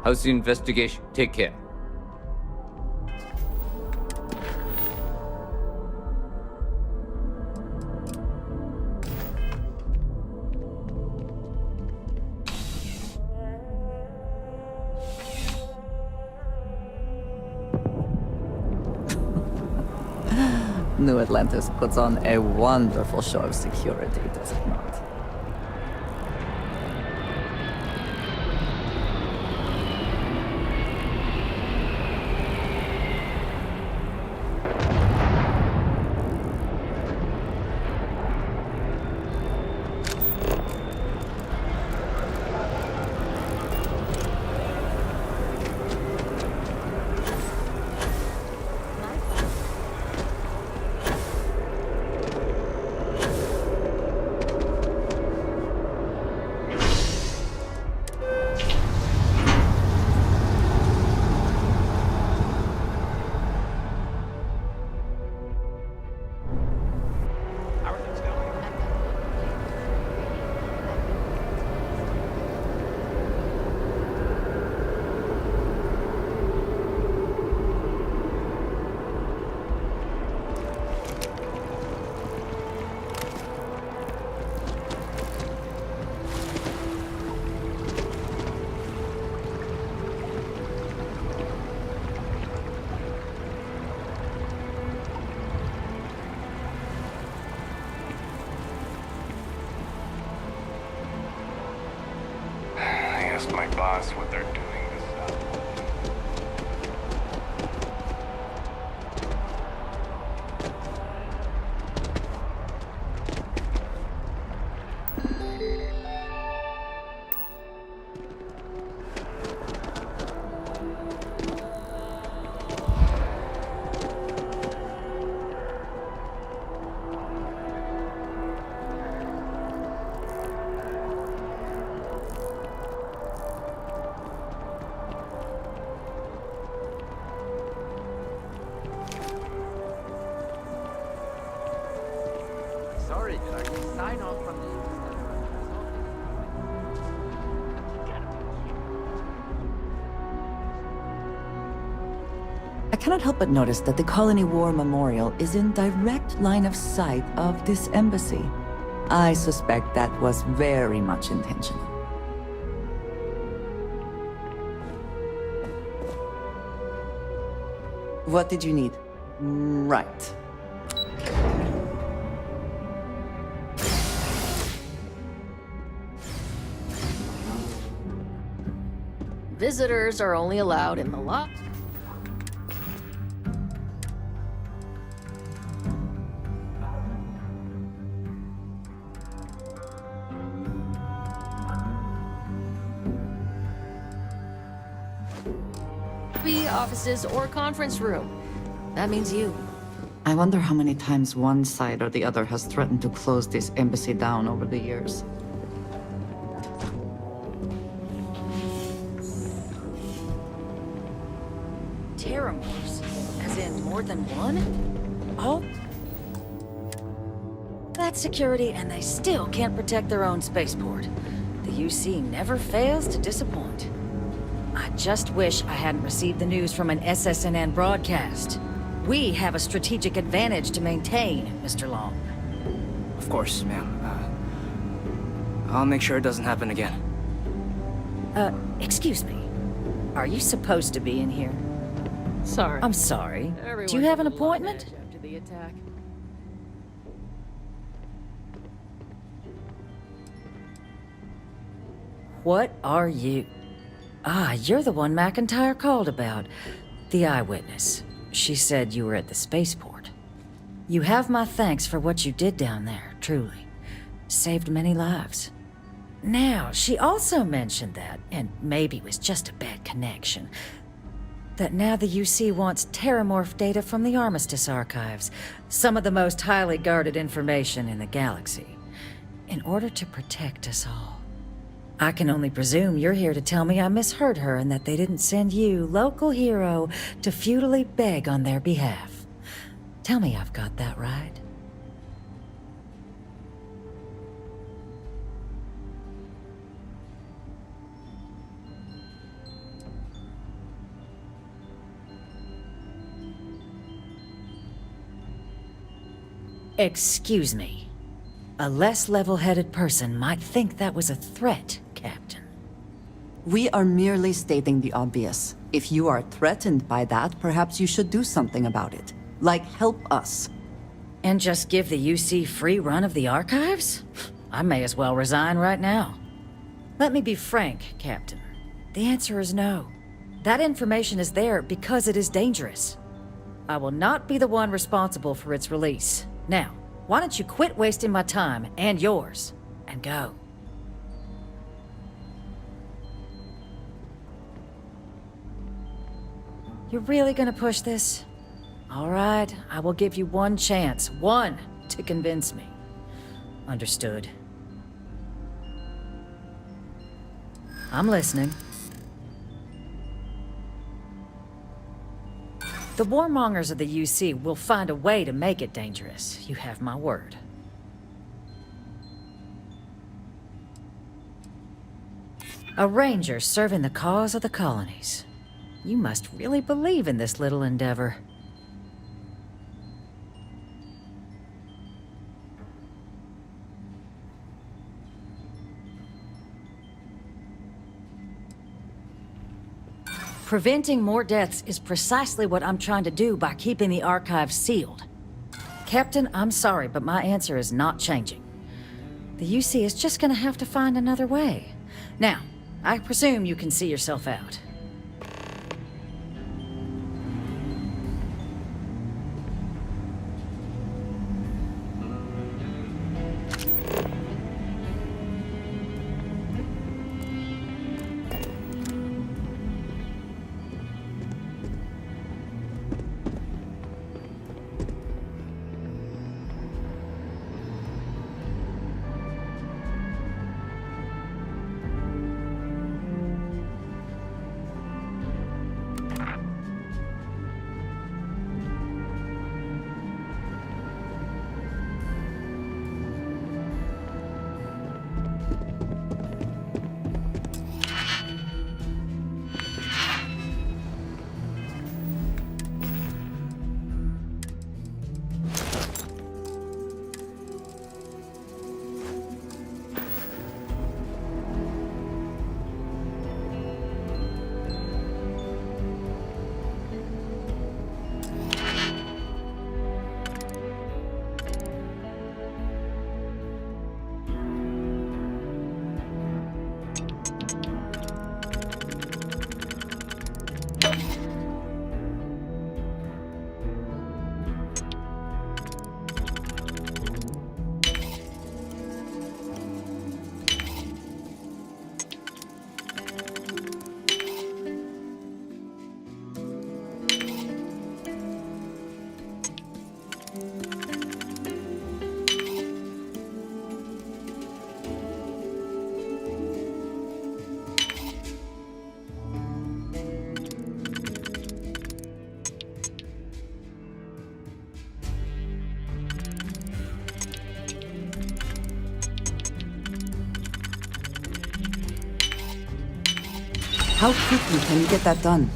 How's the investigation? Take care. New Atlantis puts on a wonderful show of security, does it not? My boss what they're doing this stuff. Sorry, did I sign off from the... I cannot help but notice that the Colony War Memorial is in direct line of sight of this embassy. I suspect that was very much intentional. What did you need? Right. Visitors are only allowed in the lot. Offices or conference room. That means you. I wonder how many times one side or the other has threatened to close this embassy down over the years. Terramorphs, as in more than one? Oh. That's security, and they still can't protect their own spaceport. The UC never fails to disappoint. I just wish I hadn't received the news from an SSNN broadcast. We have a strategic advantage to maintain, Mr. Long. Of course, ma'am. I'll make sure it doesn't happen again. Excuse me. Are you supposed to be in here? Sorry. I'm sorry. Do you have an appointment? After the attack. What are you? Ah, you're the one McIntyre called about. The eyewitness. She said you were at the spaceport. You have my thanks for what you did down there, truly. Saved many lives. Now, she also mentioned that, and maybe it was just a bad connection, that now the UC wants terramorph data from the Armistice archives, some of the most highly guarded information in the galaxy, in order to protect us all. I can only presume you're here to tell me I misheard her and that they didn't send you, local hero, to futilely beg on their behalf. Tell me I've got that right. Excuse me. A less level-headed person might think that was a threat, Captain. We are merely stating the obvious. If you are threatened by that, perhaps you should do something about it. Like, help us. And just give the UC free run of the archives? I may as well resign right now. Let me be frank, Captain. The answer is no. That information is there because it is dangerous. I will not be the one responsible for its release. Now, why don't you quit wasting my time and yours, and go? You're really gonna push this? All right, I will give you one chance, one, to convince me. Understood. I'm listening. The warmongers of the UC will find a way to make it dangerous. You have my word. A ranger serving the cause of the colonies. You must really believe in this little endeavor. Preventing more deaths is precisely what I'm trying to do by keeping the archives sealed. Captain, I'm sorry, but my answer is not changing. The UC is just gonna have to find another way. Now, I presume you can see yourself out. How quickly can you get that done?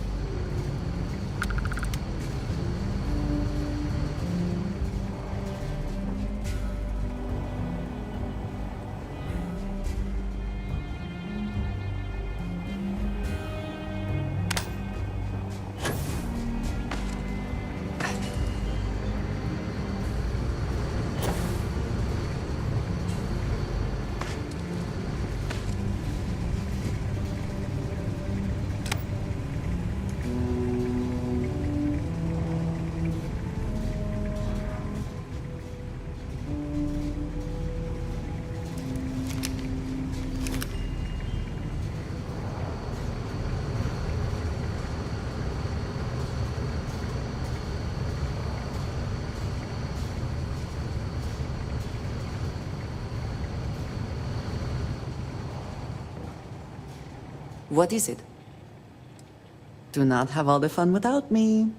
What is it? Do not have all the fun without me.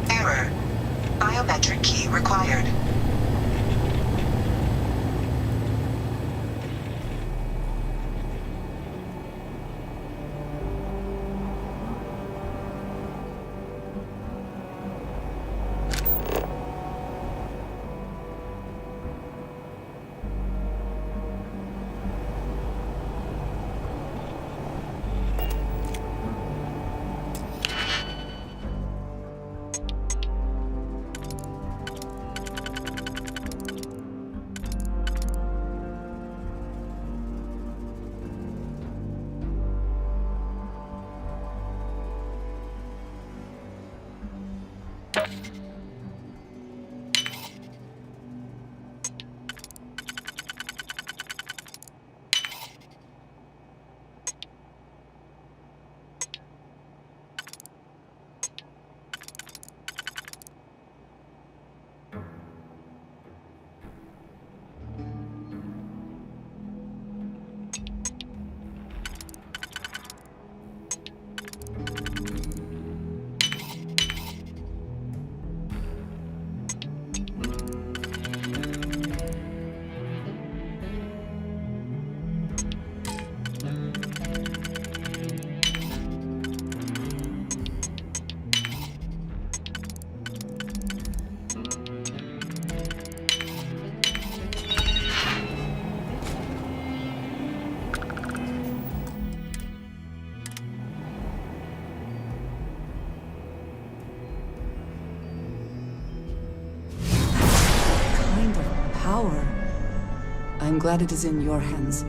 Error. Biometric key required. Power. I'm glad it is in your hands.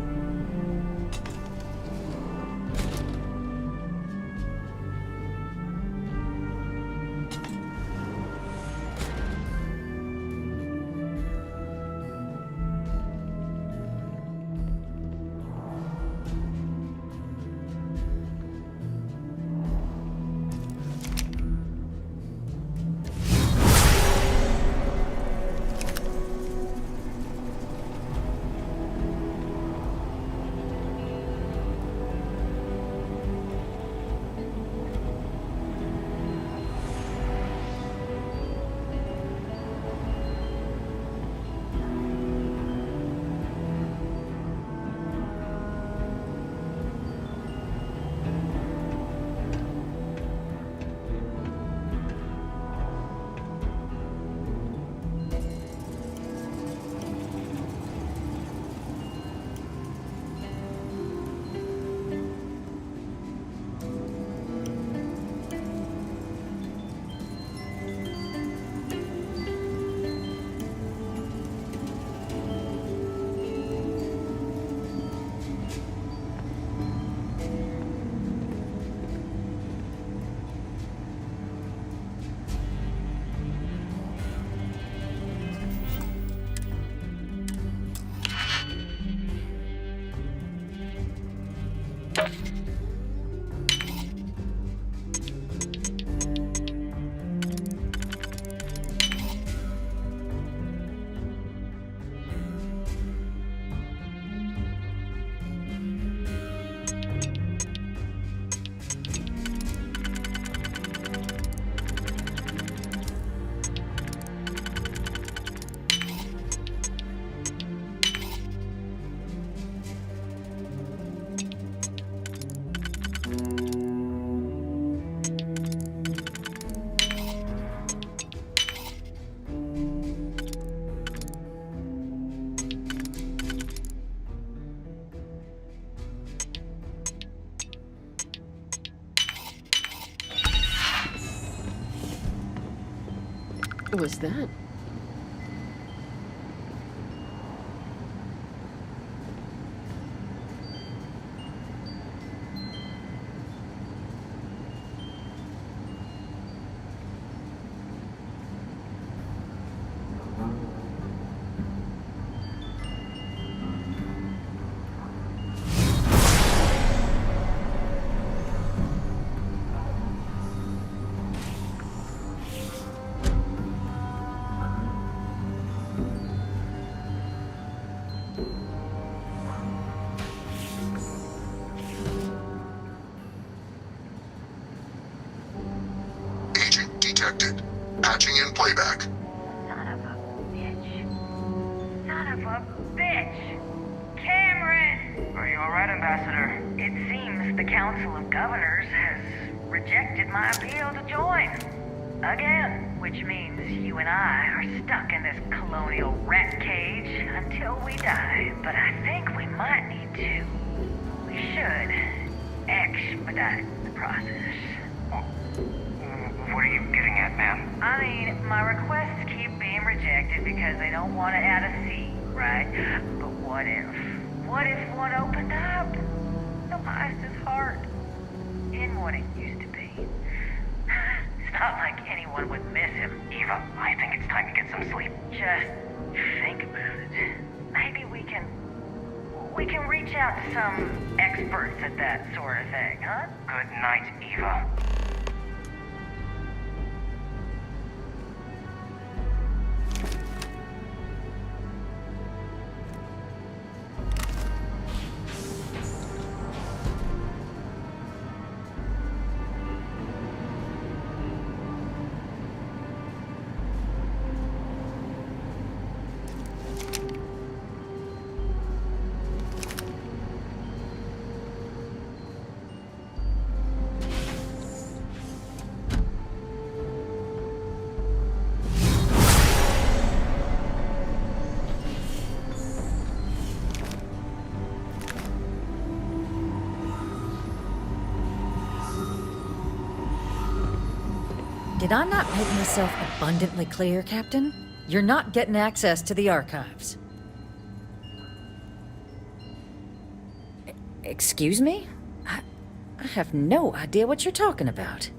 was that? Agent detected. Patching in playback. Son of a bitch. Son of a bitch! Cameron! Are you alright, Ambassador? It seems the Council of Governors has rejected my appeal to join. Again, which means you and I are stuck in this colonial rat cage until we die. But I think we might need to. We should expedite the process. What are you getting at, ma'am? I mean, my requests keep being rejected because they don't want to add a C, right? But what if? What if one opened up? The Meister's heart in what it used to be. It's not like anyone would miss him. Eva, I think it's time to get some sleep. Just think about it. Maybe we can reach out to some experts at that sort of thing, huh? Good night, Eva. Did I not make myself abundantly clear, Captain? You're not getting access to the archives. Excuse me? I have no idea what you're talking about.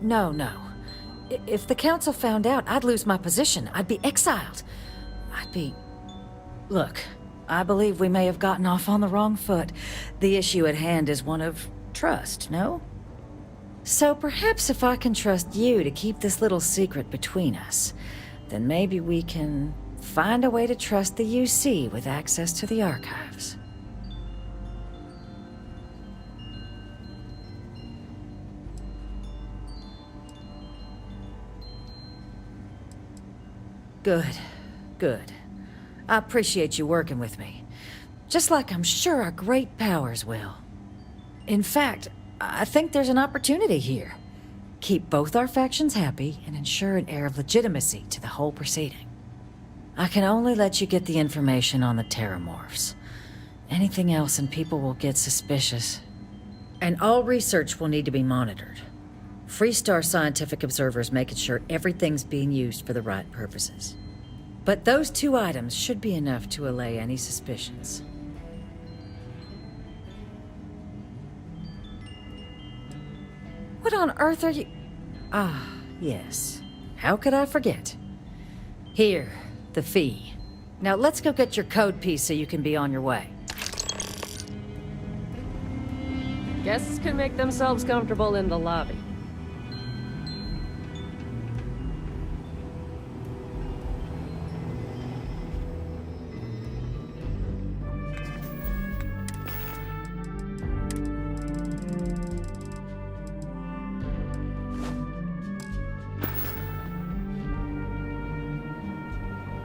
No. If the Council found out, I'd lose my position. I'd be exiled. Look, I believe we may have gotten off on the wrong foot. The issue at hand is one of trust, no? So perhaps if I can trust you to keep this little secret between us, then maybe we can find a way to trust the UC with access to the archives. Good. I appreciate you working with me. Just like I'm sure our great powers will. In fact, I think there's an opportunity here. Keep both our factions happy and ensure an air of legitimacy to the whole proceeding. I can only let you get the information on the Terramorphs. Anything else and people will get suspicious. And all research will need to be monitored. Freestar scientific observers making sure everything's being used for the right purposes. But those 2 items should be enough to allay any suspicions. What on earth are you... Ah, yes. How could I forget? Here, the fee. Now let's go get your code piece so you can be on your way. Guests can make themselves comfortable in the lobby.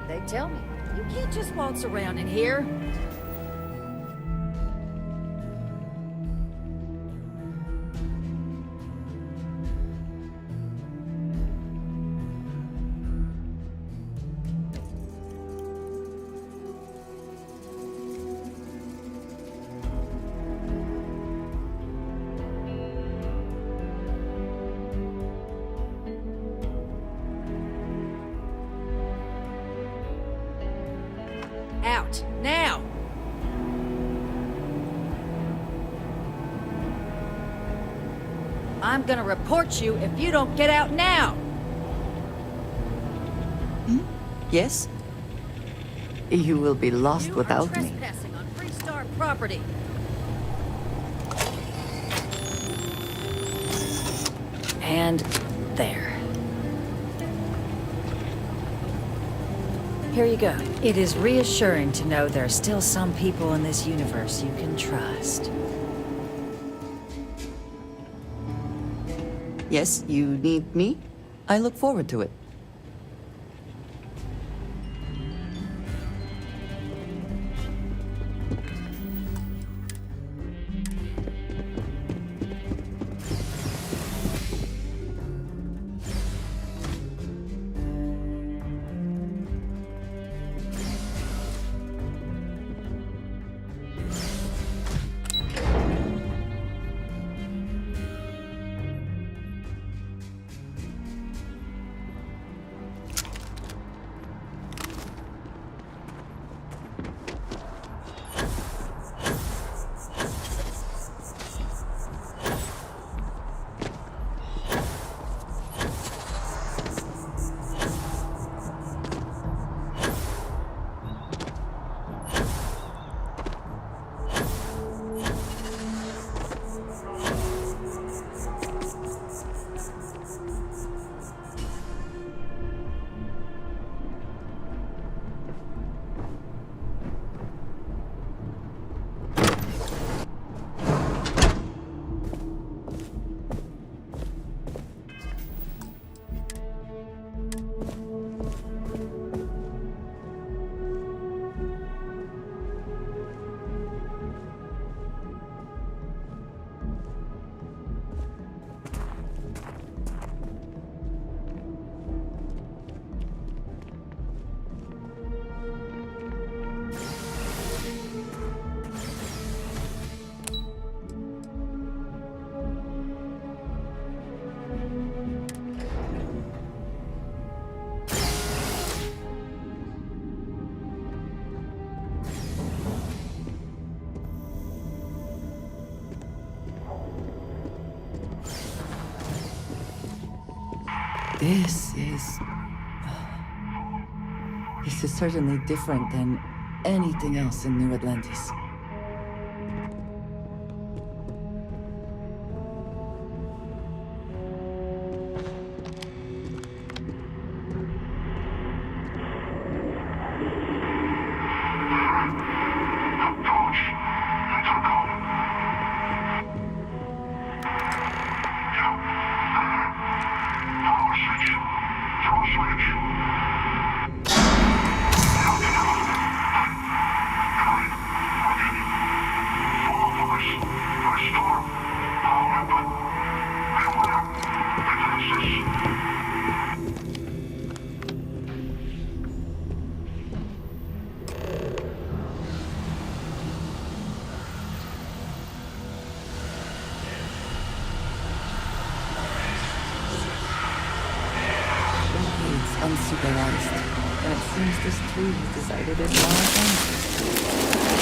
They tell me, you can't just waltz around in here. I'm gonna report you if you don't get out now! Yes? You will be lost You are without me. trespassing on Freestar property. And there. Here you go. It is reassuring to know there are still some people in this universe you can trust. Yes, you need me? I look forward to it. This is certainly different than anything else in New Atlantis. Unsupervised, and it seems this tree has decided it's our ancestry.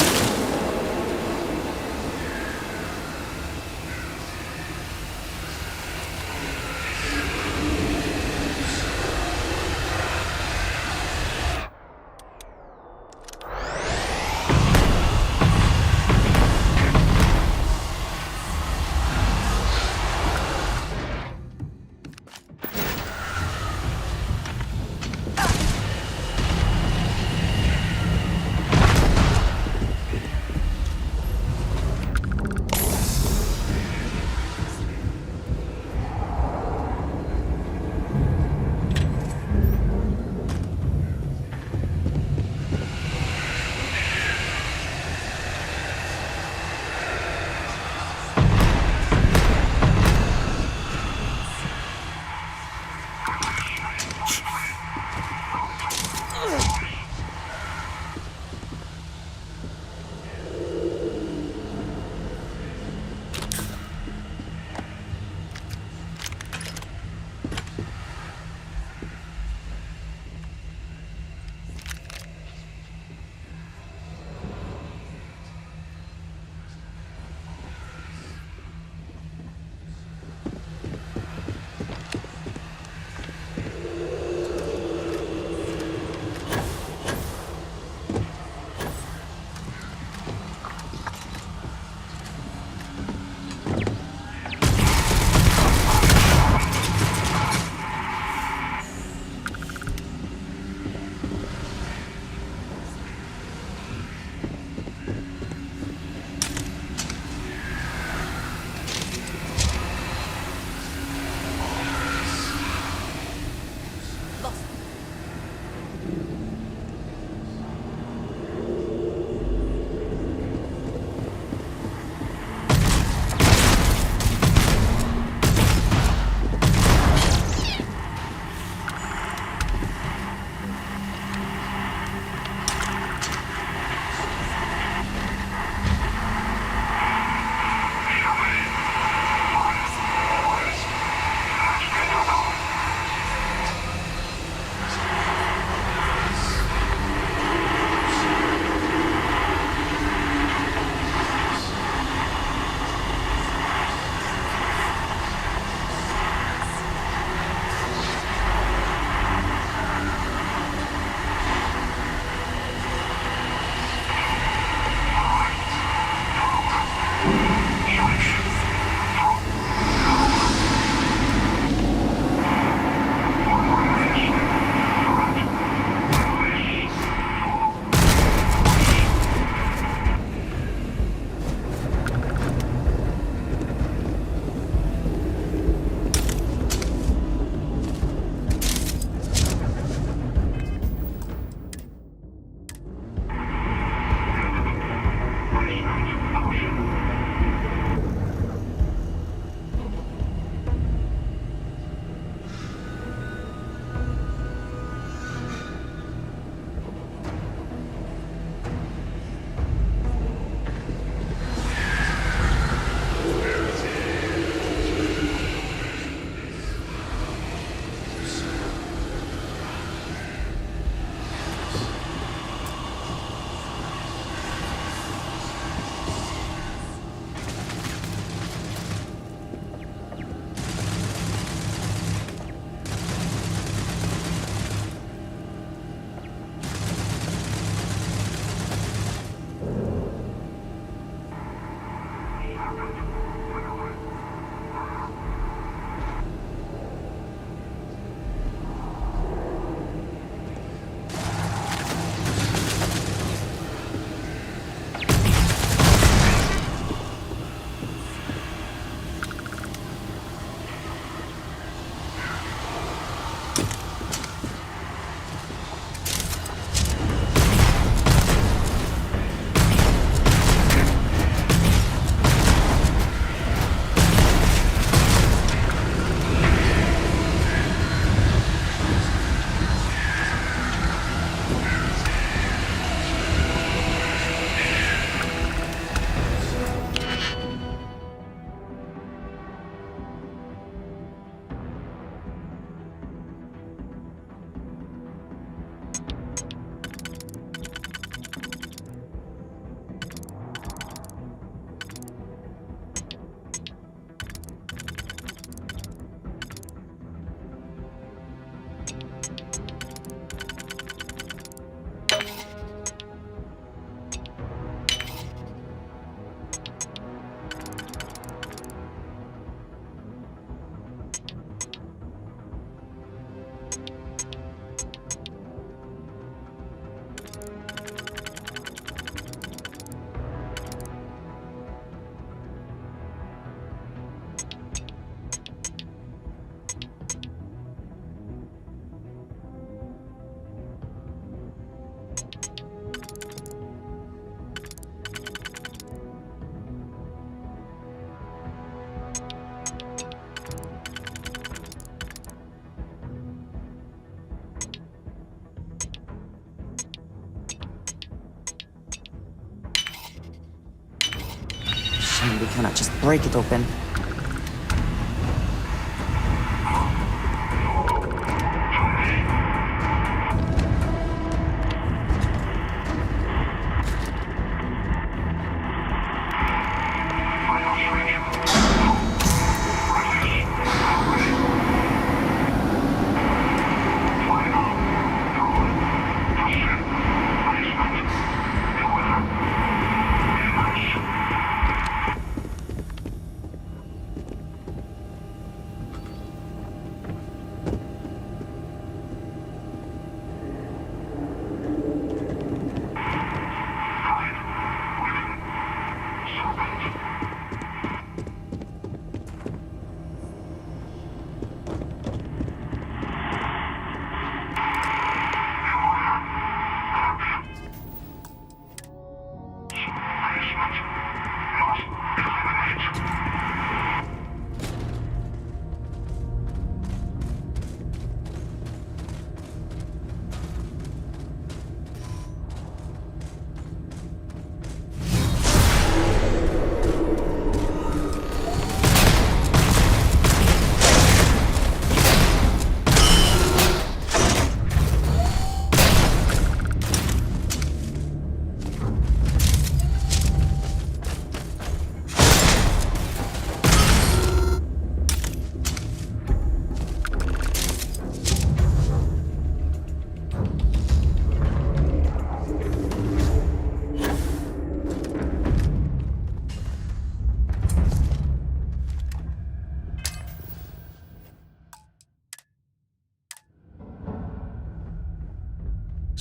break it open.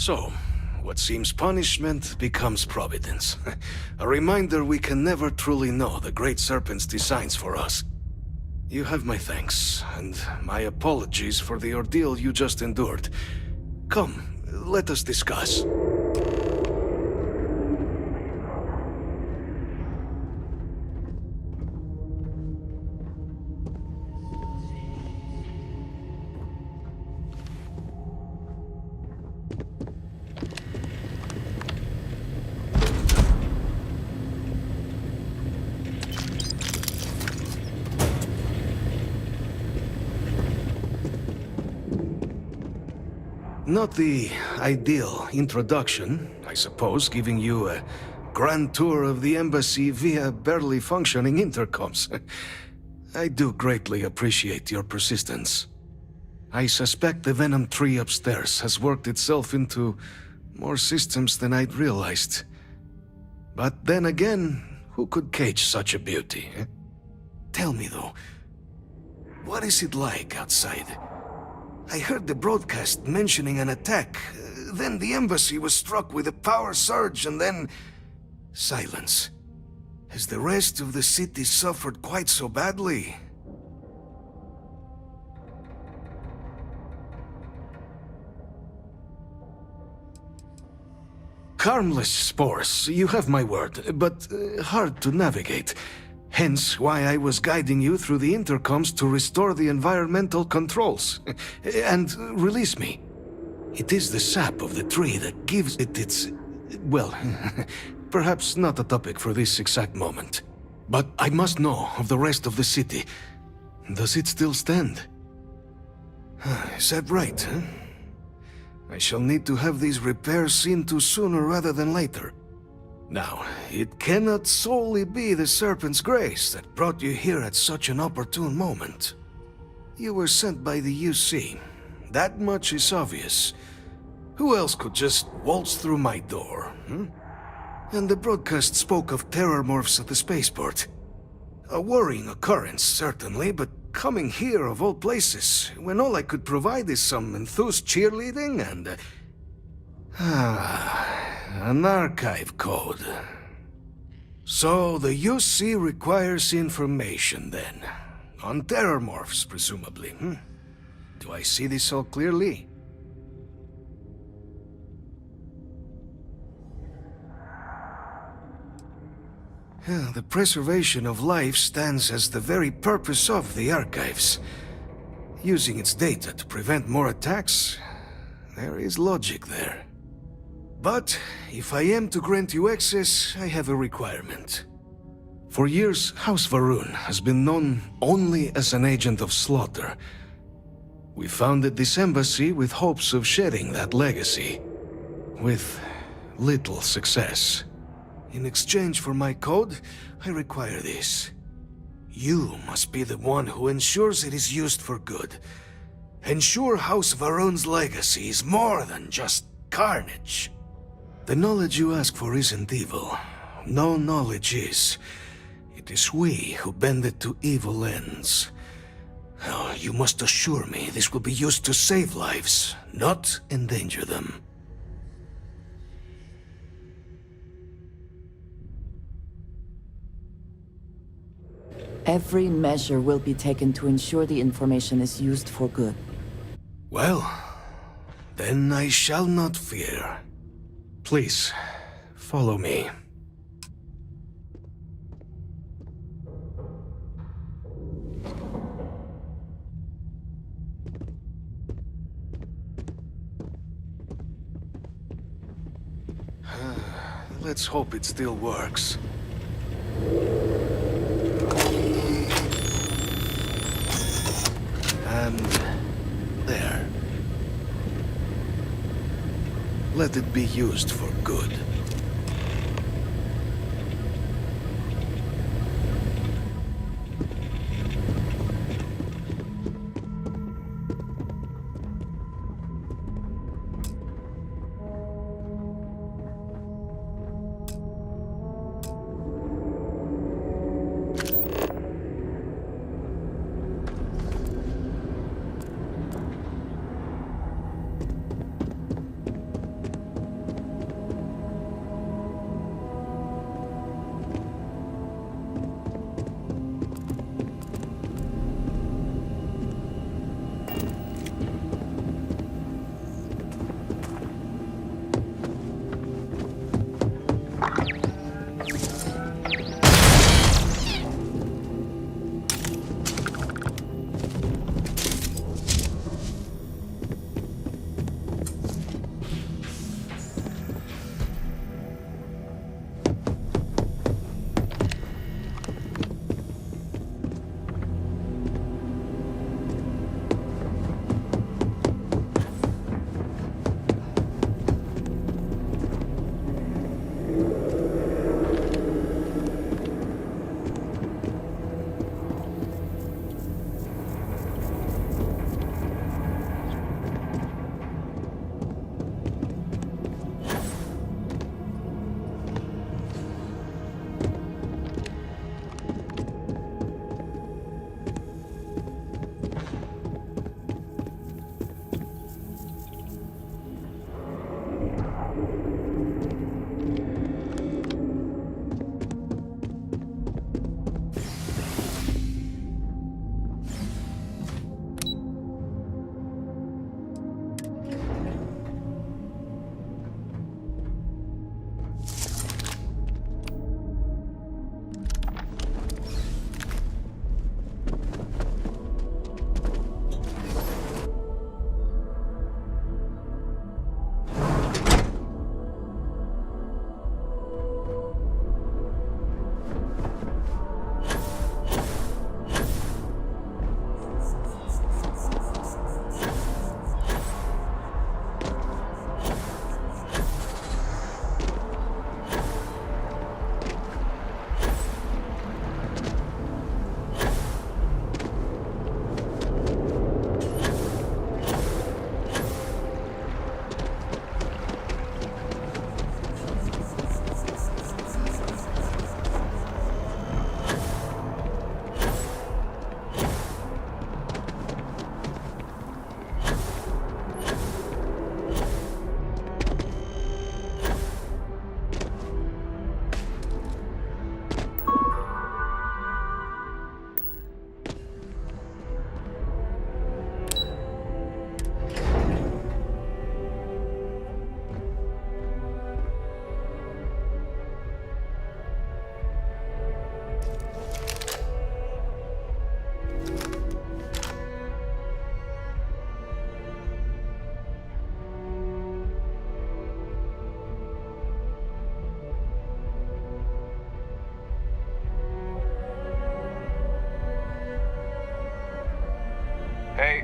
So, what seems punishment becomes providence. A reminder we can never truly know the Great Serpent's designs for us. You have my thanks, and my apologies for the ordeal you just endured. Come, let us discuss. Not the ideal introduction, I suppose, giving you a grand tour of the embassy via barely functioning intercoms. I do greatly appreciate your persistence. I suspect the Venom tree upstairs has worked itself into more systems than I'd realized. But then again, who could cage such a beauty? Tell me though, what is it like outside? I heard the broadcast mentioning an attack. Then the embassy was struck with a power surge and then... silence. Has the rest of the city suffered quite so badly? Harmless spores, you have my word, but hard to navigate. Hence why I was guiding you through the intercoms to restore the environmental controls. And release me. It is the sap of the tree that gives it its... well, perhaps not a topic for this exact moment. But I must know of the rest of the city. Does it still stand? Is that right, huh? I shall need to have these repairs seen to sooner rather than later. Now, it cannot solely be the Serpent's grace that brought you here at such an opportune moment. You were sent by the UC. That much is obvious. Who else could just waltz through my door, And the broadcast spoke of terror morphs at the spaceport. A worrying occurrence, certainly, but coming here of all places, when all I could provide is some enthused cheerleading and... an archive code. So the UC requires information, then. On terror morphs, presumably, Do I see this all clearly? The preservation of life stands as the very purpose of the archives. Using its data to prevent more attacks, there is logic there. But if I am to grant you access, I have a requirement. For years, House Varun has been known only as an agent of slaughter. We founded this embassy with hopes of shedding that legacy, with little success. In exchange for my code, I require this. You must be the one who ensures it is used for good. Ensure House Varun's legacy is more than just carnage. The knowledge you ask for isn't evil. No knowledge is. It is we who bend it to evil ends. Oh, you must assure me this will be used to save lives, not endanger them. Every measure will be taken to ensure the information is used for good. Well, then I shall not fear. Please, follow me. Let's hope it still works. And there. Let it be used for good.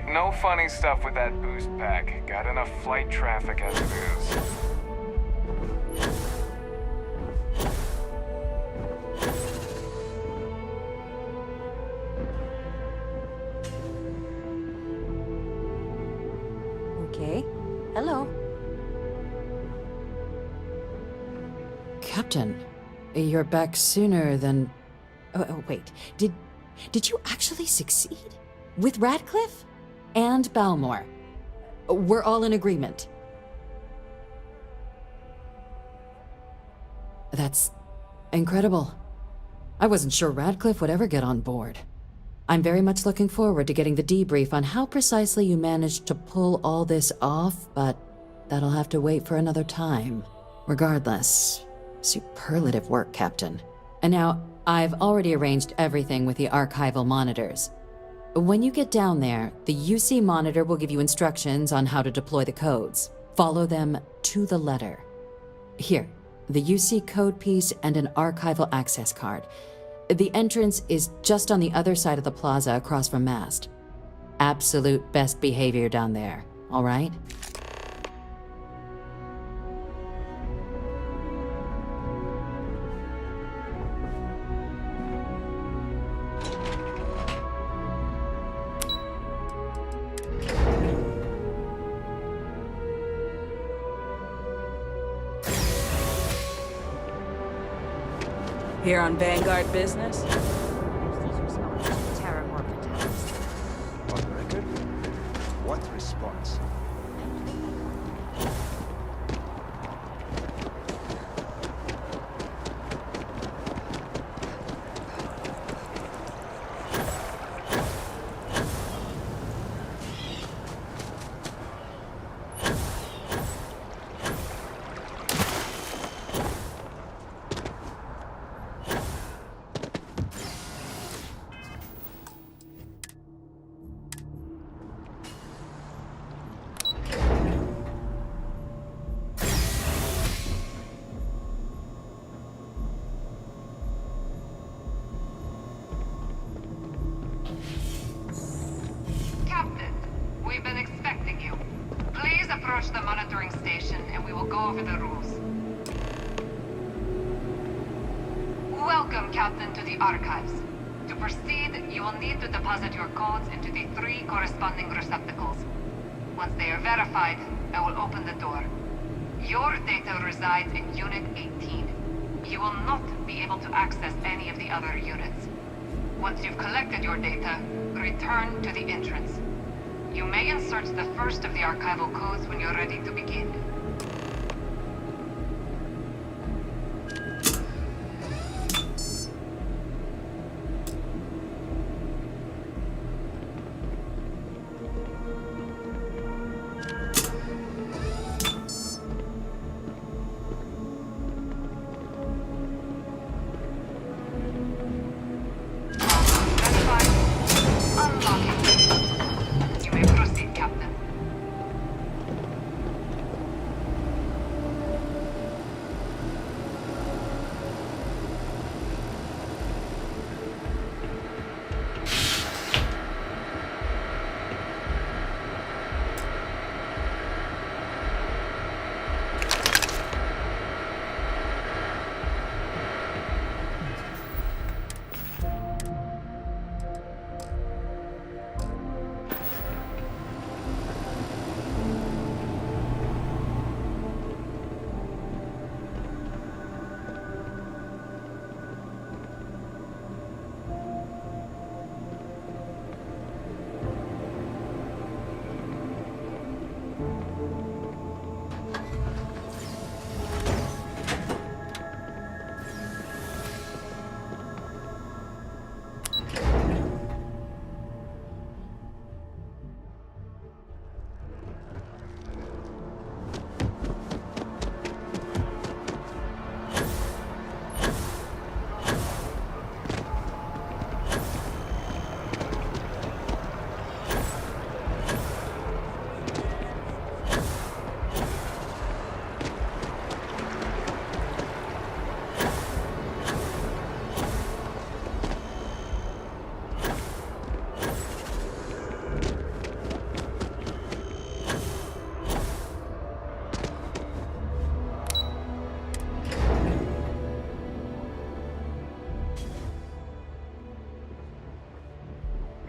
No funny stuff with that boost pack. Got enough flight traffic as it is. Okay. Hello. Captain, you're back sooner than... Oh, wait. Did you actually succeed? With Radcliffe? And Balmore? We're all in agreement. That's incredible. I wasn't sure Radcliffe would ever get on board. I'm very much looking forward to getting the debrief on how precisely you managed to pull all this off, but that'll have to wait for another time. Regardless, superlative work, Captain. And now, I've already arranged everything with the archival monitors. When you get down there, the UC monitor will give you instructions on how to deploy the codes. Follow them to the letter. Here, the UC code piece and an archival access card. The entrance is just on the other side of the plaza across from Mast. Absolute best behavior down there, all right? Here on Vanguard business? On record? What response? Captain, we've been expecting you. Please approach the monitoring station and we will go over the rules. Welcome, Captain, to the archives. To proceed, you will need to deposit your codes into the 3 corresponding receptacles. Once they are verified, I will open the door. Your data resides in Unit 18. You will not be able to access any of the other units. Once you've collected your data, return to the entrance. You may insert the first of the archival codes when you're ready to begin.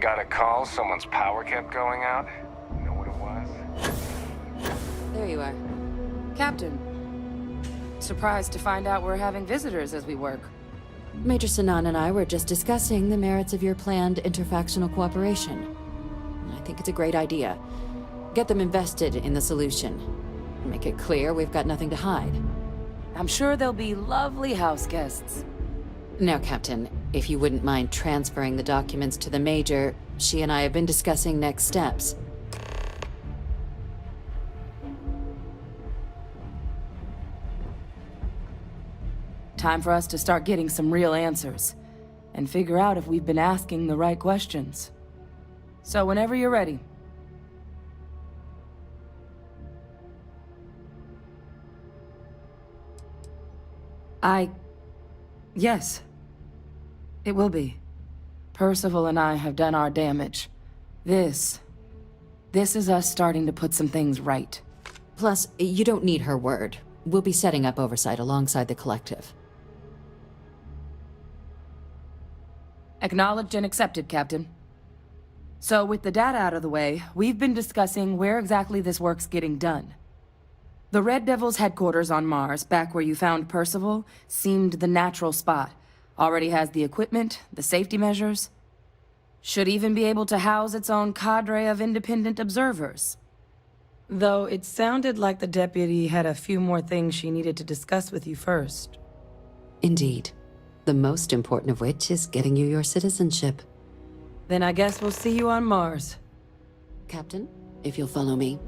Got a call, someone's power kept going out? Know what it was? There you are. Captain. Surprised to find out we're having visitors as we work. Major Sinan and I were just discussing the merits of your planned interfactional cooperation. I think it's a great idea. Get them invested in the solution. Make it clear we've got nothing to hide. I'm sure they'll be lovely house guests. Now, Captain, if you wouldn't mind transferring the documents to the Major, she and I have been discussing next steps. Time for us to start getting some real answers, and figure out if we've been asking the right questions. So whenever you're ready. Yes. It will be. Percival and I have done our damage. This is us starting to put some things right. Plus, you don't need her word. We'll be setting up oversight alongside the collective. Acknowledged and accepted, Captain. So with the data out of the way, we've been discussing where exactly this work's getting done. The Red Devil's headquarters on Mars, back where you found Percival, seemed the natural spot. Already has the equipment, the safety measures. Should even be able to house its own cadre of independent observers. Though it sounded like the deputy had a few more things she needed to discuss with you first. Indeed. The most important of which is getting you your citizenship. Then I guess we'll see you on Mars. Captain, if you'll follow me.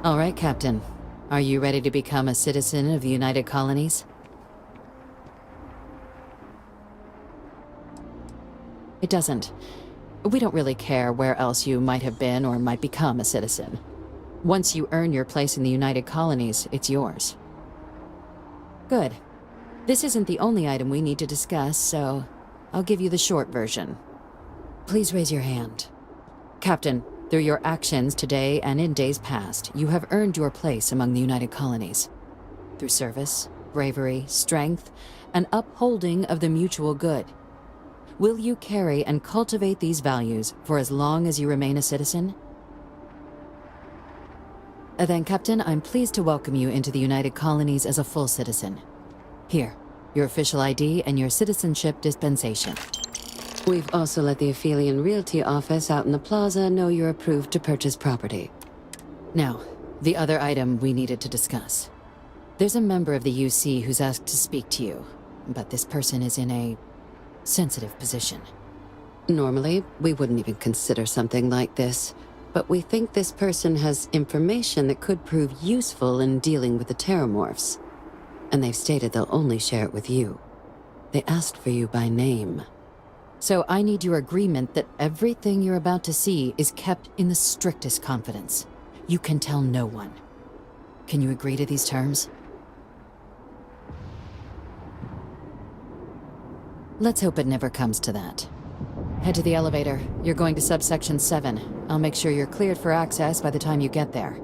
All right, Captain. Are you ready to become a citizen of the United Colonies? It doesn't. We don't really care where else you might have been or might become a citizen. Once you earn your place in the United Colonies, it's yours. Good. This isn't the only item we need to discuss, so I'll give you the short version. Please raise your hand. Captain, through your actions today and in days past, you have earned your place among the United Colonies. Through service, bravery, strength, and upholding of the mutual good. Will you carry and cultivate these values for as long as you remain a citizen? Then, Captain, I'm pleased to welcome you into the United Colonies as a full citizen. Here, your official ID and your citizenship dispensation. We've also let the Aphelion Realty office out in the plaza know you're approved to purchase property. Now, the other item we needed to discuss. There's a member of the UC who's asked to speak to you, but this person is in a sensitive position. Normally, we wouldn't even consider something like this, but we think this person has information that could prove useful in dealing with the Terramorphs. And they've stated they'll only share it with you. They asked for you by name. So I need your agreement that everything you're about to see is kept in the strictest confidence. You can tell no one. Can you agree to these terms? Let's hope it never comes to that. Head to the elevator. You're going to subsection 7. I'll make sure you're cleared for access by the time you get there.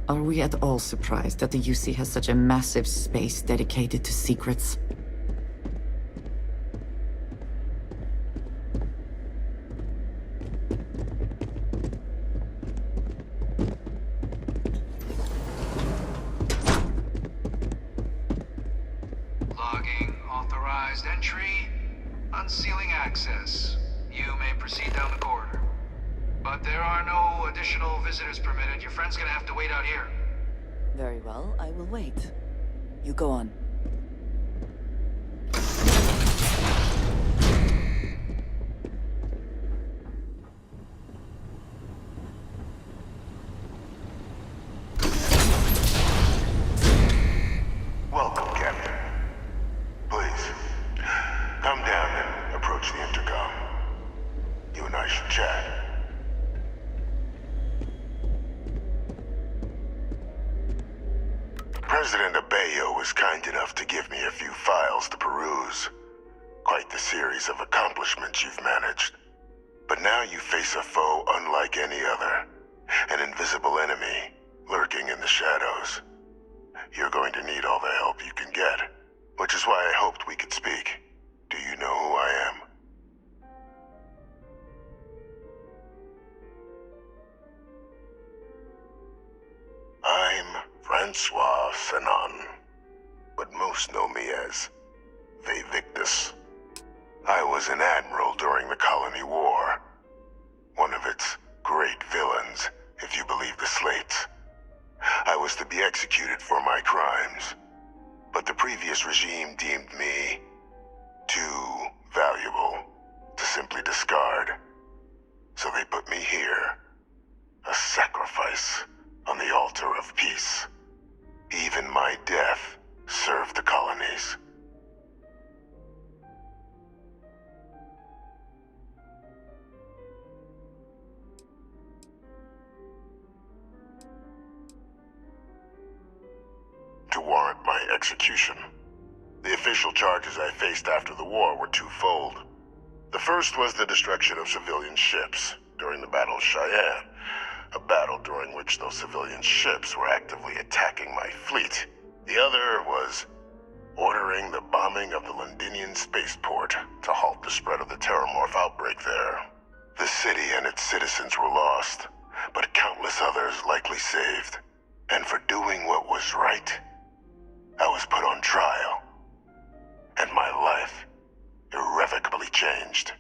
Are we at all surprised that the UC has such a massive space dedicated to secrets? Logging authorized entry. Unsealing access. You may proceed down the corridor. But there are no additional visitors permitted. Your friend's gonna have to wait out here. Very well, I will wait. You go on. Welcome, Captain. Please, come down and approach the intercom. You and I should chat. President Abeyo was kind enough to give me a few files to peruse. Quite the series of accomplishments you've managed. But now you face a foe unlike any other. An invisible enemy, lurking in the shadows. You're going to need all the help you can get, which is why I hoped we could speak. Do you know who I am? I'm Francois Sanon, but most know me as Victus. I was an admiral during the Colony War. One of its great villains, if you believe the slates. I was to be executed for my crimes, but the previous regime deemed me too valuable to simply discard. So they put me here, a sacrifice on the altar of peace. Even my death served the colonies. To warrant my execution. The official charges I faced after the war were twofold. The first was the destruction of civilian ships during the Battle of Cheyenne, a battle during which those civilian ships were actively attacking my fleet. The other was ordering the bombing of the Londinian spaceport to halt the spread of the Terramorph outbreak there. The city and its citizens were lost, but countless others likely saved. And for doing what was right, I was put on trial, and my life irrevocably changed.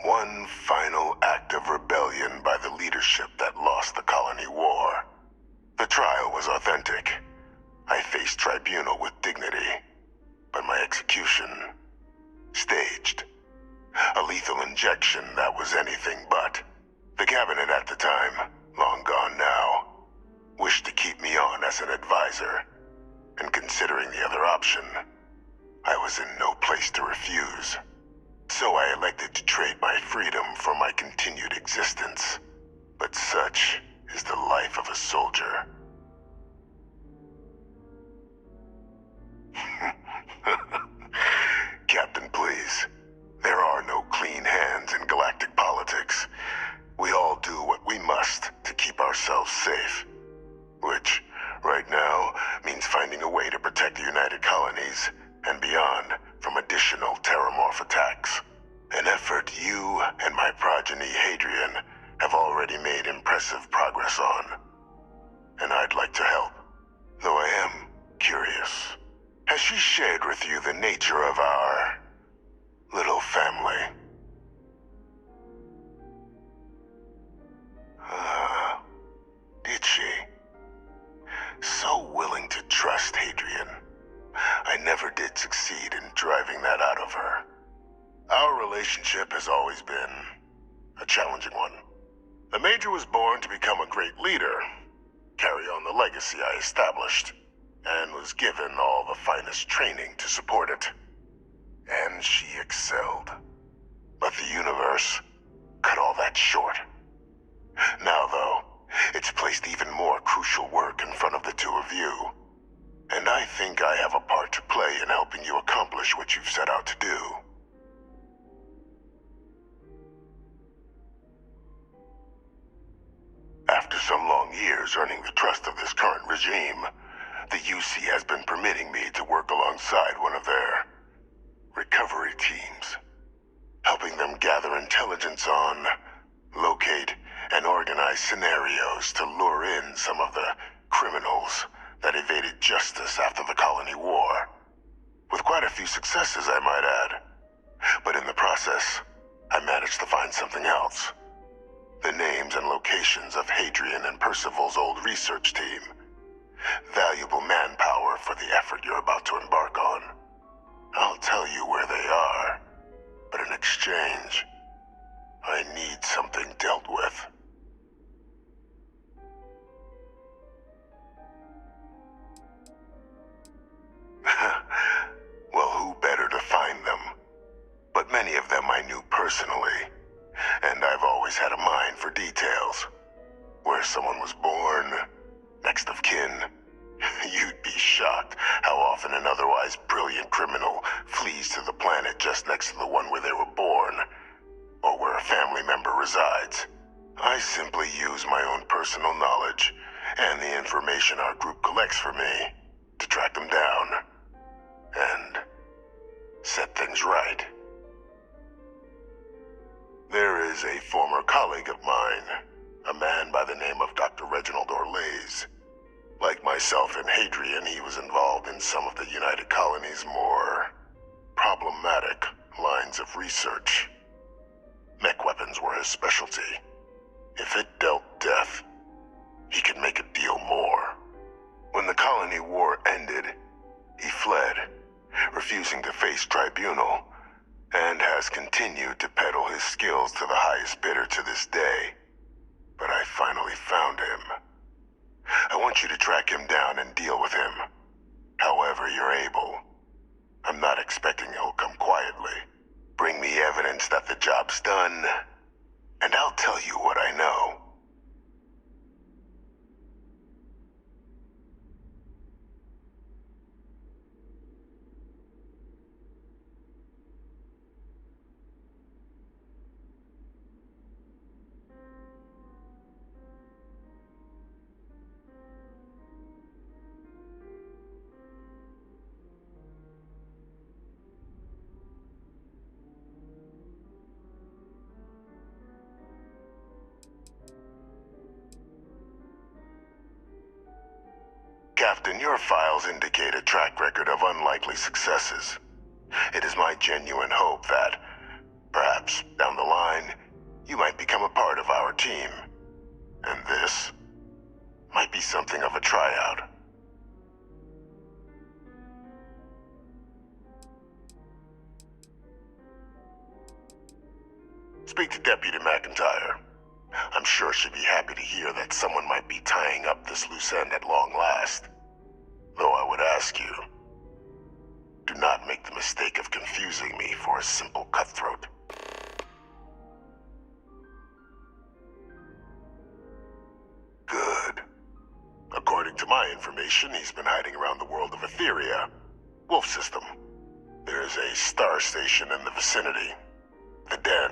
One final act of rebellion by the leadership that lost the colony war. The trial was authentic. I faced tribunal with dignity, but my execution, staged. A lethal injection that was anything but. The cabinet at the time, long gone now, wished to keep me on as an advisor, and considering the other option, I was in no place to refuse. So I elected to trade my freedom for my continued existence. But such is the life of a soldier. Captain, please. There are no clean hands in galactic politics. We all do what we must to keep ourselves safe. Which, right now, means finding a way to protect the United Colonies and beyond from additional terramorph attacks. An effort you and my progeny Hadrian have already made impressive progress on. And I'd like to help, though I am curious. Has she shared with you the nature of our little family? Did she? So willing to trust Hadrian. I never did succeed in driving that out of her. Our relationship has always been a challenging one. The Major was born to become a great leader, carry on the legacy I established, and was given all the finest training to support it. And she excelled. But the universe cut all that short. Now, though, it's placed even more crucial work in front of the two of you. And I think I have a part to play in helping you accomplish what you've set out to do. After some long years earning the trust of this current regime, the UC has been permitting me to work alongside one of their recovery teams, helping them gather intelligence on, locate, and organize scenarios to lure in some of the criminals that evaded justice after the colony war. With quite a few successes, I might add. But in the process, I managed to find something else. The names and locations of Hadrian and Percival's old research team. Valuable manpower for the effort you're about to embark on. I'll tell you where they are, but in exchange, I need something dealt with. Well, who better to find them? But many of them I knew personally, and I've always had a mind for details. Where someone was born, next of kin. You'd be shocked how often an otherwise brilliant criminal flees to the planet just next to the one where they were born, or where a family member resides. I simply use my own personal knowledge and the information our group collects for me to track them down and set things right. There is a former colleague of mine, a man by the name of Dr. Reginald Orlaise. Like myself and Hadrian, he was involved in some of the United Colony's more problematic lines of research. Mech weapons were his specialty. If it dealt death, he could make a deal more. When the colony war ended, he fled, refusing to face tribunal, and has continued to peddle his skills to the highest bidder to this day. But I finally found him. I want you to track him down and deal with him, however you're able. I'm not expecting he'll come quietly. Bring me evidence that the job's done, and I'll tell you what I know. Captain, your files indicate a track record of unlikely successes. It is my genuine hope that, perhaps perhaps, down the line, you might become a part of our team. And this might be something of a tryout. Speak to Deputy McIntyre. I'm sure she'd be happy to hear that someone might be tying up this loose end at long last. Though I would ask you, do not make the mistake of confusing me for a simple cutthroat. Good. According to my information, he's been hiding around the world of Etheria, Wolf System. There's a star station in the vicinity, the Den.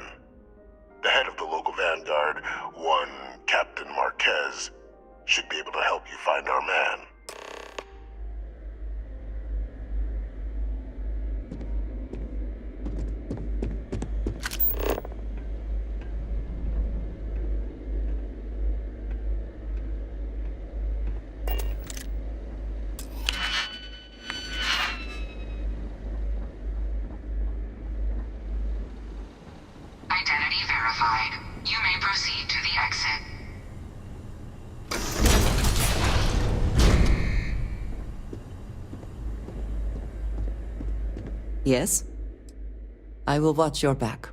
The head of the local vanguard, one Captain Marquez, should be able to help you find our man. Identity verified. You may proceed to the exit. Yes? I will watch your back.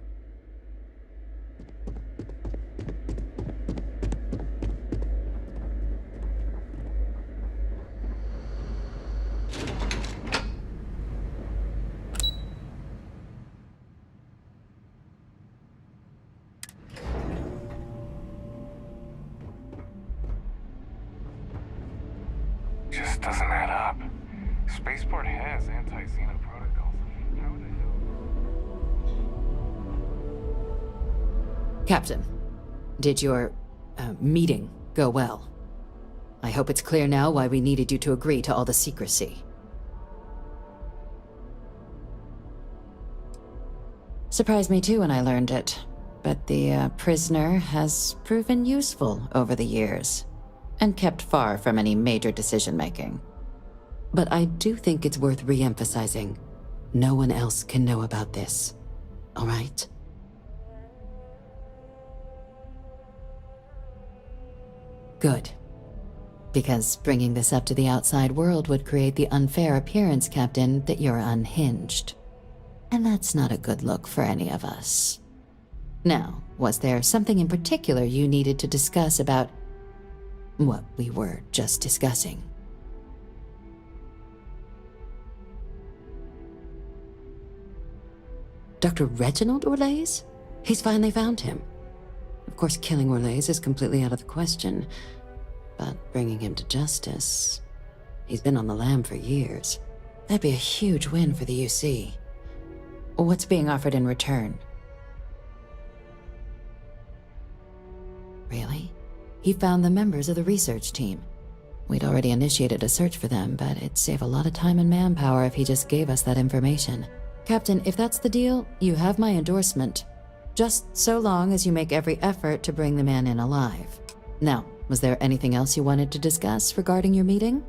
Just doesn't add up. Spaceport has anti-Xeno protocols. How the hell? Captain, did your meeting go well? I hope it's clear now why we needed you to agree to all the secrecy. Surprised me too when I learned it, but the prisoner has proven useful over the years, and kept far from any major decision-making. But I do think it's worth re-emphasizing. No one else can know about this, all right? Good. Because bringing this up to the outside world would create the unfair appearance, Captain, that you're unhinged. And that's not a good look for any of us. Now, was there something in particular you needed to discuss about what we were just discussing? Dr. Reginald Orlaise? He's finally found him. Of course, killing Orlaise is completely out of the question, but bringing him to justice... He's been on the lam for years. That'd be a huge win for the UC. What's being offered in return? Really? He found the members of the research team. We'd already initiated a search for them, but it'd save a lot of time and manpower if he just gave us that information. Captain, if that's the deal, you have my endorsement. Just so long as you make every effort to bring the man in alive. Now, was there anything else you wanted to discuss regarding your meeting?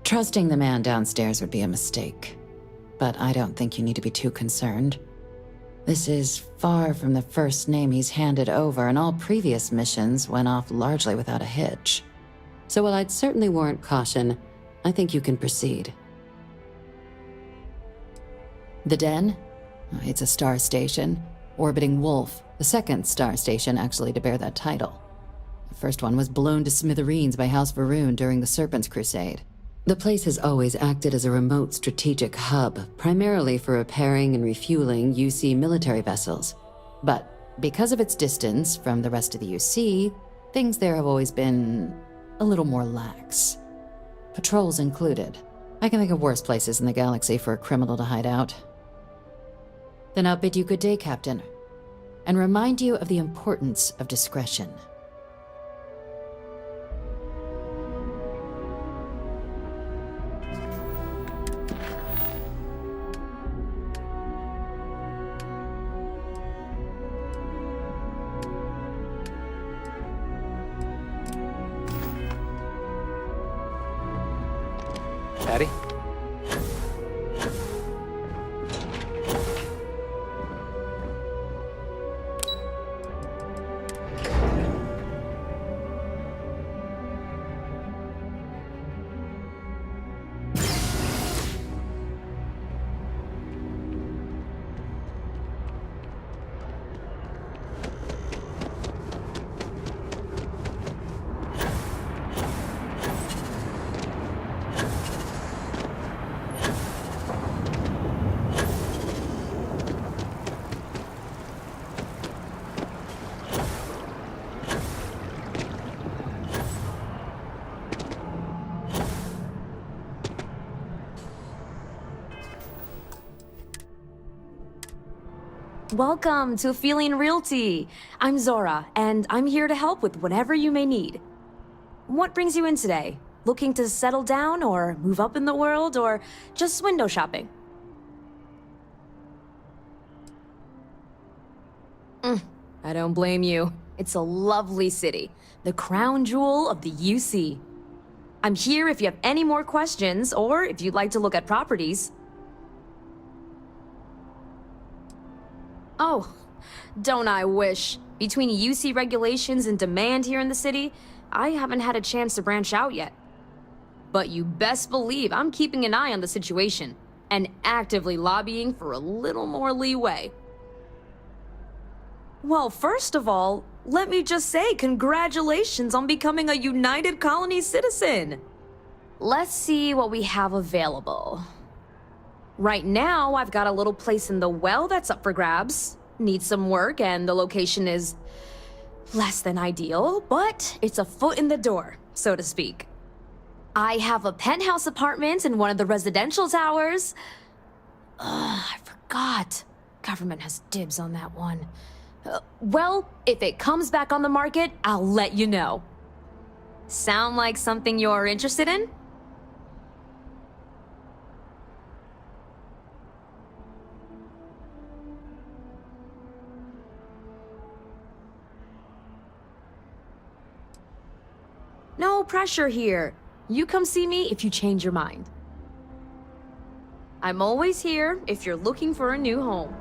Trusting the man downstairs would be a mistake, but I don't think you need to be too concerned. This is far from the first name he's handed over, and all previous missions went off largely without a hitch. So while I'd certainly warrant caution, I think you can proceed. The Den? It's a star station, orbiting Wolf, the second star station actually to bear that title. The first one was blown to smithereens by House Varun during the Serpent's Crusade. The place has always acted as a remote strategic hub, primarily for repairing and refueling UC military vessels. But because of its distance from the rest of the UC, things there have always been a little more lax. Patrols included. I can think of worse places in the galaxy for a criminal to hide out. Then I'll bid you good day, Captain, and remind you of the importance of discretion. Patty? Welcome to Feeling Realty. I'm Zora, and I'm here to help with whatever you may need. What brings you in today? Looking to settle down or move up in the world or just window shopping? I don't blame you. It's a lovely city, the crown jewel of the UC. I'm here if you have any more questions or if you'd like to look at properties. Oh, don't I wish. Between UC regulations and demand here in the city, I haven't had a chance to branch out yet. But you best believe I'm keeping an eye on the situation and actively lobbying for a little more leeway. Well, first of all, let me just say congratulations on becoming a United Colony citizen. Let's see what we have available. Right now, I've got a little place in the well that's up for grabs. Needs some work, and the location is less than ideal, but it's a foot in the door, so to speak. I have a penthouse apartment in one of the residential towers. I forgot. Government has dibs on that one. Well, if it comes back on the market, I'll let you know. Sound like something you're interested in? No pressure here. You come see me if you change your mind. I'm always here if you're looking for a new home.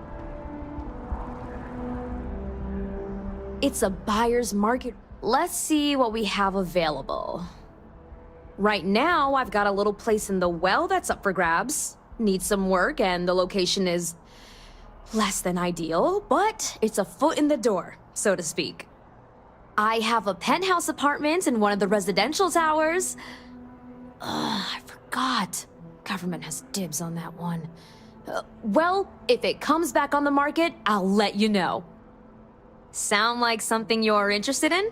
It's a buyer's market. Let's see what we have available. Right now, I've got a little place in the well that's up for grabs. Needs some work, and the location is less than ideal, but it's a foot in the door, so to speak. I have a penthouse apartment in one of the residential towers. I forgot. Government has dibs on that one. Well, if it comes back on the market, I'll let you know. Sound like something you're interested in?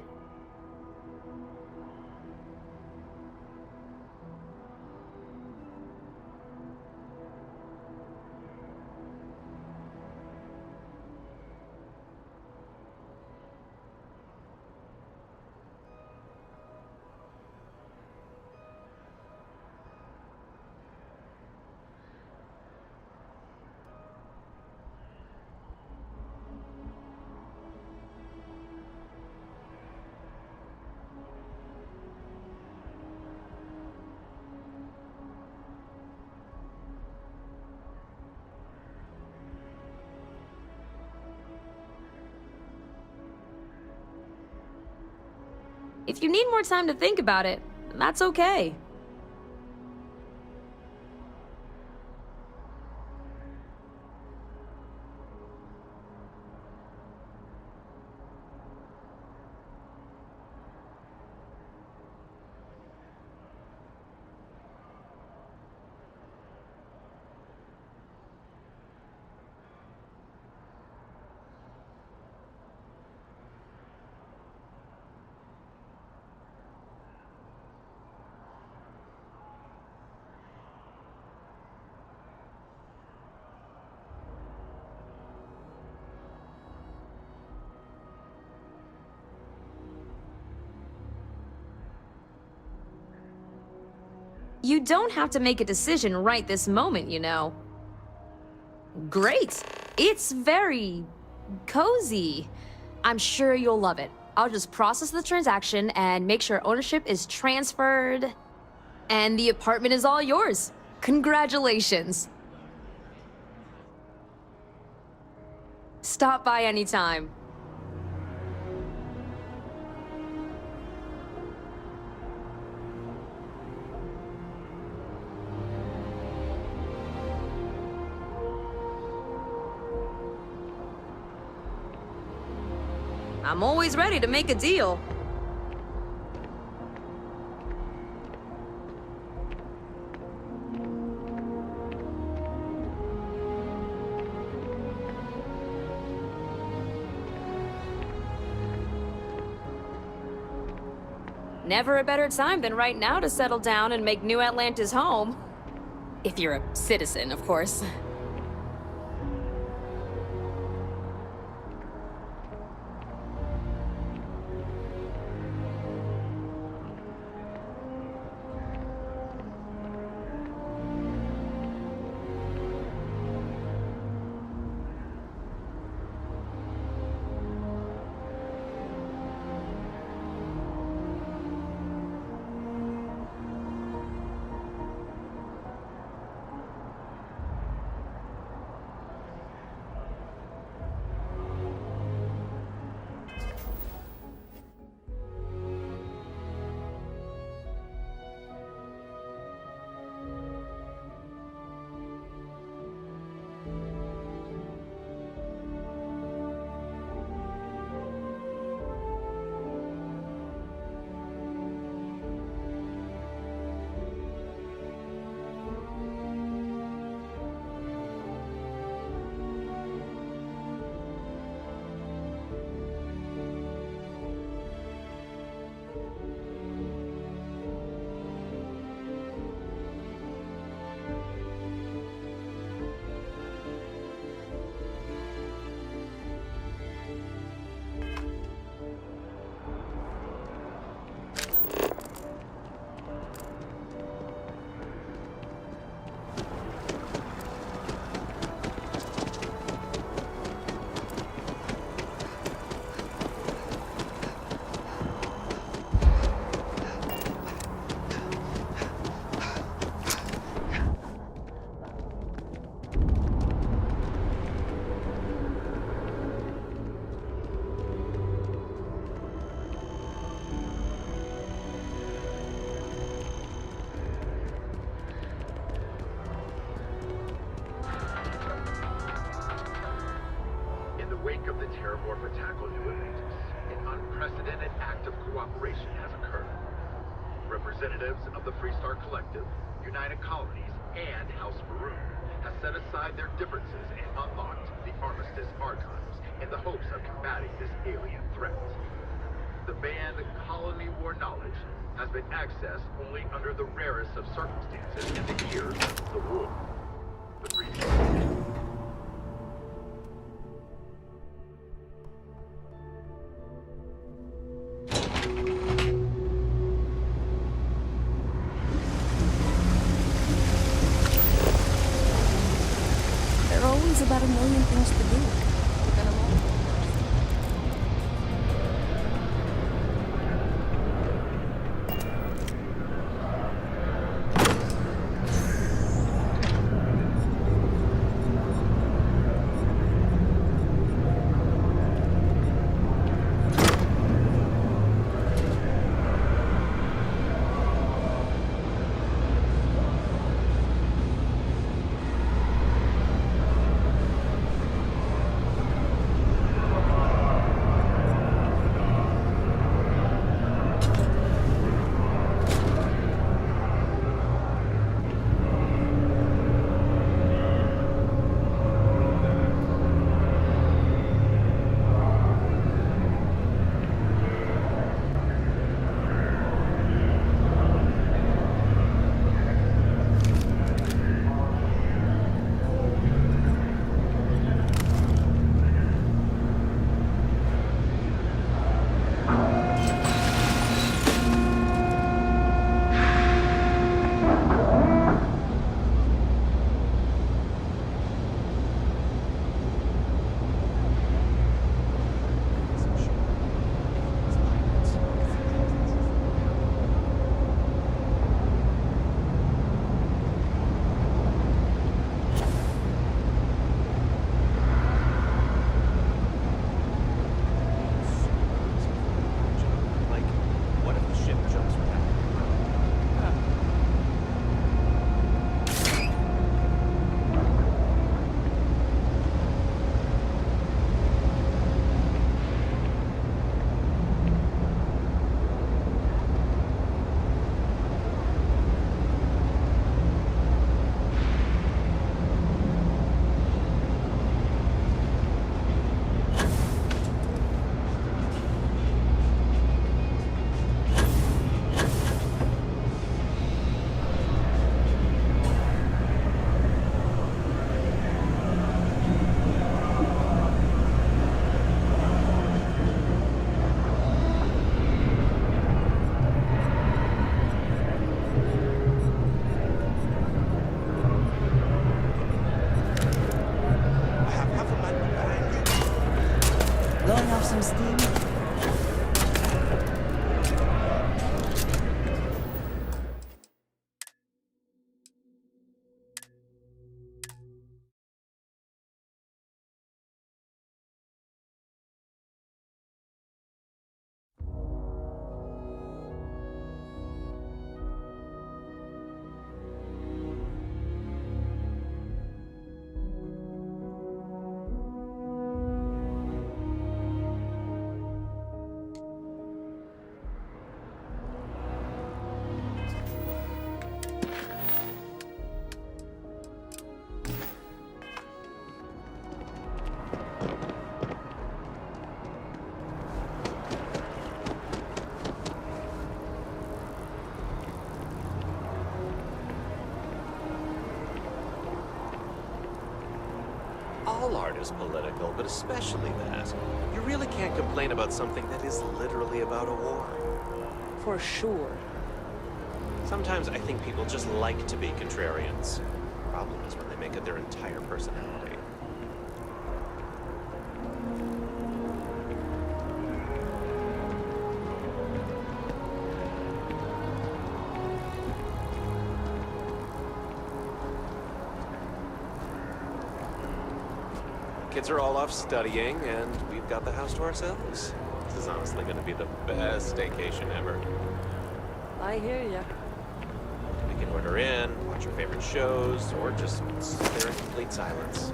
If you need more time to think about it, that's okay. You don't have to make a decision right this moment, you know. Great. It's very cozy. I'm sure you'll love it. I'll just process the transaction and make sure ownership is transferred. And the apartment is all yours. Congratulations. Stop by anytime. I'm always ready to make a deal. Never a better time than right now to settle down and make New Atlantis home. If you're a citizen, of course. wake of the Terramorph attack on New Atlantis, an unprecedented act of cooperation has occurred. Representatives of the Freestar Collective, United Colonies, and House Maroon have set aside their differences and unlocked the Armistice Archives in the hopes of combating this alien threat. The banned Colony War knowledge has been accessed only under the rarest of circumstances in the years of the war. The briefing. There are always about a million things to do. We're gonna roll. Blowing off some steam? All art is political, but especially that. You really can't complain about something that is literally about a war. For sure. Sometimes I think people just like to be contrarians. The problem is when they make it their entire personality. Kids are all off studying, and we've got the house to ourselves. This is honestly going to be the best staycation ever. I hear ya. We can order in, watch your favorite shows, or just sit there in complete silence.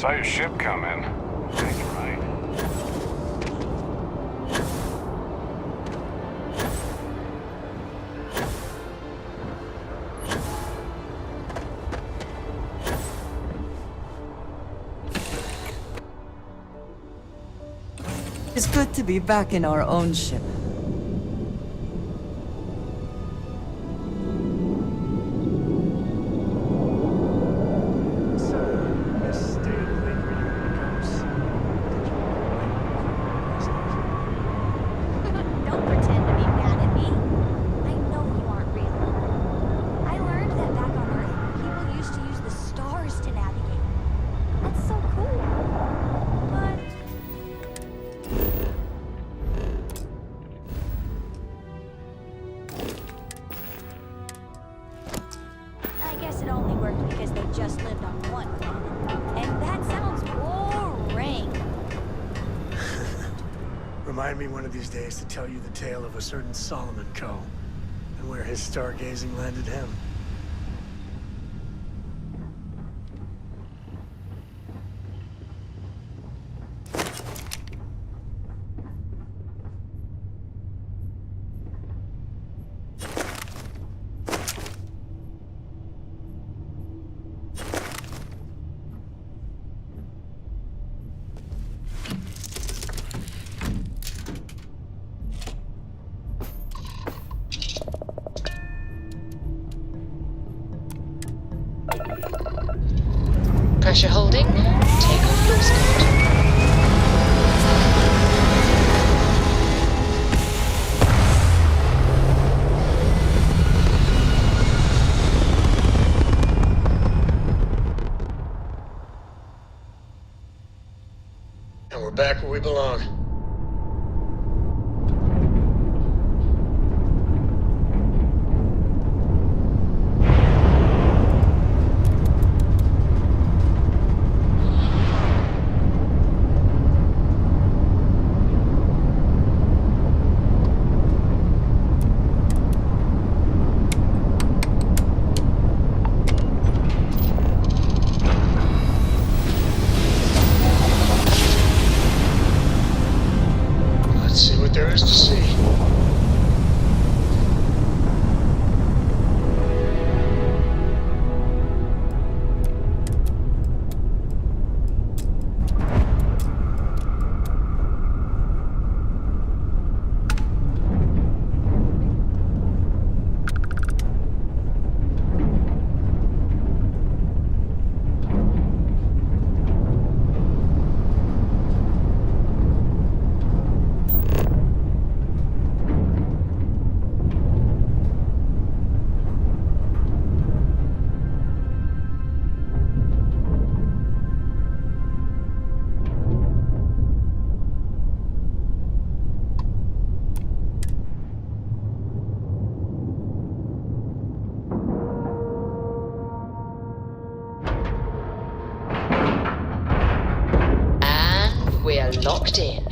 Saw your ship come in. Take it right. It's good to be back in our own ship. Don't pretend to be mad at me. I know you aren't real. I learned that back on Earth, people used to use the stars to navigate. That's so cool. But I guess it only worked because they just lived on one planet. And that sounds boring. Remind me one of these days to tell you the tale of a certain Solomon Coe, and where his stargazing landed him. Pressure holding. Takeoff loose code. And we're back where we belong. Let's see what there is to see. We're locked in.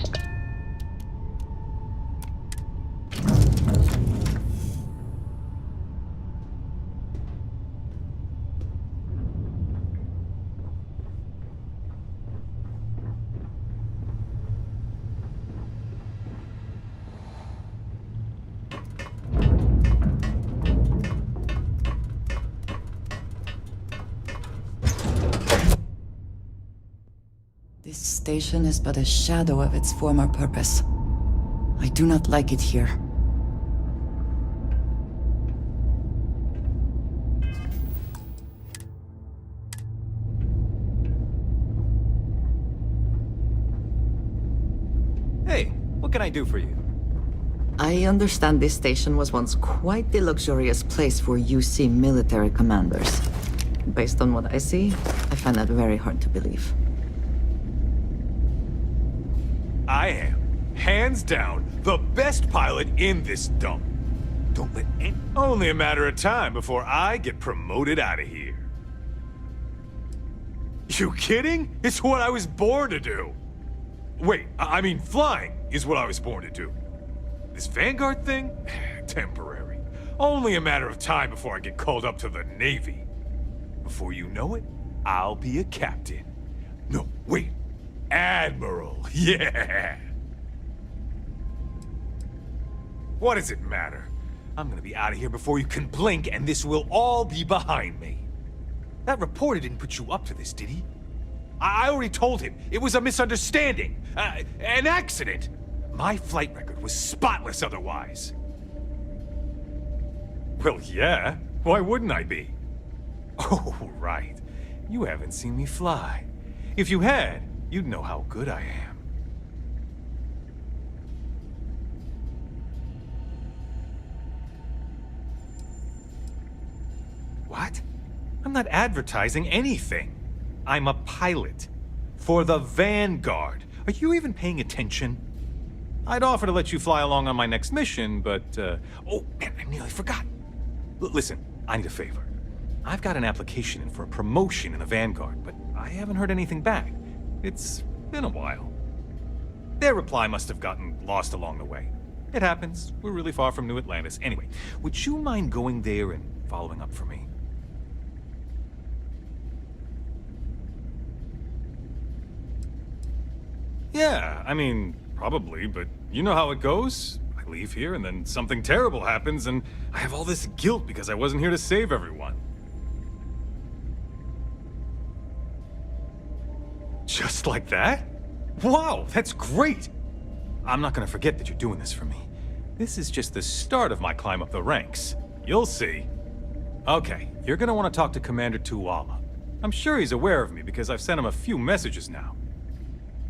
This station is but a shadow of its former purpose. I do not like it here. Hey, what can I do for you? I understand this station was once quite the luxurious place for UC military commanders. Based on what I see, I find that very hard to believe. I am, hands down, the best pilot in this dump. Don't let any... Only a matter of time before I get promoted out of here. You kidding? It's what I was born to do. Wait, I mean flying is what I was born to do. This Vanguard thing? Temporary. Only a matter of time before I get called up to the Navy. Before you know it, I'll be a captain. No, wait. Admiral. Yeah. What does it matter? I'm gonna be out of here before you can blink, and this will all be behind me. That reporter didn't put you up to this, did he? I already told him. It was a misunderstanding. An accident. My flight record was spotless otherwise. Well, yeah. Why wouldn't I be? Oh, right. You haven't seen me fly. If you had, you'd know how good I am. What? I'm not advertising anything. I'm a pilot. For the Vanguard. Are you even paying attention? I'd offer to let you fly along on my next mission, but, oh, man, I nearly forgot. Listen, I need a favor. I've got an application in for a promotion in the Vanguard, but I haven't heard anything back. It's been a while. Their reply must have gotten lost along the way. It happens. We're really far from New Atlantis. Anyway, would you mind going there and following up for me? Yeah, I mean, probably, but you know how it goes. I leave here and then something terrible happens and I have all this guilt because I wasn't here to save everyone. Just like that? Wow, that's great! I'm not gonna forget that you're doing this for me. This is just the start of my climb up the ranks. You'll see. Okay, you're gonna want to talk to Commander Tuala. I'm sure he's aware of me because I've sent him a few messages now.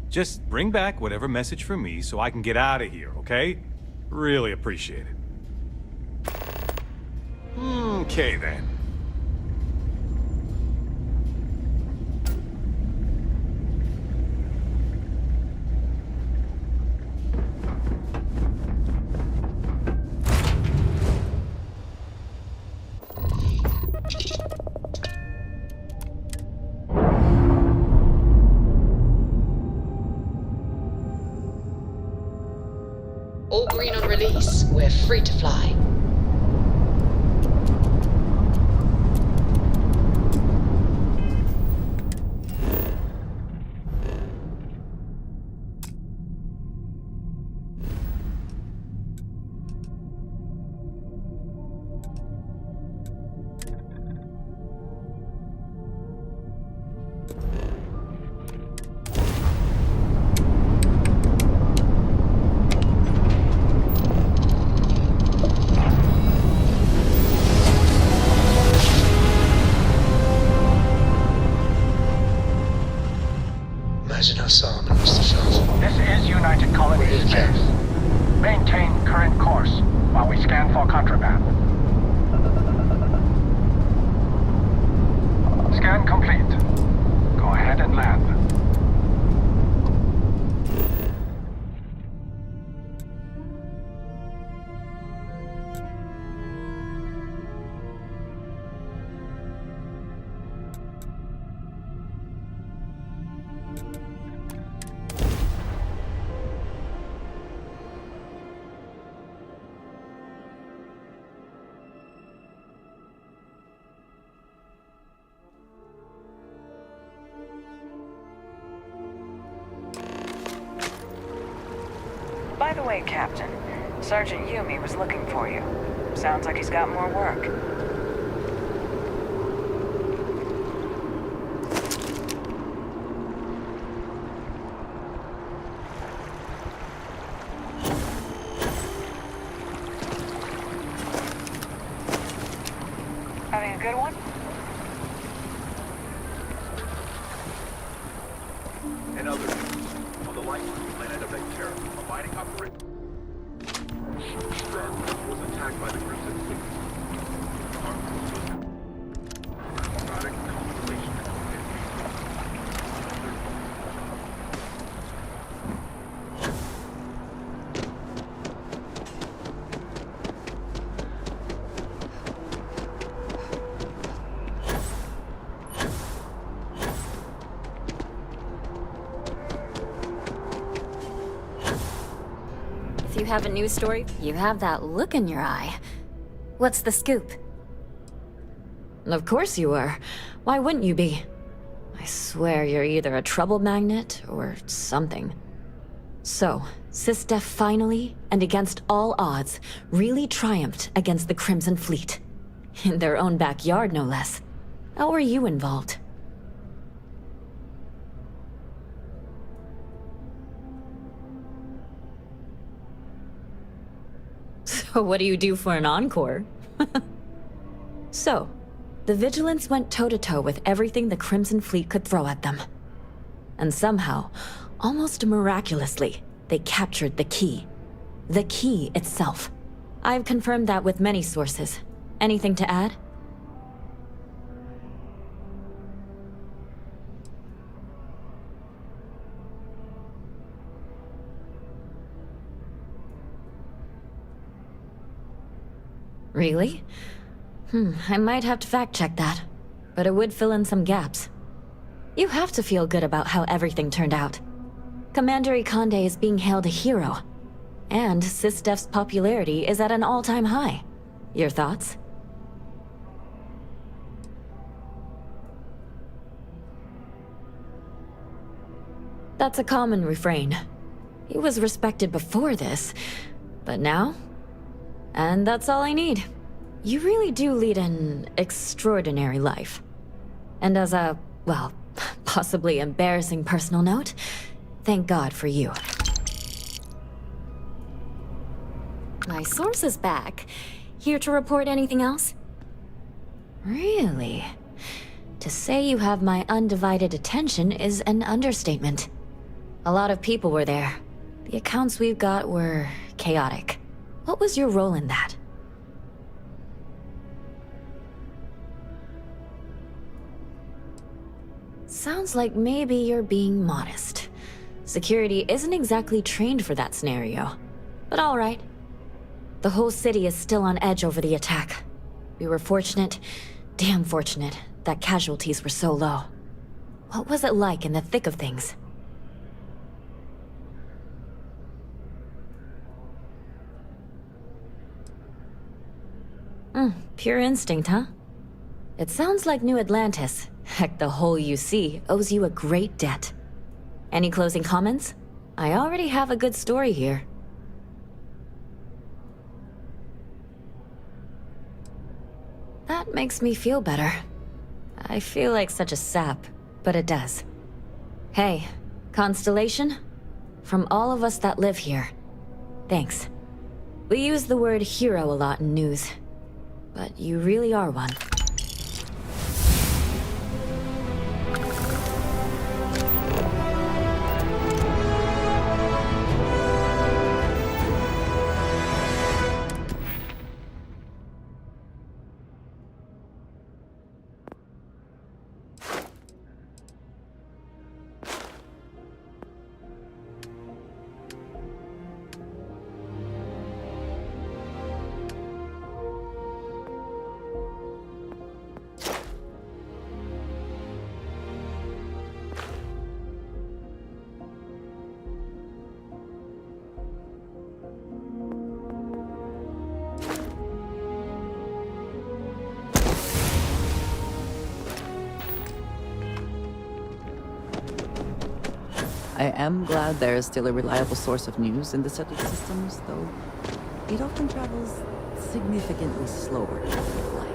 Just bring back whatever message from me so I can get out of here, okay? Really appreciate it. Okay, then. All green on release. We're free to fly. Imagine how Solomon must have felt. This is United Colonies Space. Maintain current course while we scan for contraband. Scan complete. Go ahead and land. By the way, Captain, Sergeant Yumi was looking for you. Sounds like he's got more work. Having a good one? And other news. On the licensed planet of Vectera, a mining operation was attacked by the group's instincts. Product constellation. If you have a news story, you have that look in your eye. What's the scoop? Of course you are. Why wouldn't you be? I swear you're either a trouble magnet or something. So, SysDef finally, and against all odds, really triumphed against the Crimson Fleet. In their own backyard, no less. How were you involved? So what do you do for an encore? So, the Vigilants went toe-to-toe with everything the Crimson Fleet could throw at them. And somehow, almost miraculously, they captured the key. The key itself. I've confirmed that with many sources. Anything to add? Really? I might have to fact-check that. But it would fill in some gaps. You have to feel good about how everything turned out. Commander Ikande is being hailed a hero. And SysDef's popularity is at an all-time high. Your thoughts? That's a common refrain. He was respected before this, but now? And that's all I need. You really do lead an extraordinary life. And as a, well, possibly embarrassing personal note, thank God for you. My source is back. Here to report anything else? Really? To say you have my undivided attention is an understatement. A lot of people were there. The accounts we've got were chaotic. What was your role in that? Sounds like maybe you're being modest. Security isn't exactly trained for that scenario. But all right. The whole city is still on edge over the attack. We were fortunate, damn fortunate, that casualties were so low. What was it like in the thick of things? Pure instinct, huh? It sounds like New Atlantis, heck, the whole UC, owes you a great debt. Any closing comments? I already have a good story here. That makes me feel better. I feel like such a sap, but it does. Hey, Constellation? From all of us that live here, thanks. We use the word hero a lot in news, but you really are one. I am glad there is still a reliable source of news in the settled systems, though it often travels significantly slower than we'd like.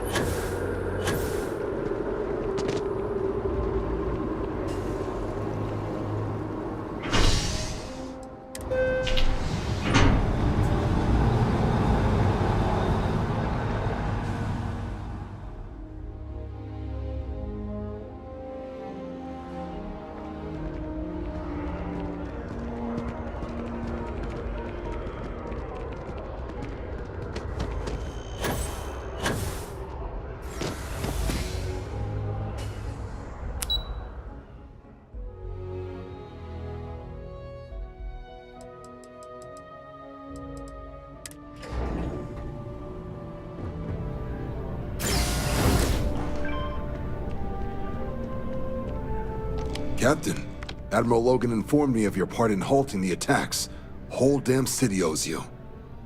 Captain, Admiral Logan informed me of your part in halting the attacks. Whole damn city owes you.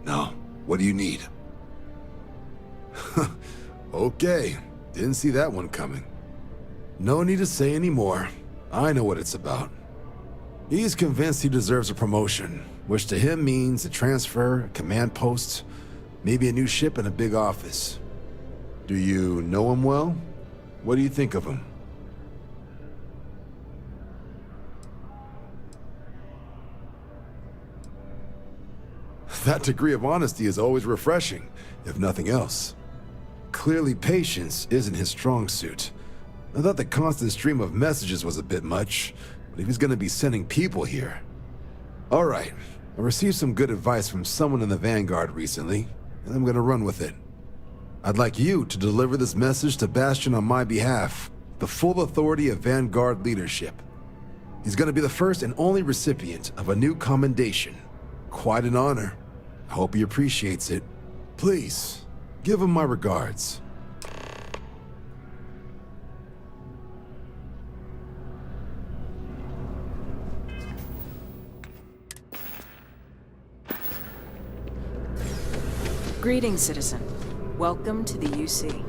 Now, what do you need? Okay, didn't see that one coming. No need to say any more. I know what it's about. He's convinced he deserves a promotion, which to him means a transfer, a command post, maybe a new ship and a big office. Do you know him well? What do you think of him? That degree of honesty is always refreshing, if nothing else. Clearly patience isn't his strong suit. I thought the constant stream of messages was a bit much, but if he's gonna be sending people here... Alright, I received some good advice from someone in the Vanguard recently, and I'm gonna run with it. I'd like you to deliver this message to Bastion on my behalf, the full authority of Vanguard leadership. He's gonna be the first and only recipient of a new commendation. Quite an honor. I hope he appreciates it. Please, give him my regards. Greetings, citizen. Welcome to the UC.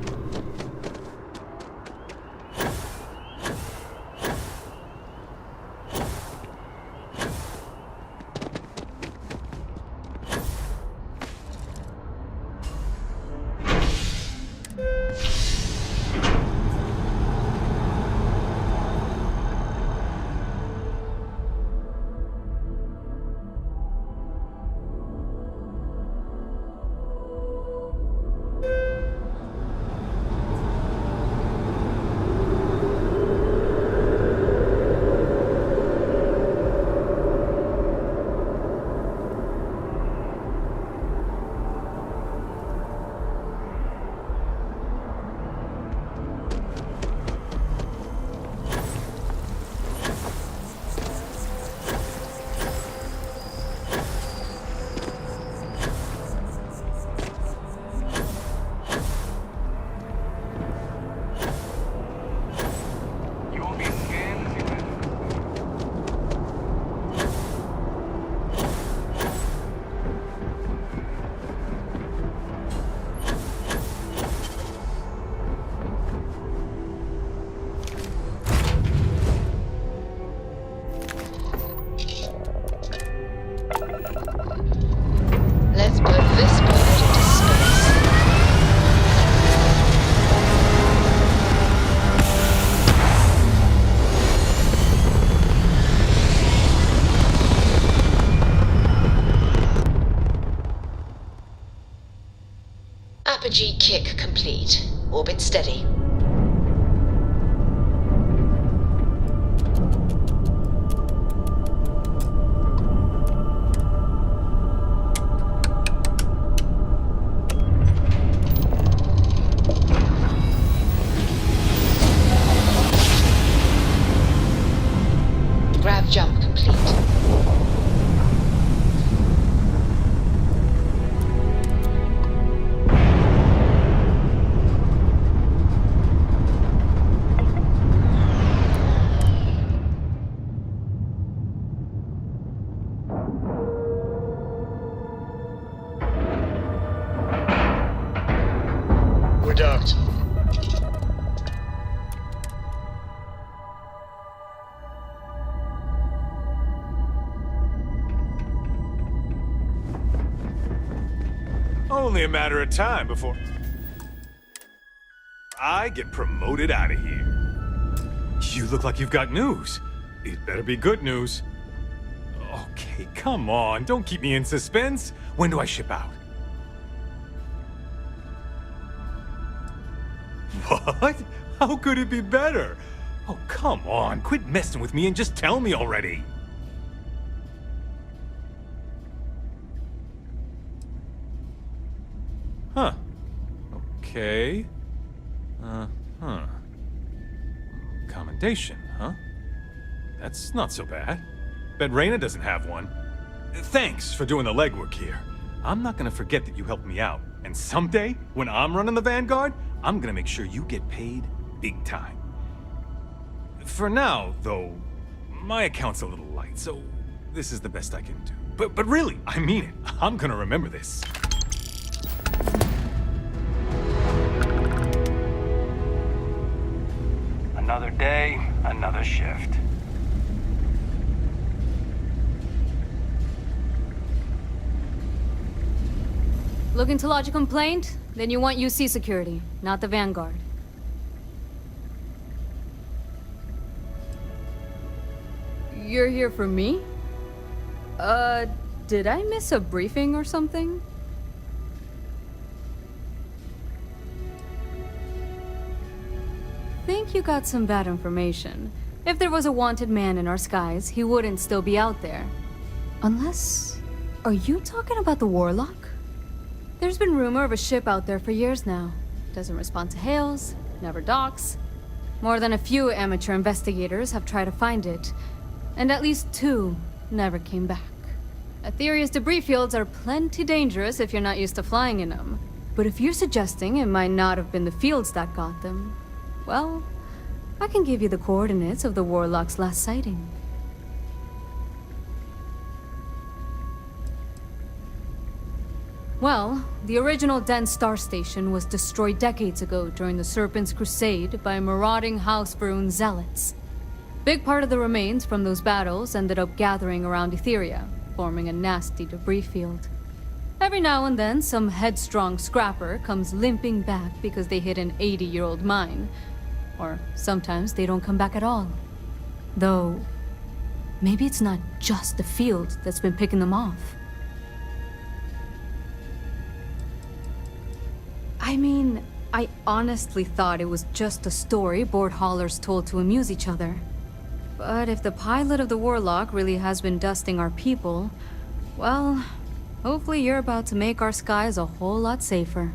Let's put this bird into space. Apogee kick complete. Orbit steady. Grav jump complete. We're docked. Only a matter of time before I get promoted out of here. You look like you've got news. It better be good news. Okay, come on. Don't keep me in suspense. When do I ship out? What? How could it be better? Oh, come on. Quit messing with me and just tell me already. Huh. Okay. Uh-huh. Commendation, huh? That's not so bad. Bet Reyna doesn't have one. Thanks for doing the legwork here. I'm not gonna forget that you helped me out. And someday, when I'm running the Vanguard, I'm gonna make sure you get paid big time. For now, though, my account's a little light, so this is the best I can do. But really, I mean it. I'm gonna remember this. Another day, another shift. Looking to lodge a complaint? Then you want UC security, not the Vanguard. You're here for me? Did I miss a briefing or something? Think you got some bad information. If there was a wanted man in our skies, he wouldn't still be out there. Unless... Are you talking about the Warlock? There's been rumor of a ship out there for years now. Doesn't respond to hails, never docks. More than a few amateur investigators have tried to find it, and at least 2 never came back. Aetherius debris fields are plenty dangerous if you're not used to flying in them. But if you're suggesting it might not have been the fields that got them, well, I can give you the coordinates of the Warlock's last sighting. Well, the original Den Star Station was destroyed decades ago during the Serpent's Crusade by marauding House Varun zealots. Big part of the remains from those battles ended up gathering around Etheria, forming a nasty debris field. Every now and then, some headstrong scrapper comes limping back because they hit an 80-year-old mine. Or sometimes they don't come back at all. Though, maybe it's not just the field that's been picking them off. I mean, I honestly thought it was just a story board haulers told to amuse each other. But if the pilot of the Warlock really has been dusting our people, well, hopefully you're about to make our skies a whole lot safer.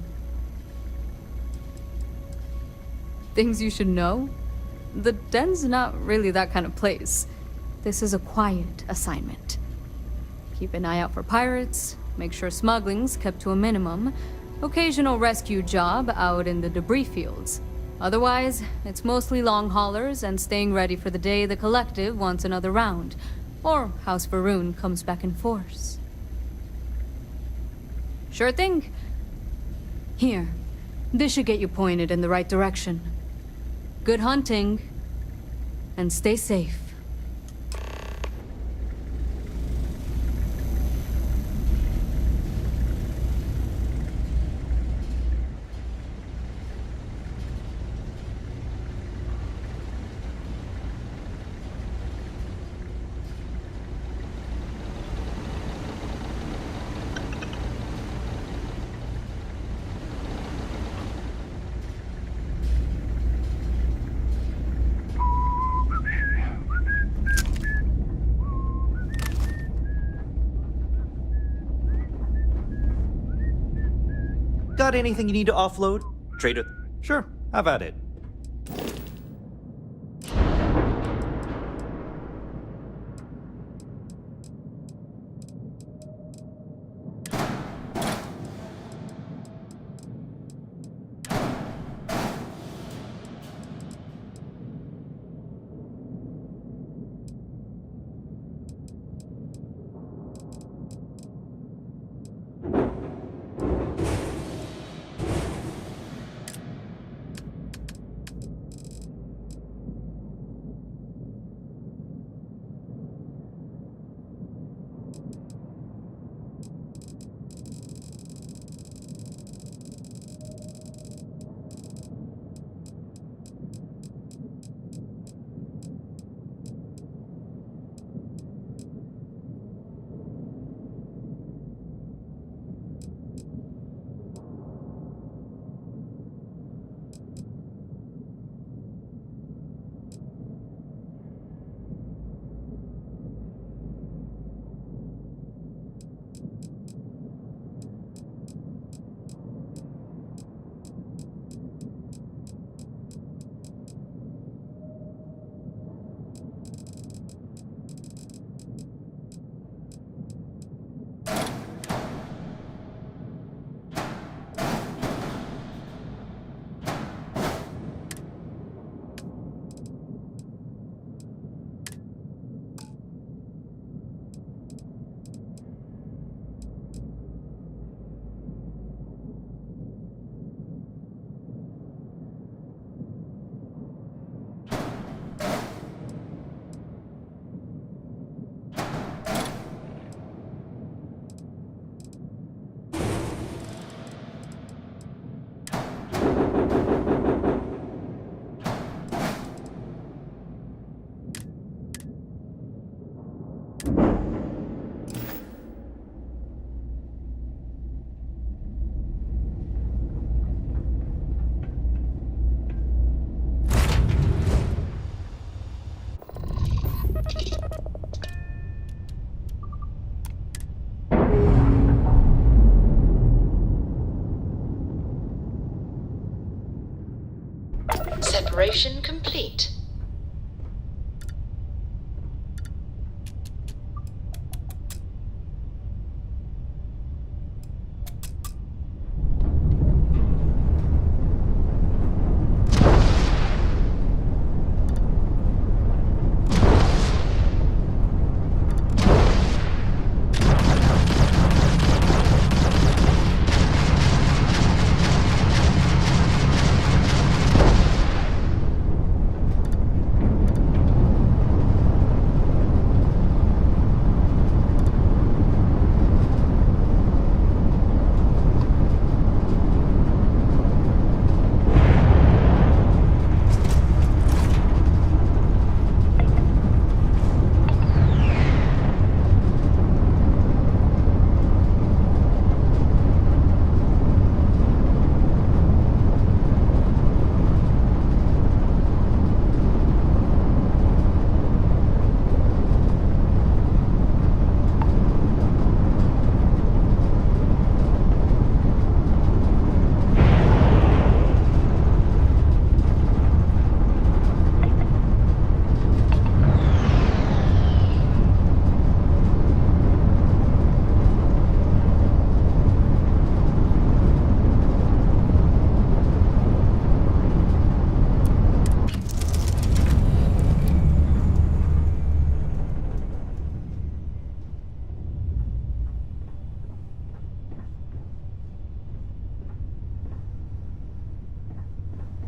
Things you should know? The den's not really that kind of place. This is a quiet assignment. Keep an eye out for pirates, make sure smuggling's kept to a minimum, occasional rescue job out in the debris fields. Otherwise, it's mostly long haulers and staying ready for the day the Collective wants another round, or House Varun comes back in force. Sure thing. Here, this should get you pointed in the right direction. Good hunting, and stay safe. Got anything you need to offload? Trader? Sure, have at it. Preparation complete.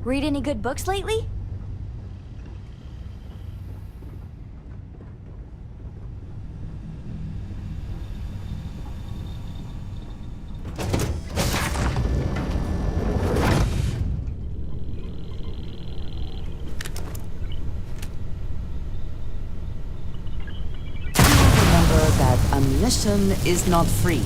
Read any good books lately? Remember that ammunition is not free.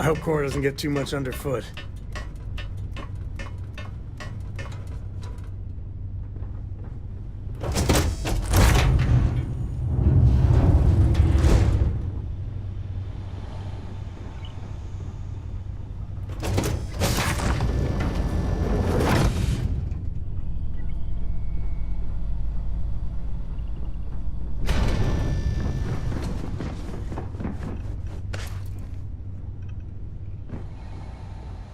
I hope Cora doesn't get too much underfoot.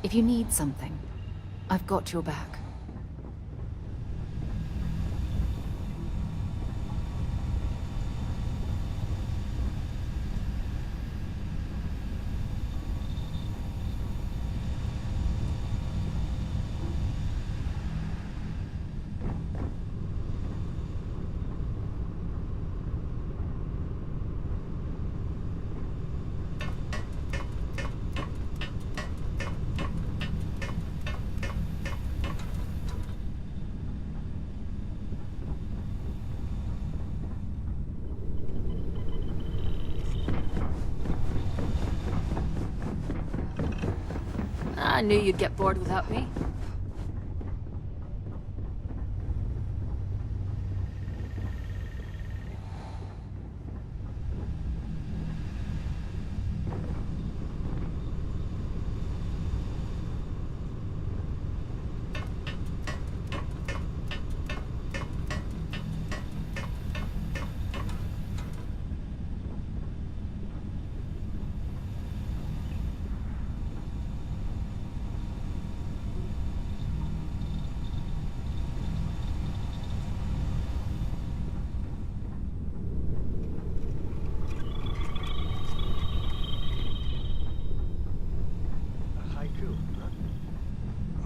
If you need something, I've got your back. I knew you'd get bored without me.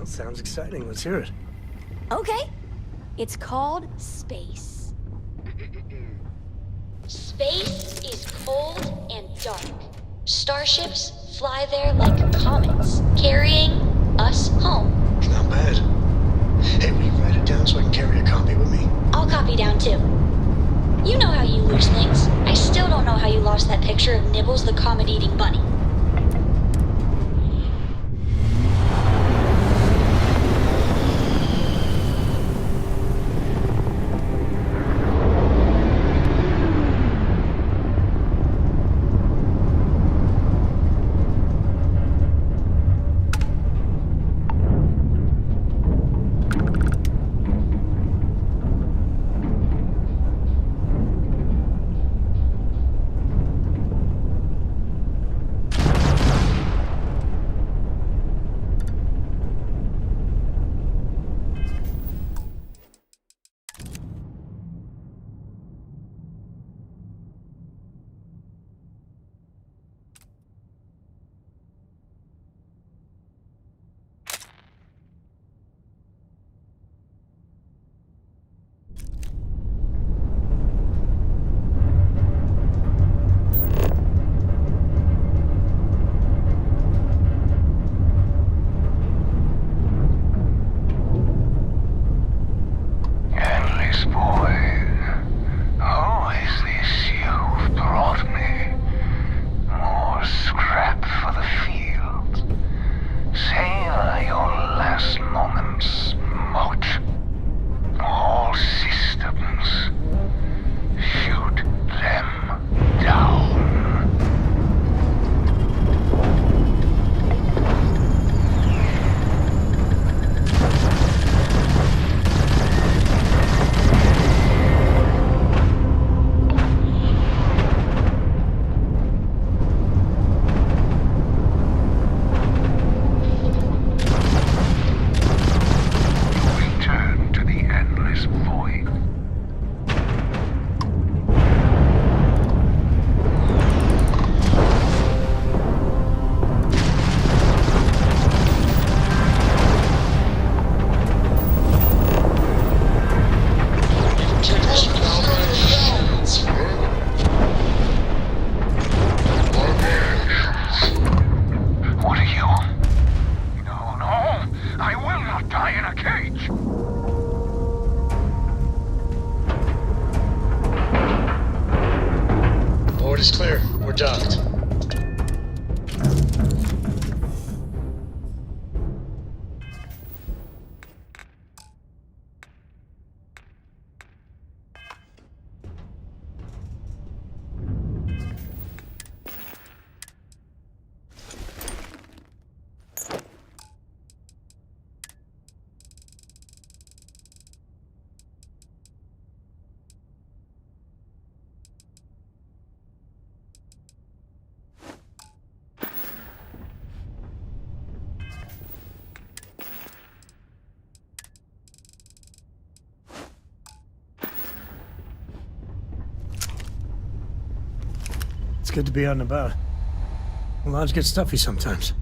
Sounds exciting. Let's hear it. Okay. It's called space. Space is cold and dark. Starships fly there like comets, carrying us home. Not bad. Hey, will you write it down so I can carry a copy with me? I'll copy down too. You know how you lose things. I still don't know how you lost that picture of Nibbles the comet-eating bunny. Port is clear. We're docked. It's good to be out and about. The lodge gets stuffy sometimes.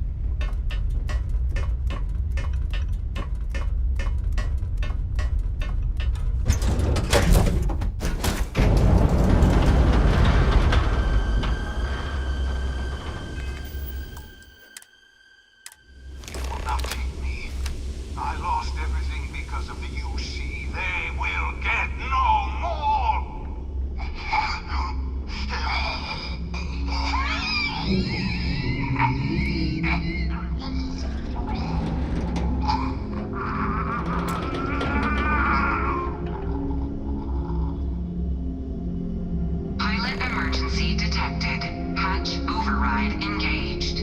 Pilot emergency detected. Hatch override engaged.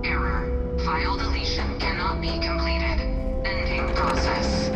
Error. File deletion cannot be completed. Ending process.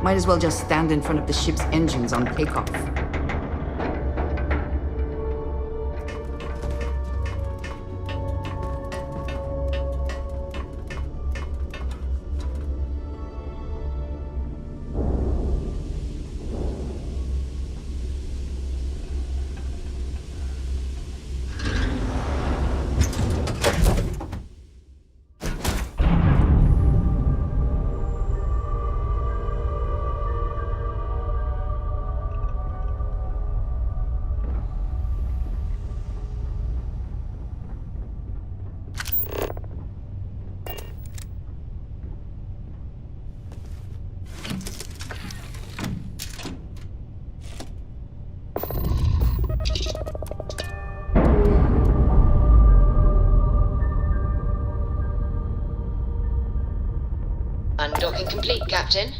Might as well just stand in front of the ship's engines on takeoff. Undocking complete, Captain.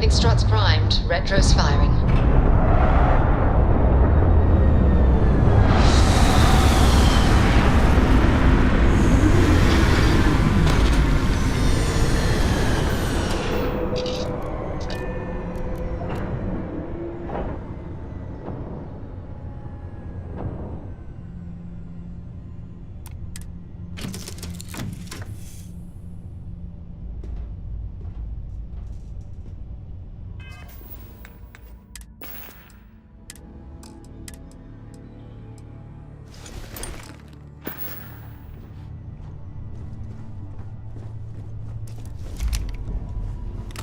Landing struts primed. Retro's firing.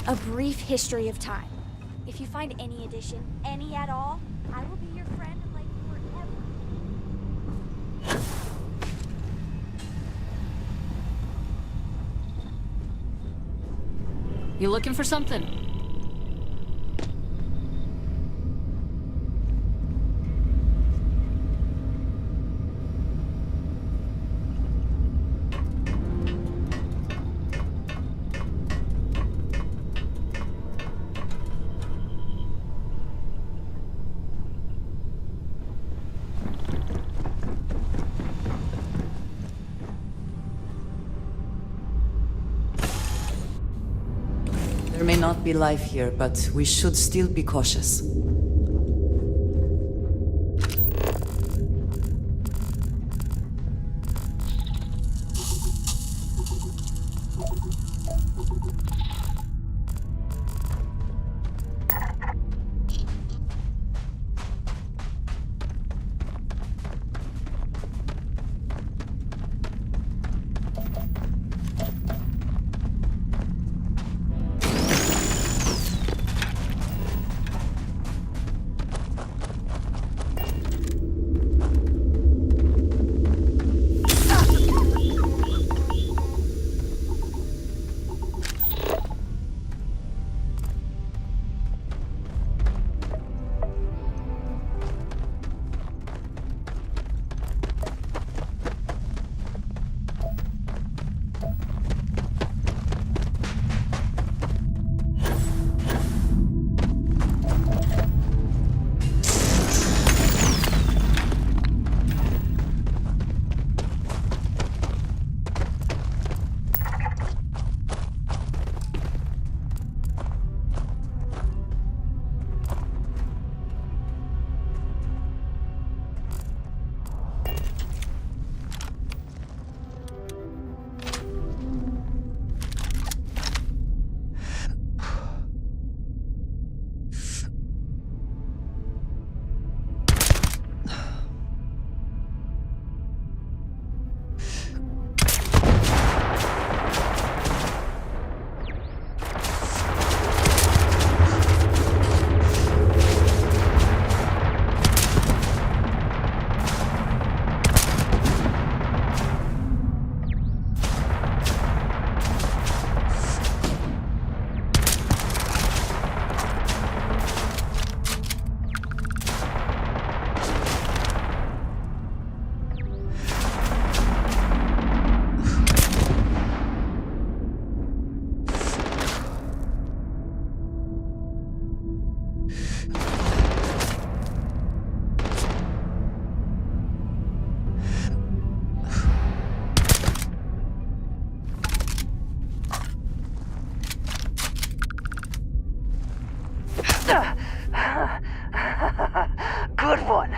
A brief history of time. If you find any edition, any at all, I will be your friend and like forever. You looking for something? There may not be life here, but we should still be cautious. Good one.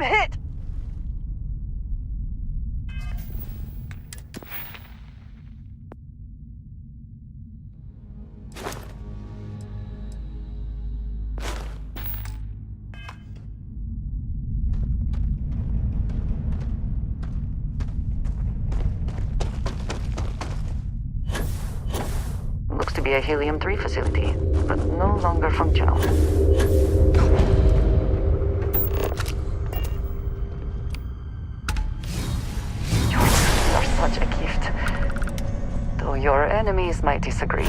I'm hit! Looks to be a Helium-3 facility, but no longer functional. Your suits are such a gift, though your enemies might disagree.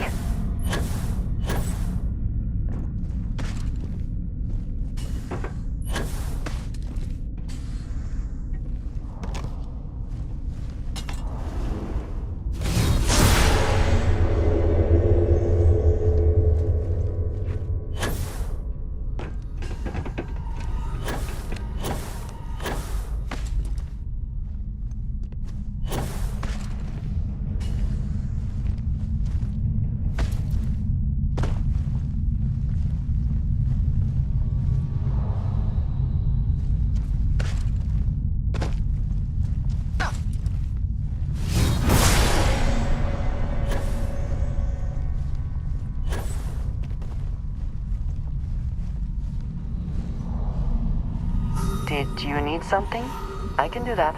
Did you need something? I can do that.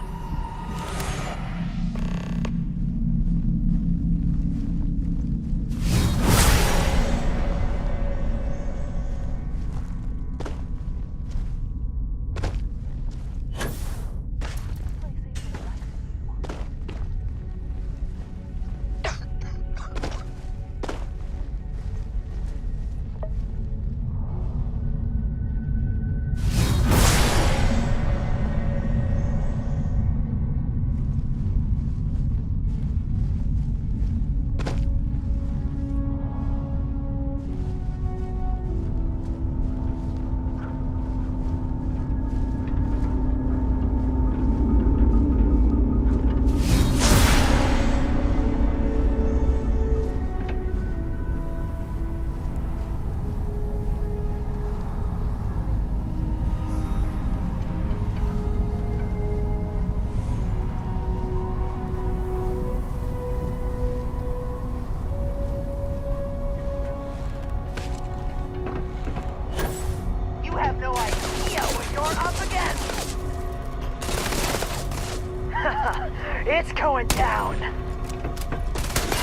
It's going down!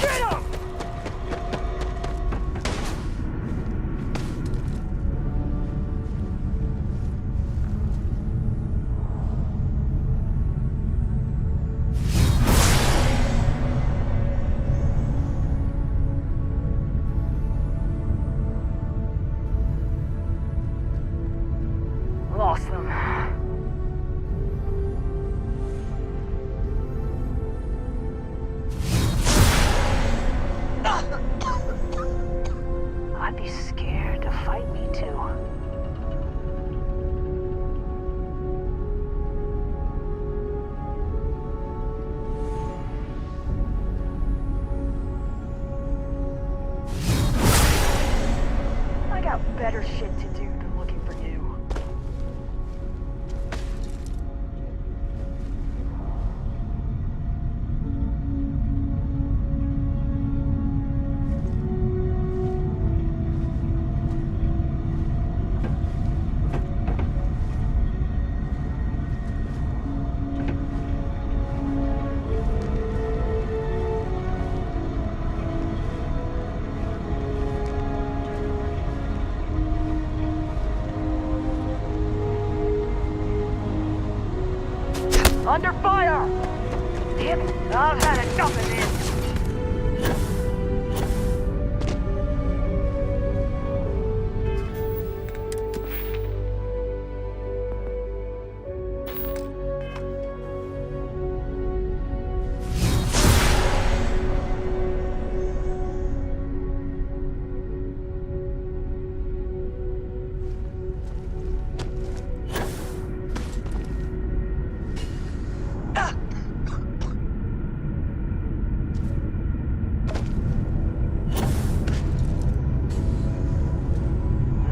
Get him! Lost them. I'd be scared to fight me too. I got better shit to do than looking for you. Under fire! Damn it, I've had enough of this!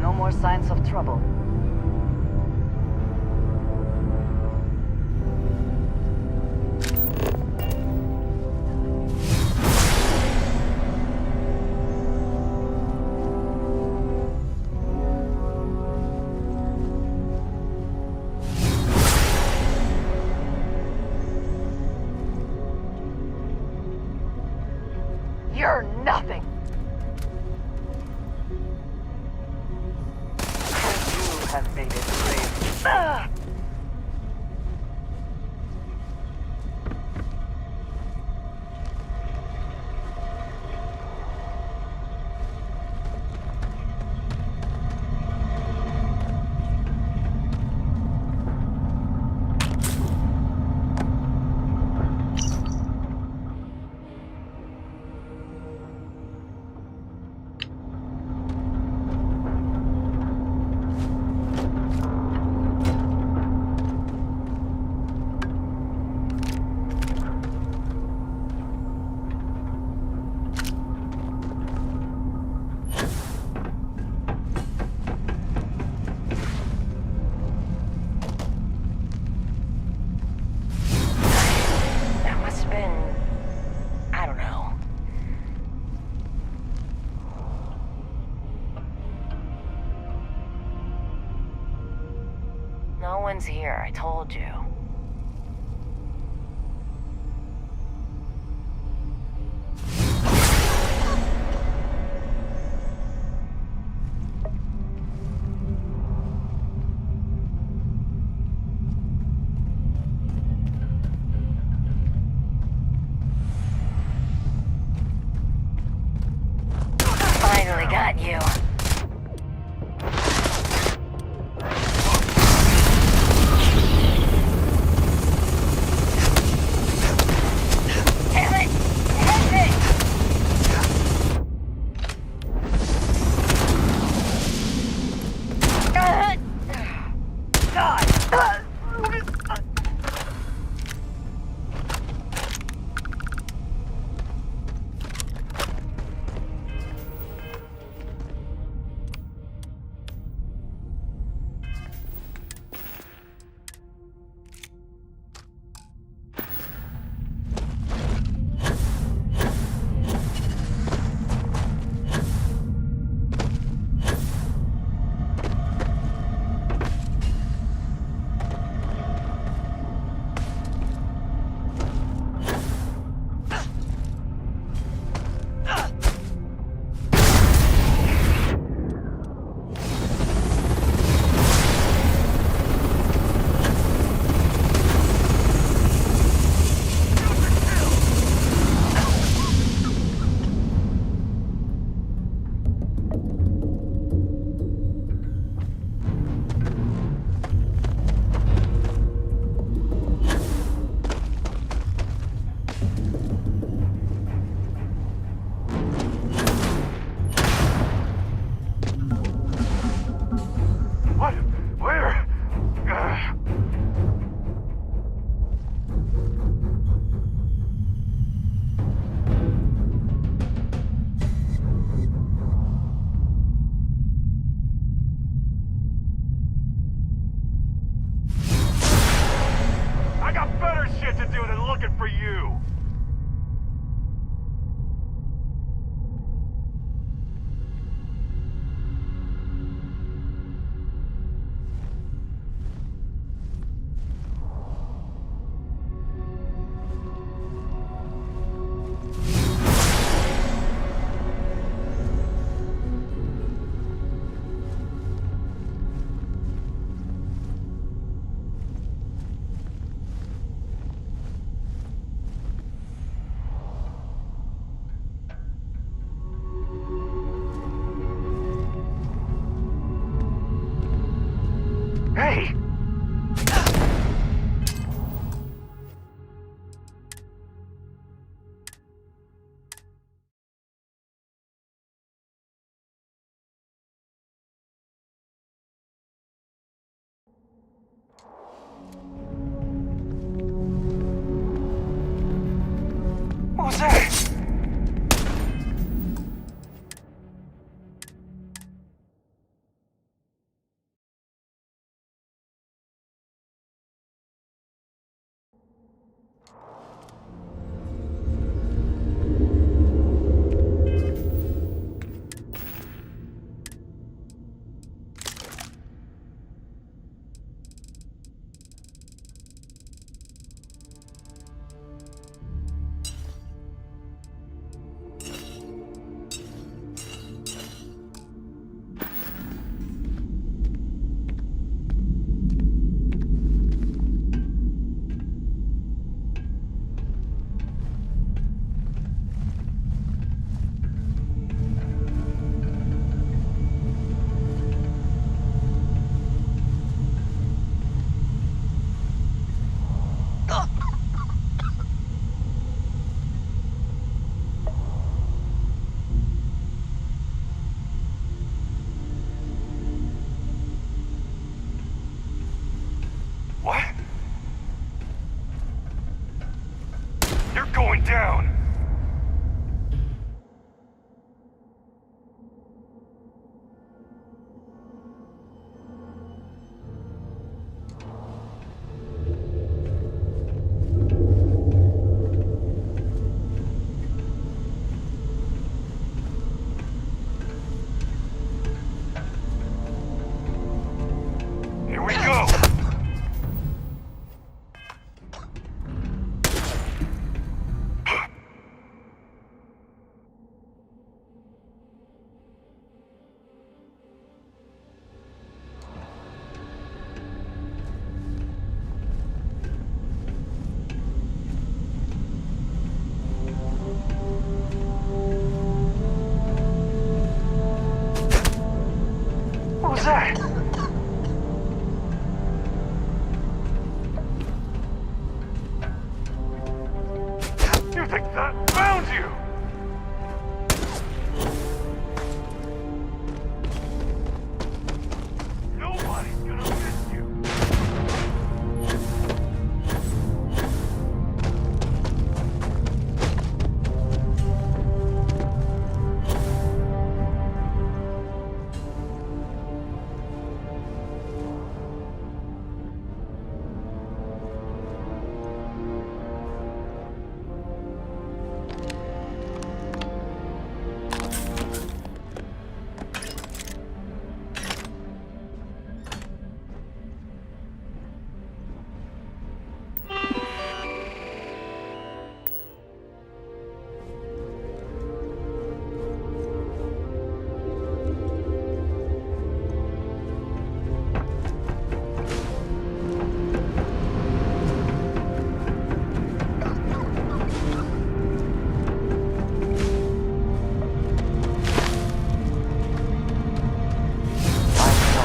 No more signs of trouble. have made it brave. Ah! No one's here, I told you. Finally got you. What? You're going down! Here we go! What was that? You think that found you? Nobody's gonna miss you.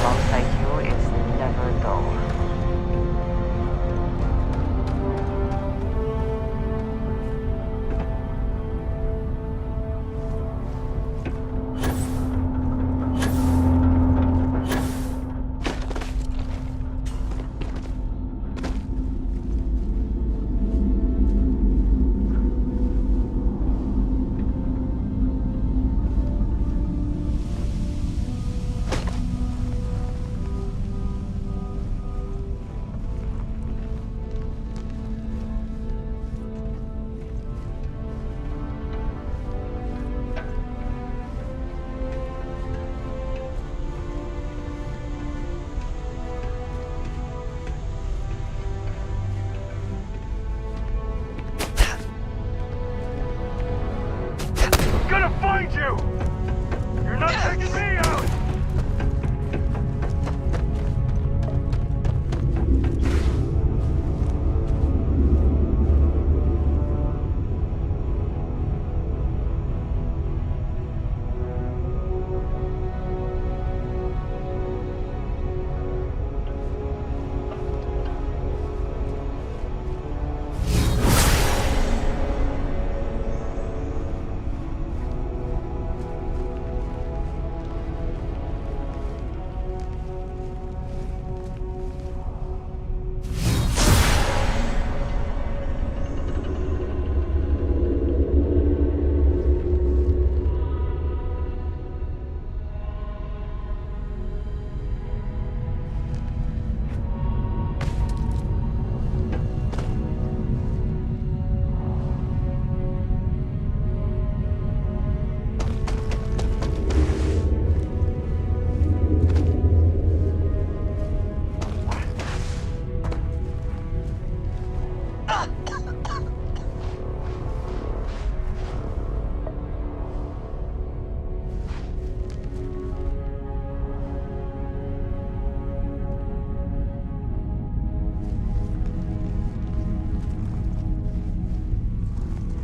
Alongside you, it's never dull. I'm gonna find you! You're not taking me out!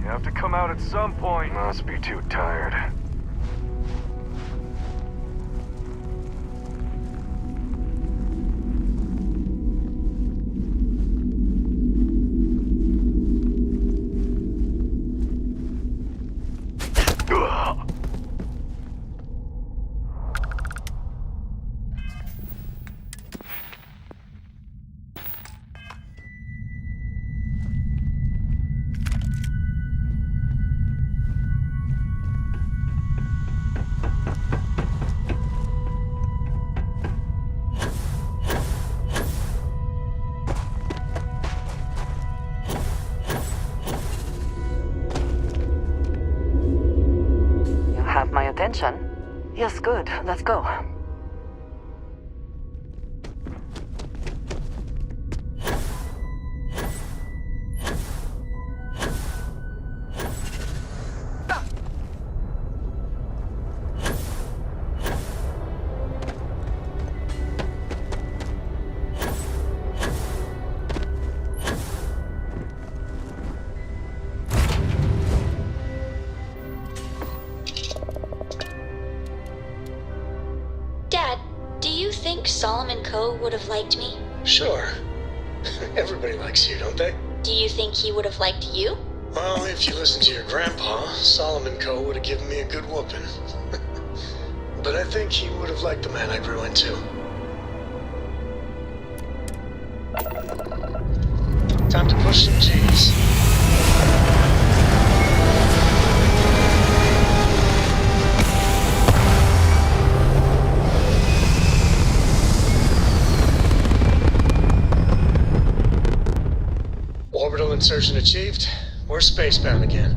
You have to come out at some point. Must be too tired. Yes, good. Let's go. Dad, do you think Solomon Coe would have liked me? Sure. Everybody likes you, don't they? Do you think he would have liked you? Well, if you listen to your grandpa, Solomon Coe would have given me a good whooping. But I think he would have liked the man I grew into. Time to push some G's. Orbital insertion achieved. We're spacebound again.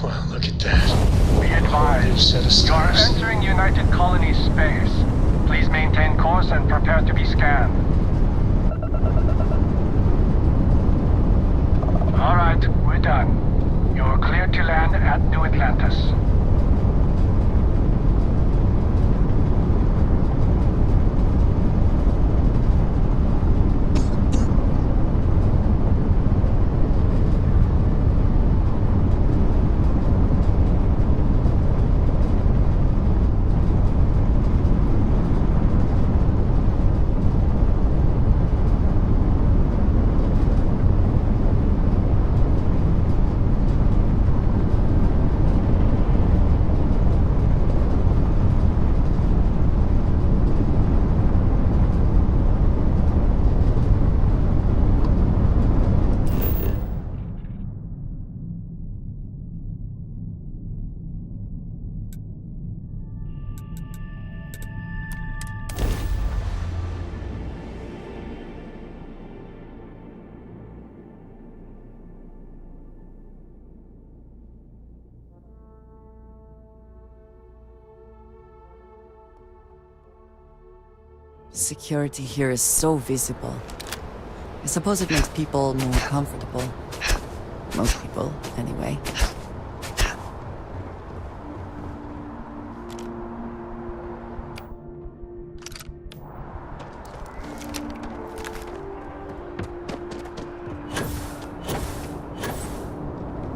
Well, look at that. Be advised, you are entering United Colonies space. Please maintain course and prepare to be scanned. All right, we're done. You're cleared to land at New Atlantis. Security here is so visible. I suppose it makes people more comfortable. Most people, anyway.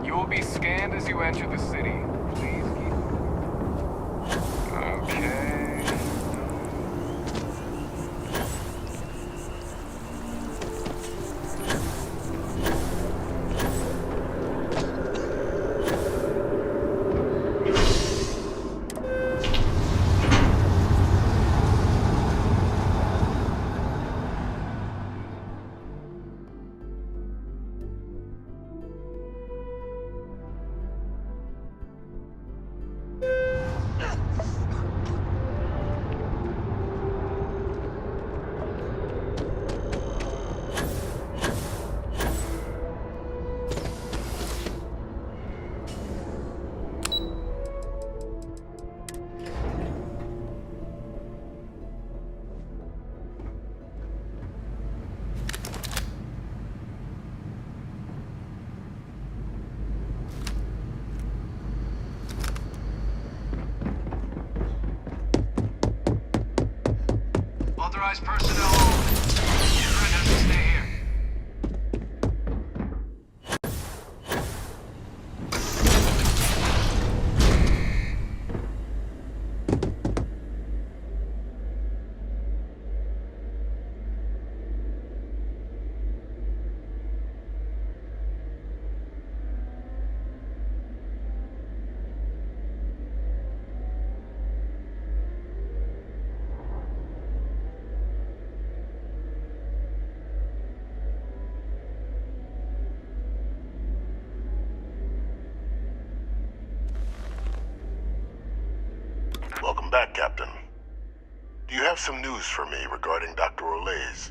You will be scanned as you enter the city. Please keep... Okay. Authorized personnel only. Your friend has to stay here. Welcome back, Captain. Do you have some news for me regarding Dr. Olays?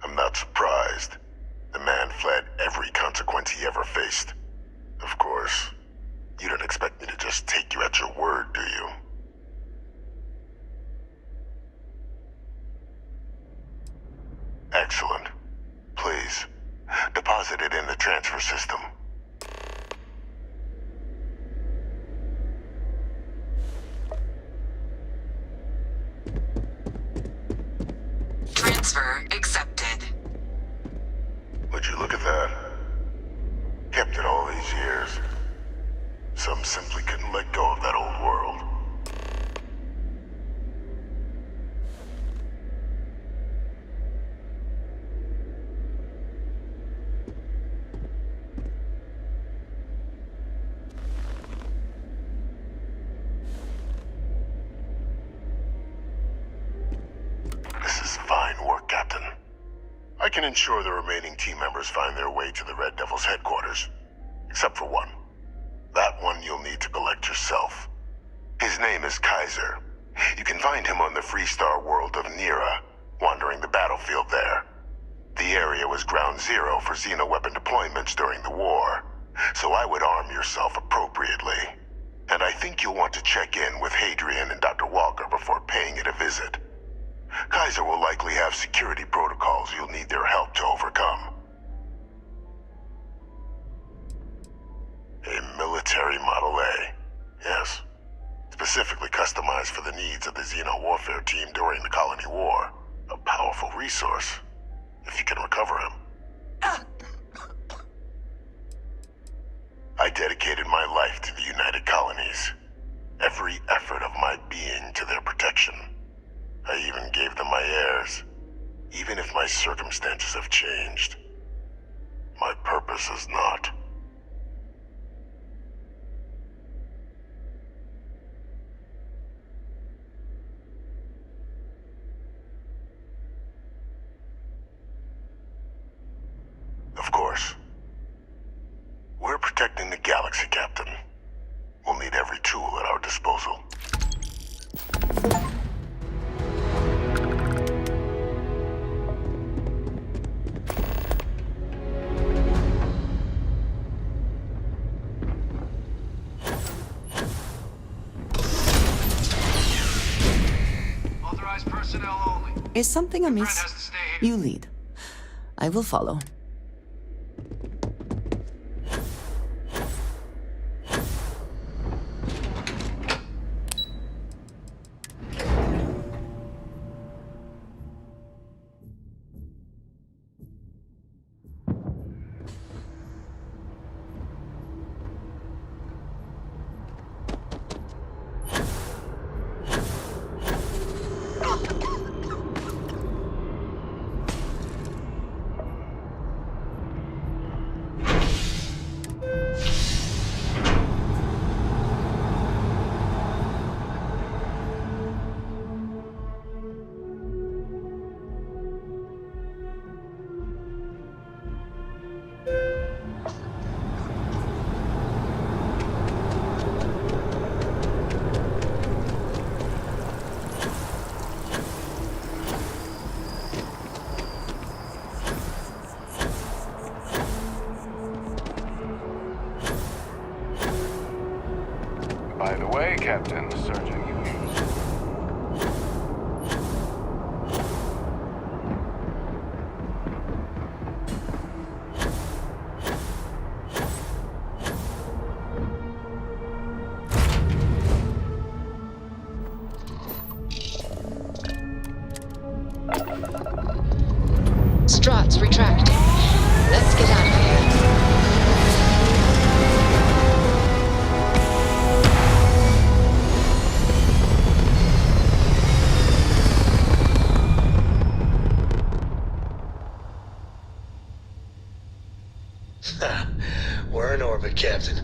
I'm not surprised. The man fled every consequence he ever faced. Of course, you don't expect me to just take you at your word, do you? Excellent. Please, deposit it in the transfer system. Transfer accepted. Would you look at that? Kept it all these years. Some simply couldn't let go of that old world. This is fine work, Captain. I can ensure the remaining team members find their way to the Red Devil's headquarters. Except for one. That one you'll need to collect yourself. His name is Kaiser. You can find him on the Freestar world of Nira, wandering the battlefield there. The area was ground zero for xeno-weapon deployments during the war, so I would arm yourself appropriately. And I think you'll want to check in with Hadrian and Dr. Walker before paying it a visit. Kaiser will likely have security protocols you'll need their help to overcome. A military Model A, yes. Specifically customized for the needs of the Xeno warfare team during the Colony War. A powerful resource, if you can recover him. I dedicated my life to the United Colonies. Every effort of my being to their protection. I even gave them my heirs, even if my circumstances have changed. My purpose is not. Of course. We're protecting the galaxy, Captain. We'll need every tool at our disposal. Authorized personnel only. Is something amiss? You lead. I will follow. Captain, Sergeant Yui. Struts retracting. Let's get out of here. We're in orbit, Captain.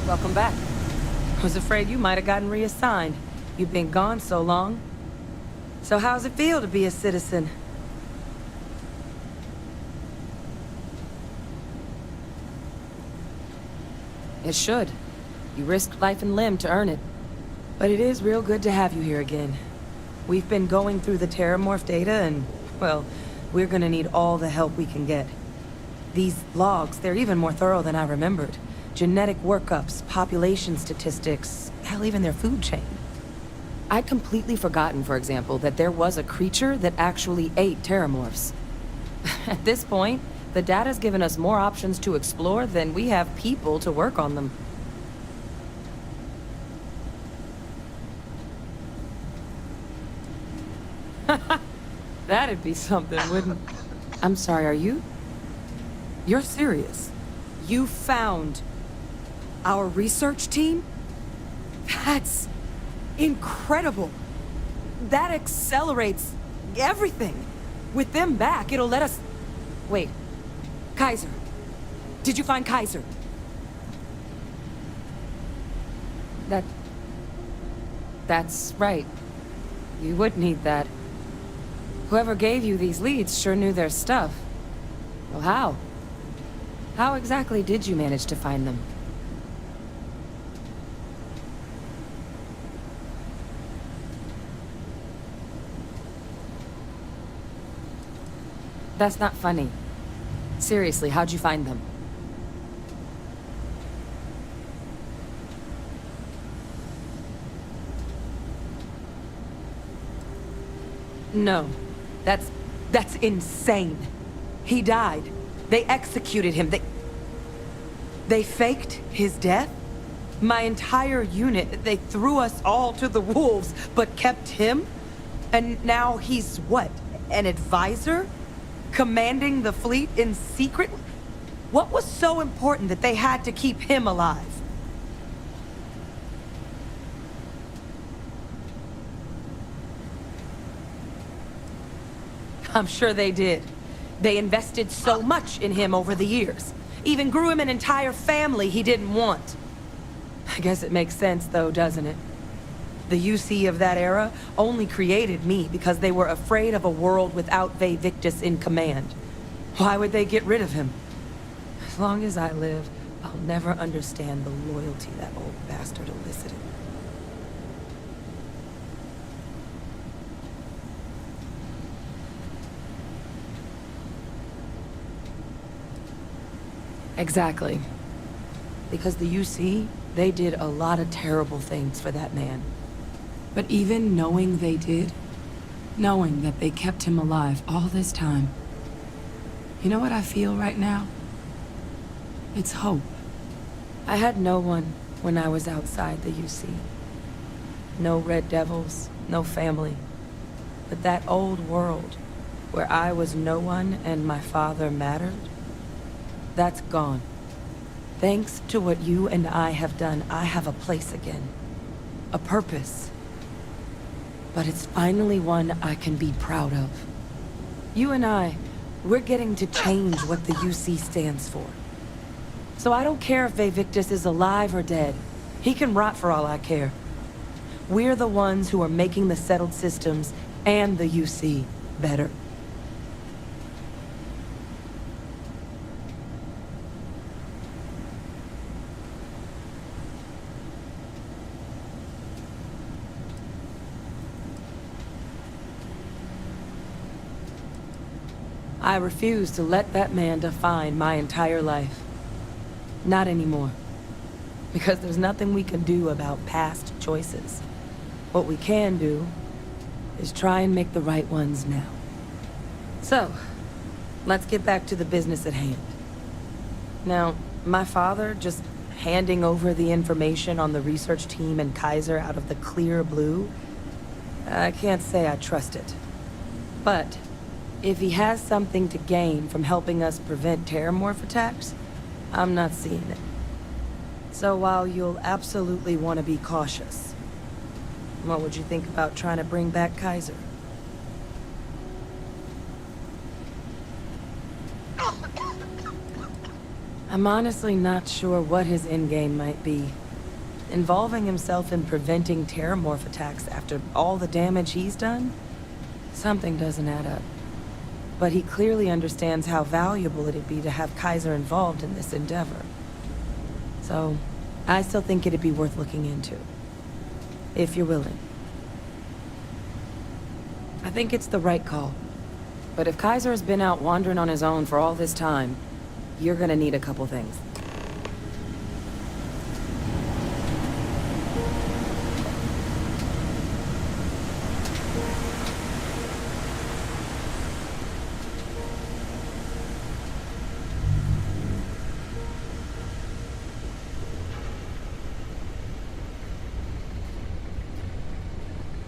Welcome back. I was afraid you might have gotten reassigned. You've been gone so long. So how's it feel to be a citizen? It should. You risked life and limb to earn it. But it is real good to have you here again. We've been going through the Terramorph data and, well, we're gonna need all the help we can get. These logs, they're even more thorough than I remembered. Genetic workups, population statistics, hell, even their food chain. I'd completely forgotten, for example, that there was a creature that actually ate Terramorphs. At this point, the data's given us more options to explore than we have people to work on them. That'd be something, wouldn't... I'm sorry, are you? You're serious? You found our research team? That's incredible. That accelerates everything. With them back, it'll let us... Wait. Kaiser. Did you find Kaiser? That's right. You would need that. Whoever gave you these leads sure knew their stuff. Well, how? How exactly did you manage to find them? That's not funny. Seriously, how'd you find them? No. That's insane. He died. They executed him. They faked his death? My entire unit, they threw us all to the wolves, but kept him? And now he's what? An advisor? Commanding the fleet in secret? What was so important that they had to keep him alive? I'm sure they did. They invested so much in him over the years. Even grew him an entire family he didn't want. I guess it makes sense though, doesn't it? The UC of that era only created me because they were afraid of a world without Vae Victus in command. Why would they get rid of him? As long as I live, I'll never understand the loyalty that old bastard elicited. Exactly. Because the UC, they did a lot of terrible things for that man. But even knowing they did, knowing that they kept him alive all this time, you know what I feel right now? It's hope. I had no one when I was outside the UC. No Red Devils, no family. But that old world, where I was no one and my father mattered, that's gone. Thanks to what you and I have done, I have a place again. A purpose. But it's finally one I can be proud of. You and I, we're getting to change what the UC stands for. So I don't care if Vae Victus is alive or dead. He can rot for all I care. We're the ones who are making the settled systems and the UC better. I refuse to let that man define my entire life. Not anymore. Because there's nothing we can do about past choices. What we can do is try and make the right ones now. So, let's get back to the business at hand. Now, my father just handing over the information on the research team and Kaiser out of the clear blue, I can't say I trust it. But if he has something to gain from helping us prevent Terramorph attacks, I'm not seeing it. So while you'll absolutely want to be cautious, what would you think about trying to bring back Kaiser? I'm honestly not sure what his endgame might be. Involving himself in preventing terramorph attacks after all the damage he's done? Something doesn't add up. But he clearly understands how valuable it'd be to have Kaiser involved in this endeavor. So, I still think it'd be worth looking into. If you're willing. I think it's the right call. But if Kaiser has been out wandering on his own for all this time, you're gonna need a couple things.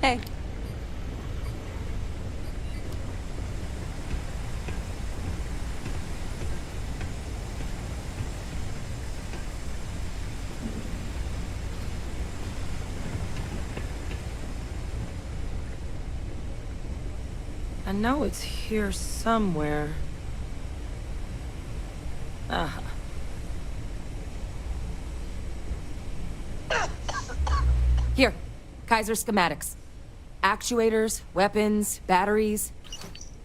Hey. I know it's here somewhere. Ah. Here, Kaiser schematics. Actuators, weapons, batteries.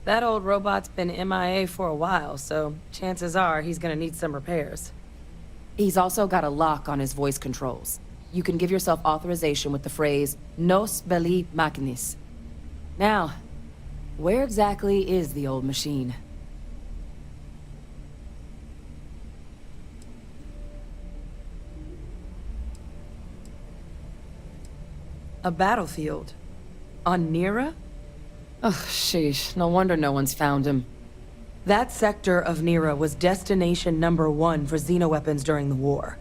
That old robot's been MIA for a while, so chances are he's gonna need some repairs. He's also got a lock on his voice controls. You can give yourself authorization with the phrase, Nos belli machinis. Now, where exactly is the old machine? A battlefield. On Nira? Ugh, sheesh. No wonder no one's found him. That sector of Nira was destination #1 for xenoweapons during the war.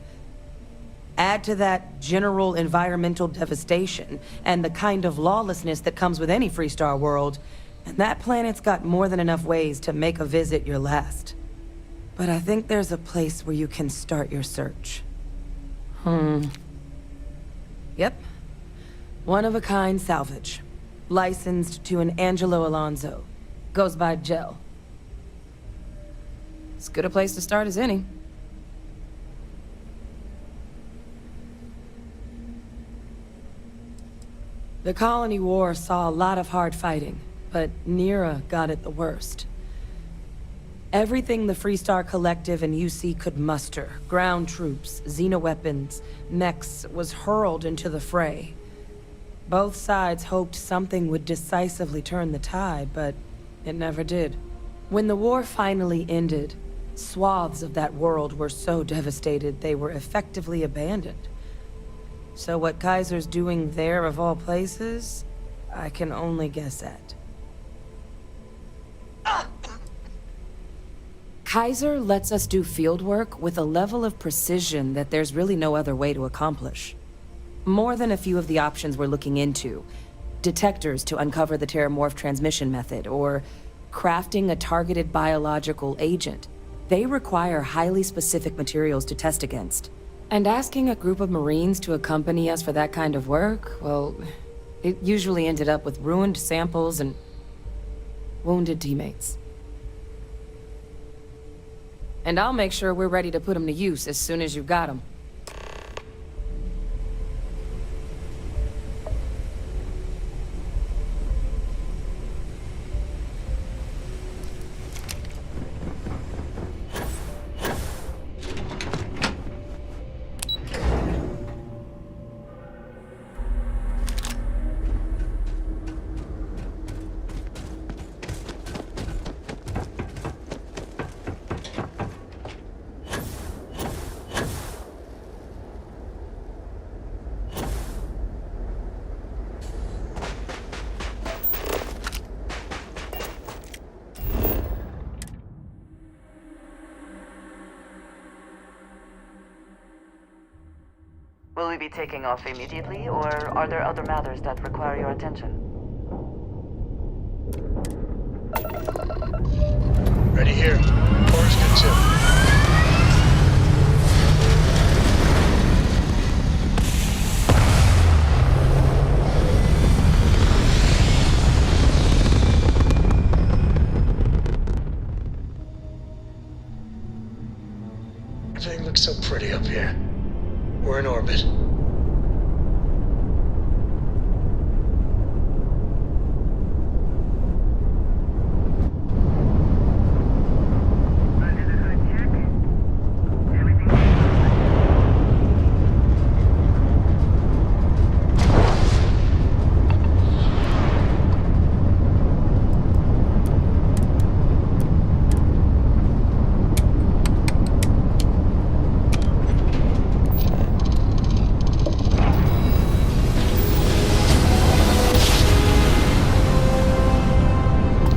Add to that general environmental devastation and the kind of lawlessness that comes with any Freestar world, and that planet's got more than enough ways to make a visit your last. But I think there's a place where you can start your search. Yep. One-of-a-kind salvage. Licensed to an Angelo Alonso. Goes by Gel. As good a place to start as any. The Colony War saw a lot of hard fighting, but Nira got it the worst. Everything the Freestar Collective and UC could muster, ground troops, xenoweapons, mechs, was hurled into the fray. Both sides hoped something would decisively turn the tide, but it never did. When the war finally ended, swaths of that world were so devastated they were effectively abandoned. So what Kaiser's doing there of all places, I can only guess at. Kaiser lets us do field work with a level of precision that there's really no other way to accomplish. More than a few of the options we're looking into. Detectors to uncover the terramorph transmission method, or crafting a targeted biological agent. They require highly specific materials to test against. And asking a group of Marines to accompany us for that kind of work, well, it usually ended up with ruined samples and wounded teammates. And I'll make sure we're ready to put them to use as soon as you've got them. Will we be taking off immediately, or are there other matters that require your attention? Ready here. Core's good too. it.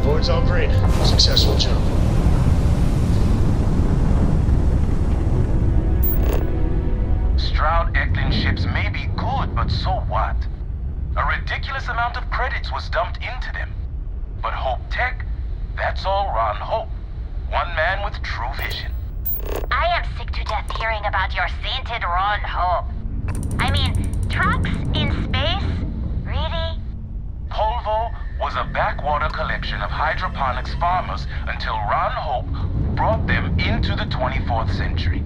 Board's all green. Successful jump. Stroud-Eklund ships may be good, but so what? A ridiculous amount of credits was dumped into them. But Hope Tech, that's all Ron Hope. One man with true vision. I am sick to death hearing about your sainted Ron Hope. I mean, trucks in space? Really? Polvo was a backwater collection of hydroponics farmers until Ron Hope brought them into the 24th century.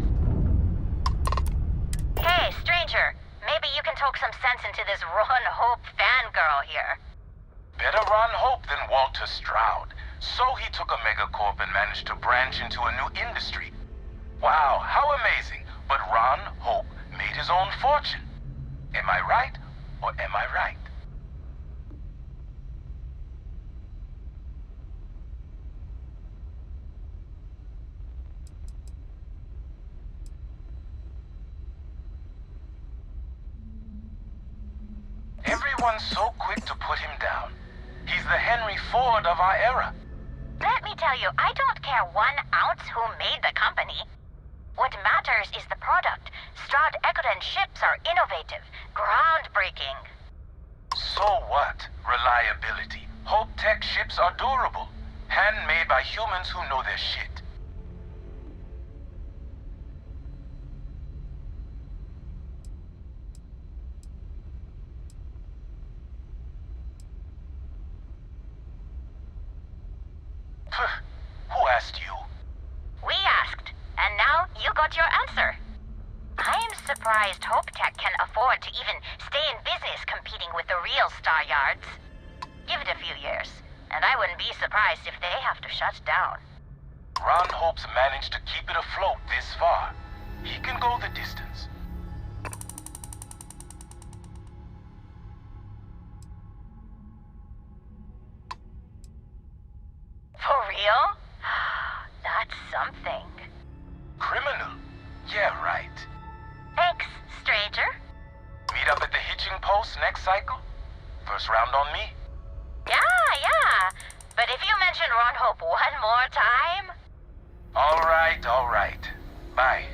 Hey, stranger. Maybe you can talk some sense into this Ron Hope fangirl here. Better Ron Hope than Walter Stroud. So he took a megacorp and managed to branch into a new industry. Wow, how amazing. But Ron Hope made his own fortune. Am I right, or am I right? Everyone's so quick to put him down. He's the Henry Ford of our era. Let me tell you, I don't care 1 ounce who made the company. What matters is the product. Stroud-Eklund ships are innovative, groundbreaking. So what? Reliability. Hope Tech ships are durable. Handmade by humans who know their shit. Who asked you? We asked, and now you got your answer. I am surprised Hope Tech can afford to even stay in business competing with the real Star Yards. Give it a few years, and I wouldn't be surprised if they have to shut down. Ron Hope's managed to keep it afloat this far. He can go the distance. For real? That's something. Criminal? Yeah, right. Thanks, stranger. Meet up at the hitching post next cycle? First round on me? Yeah. But if you mention Ron Hope one more time... All right. Bye.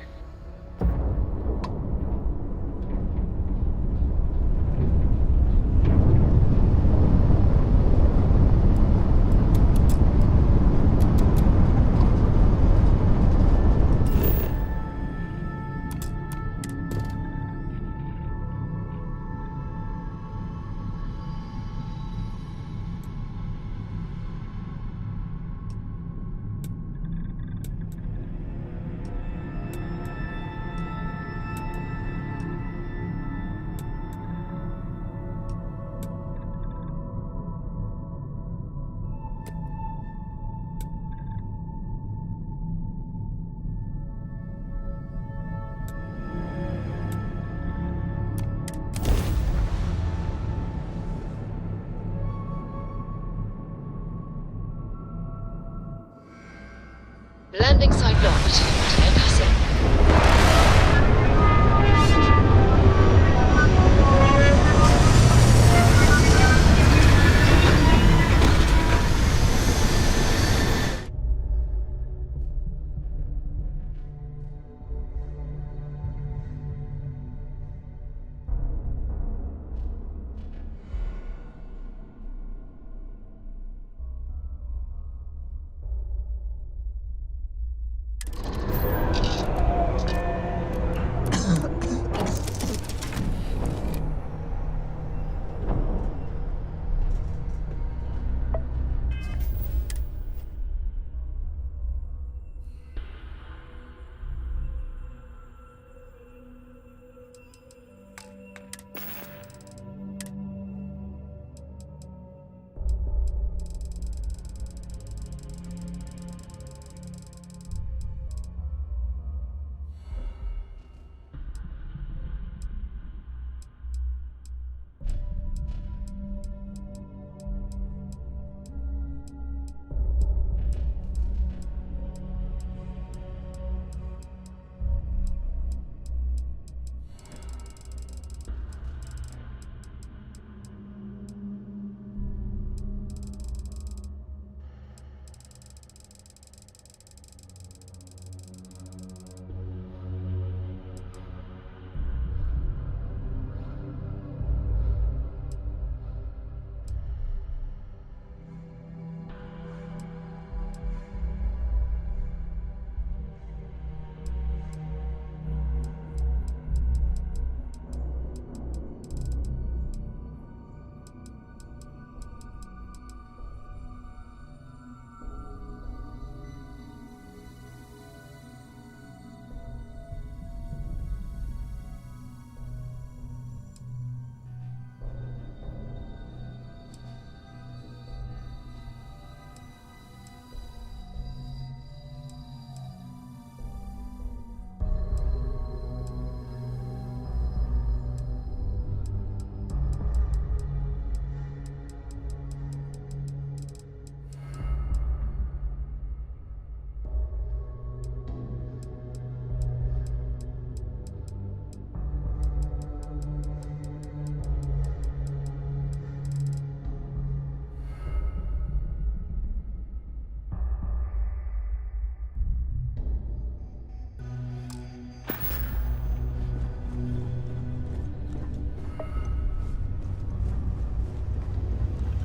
Landing site locked. Take us in.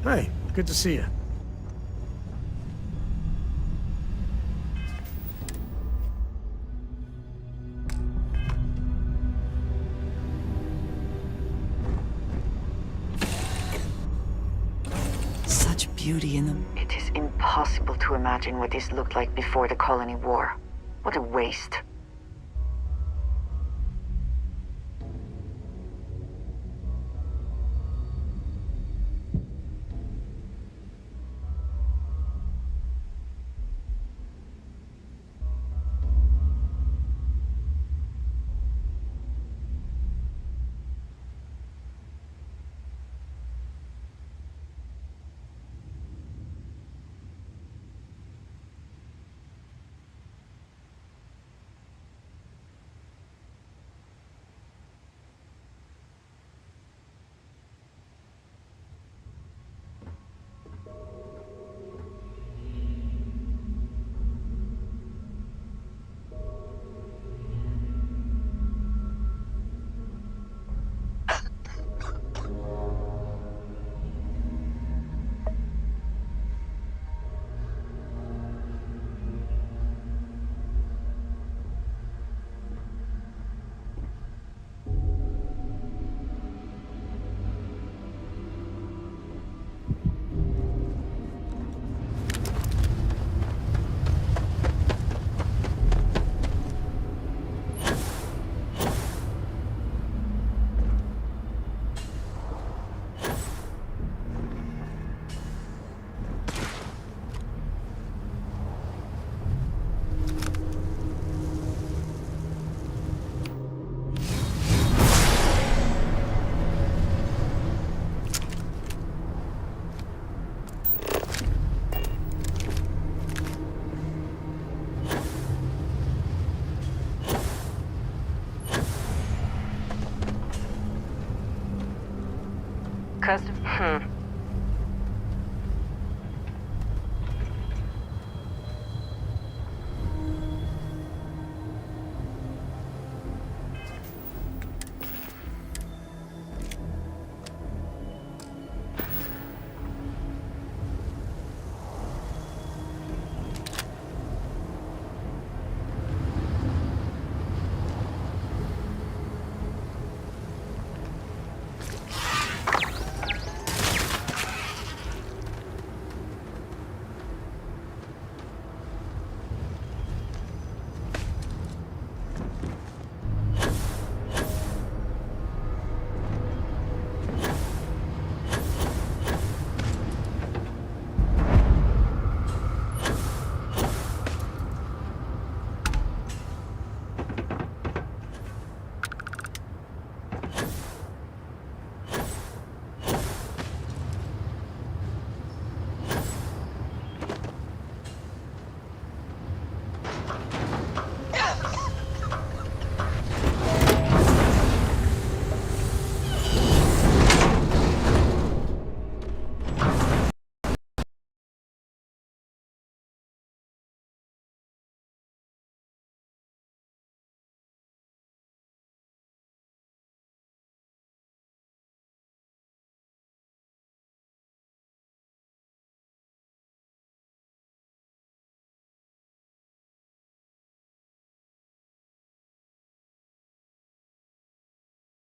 Hey, good to see you. Such beauty in them. It is impossible to imagine what this looked like before the colony war. What a waste. Custom.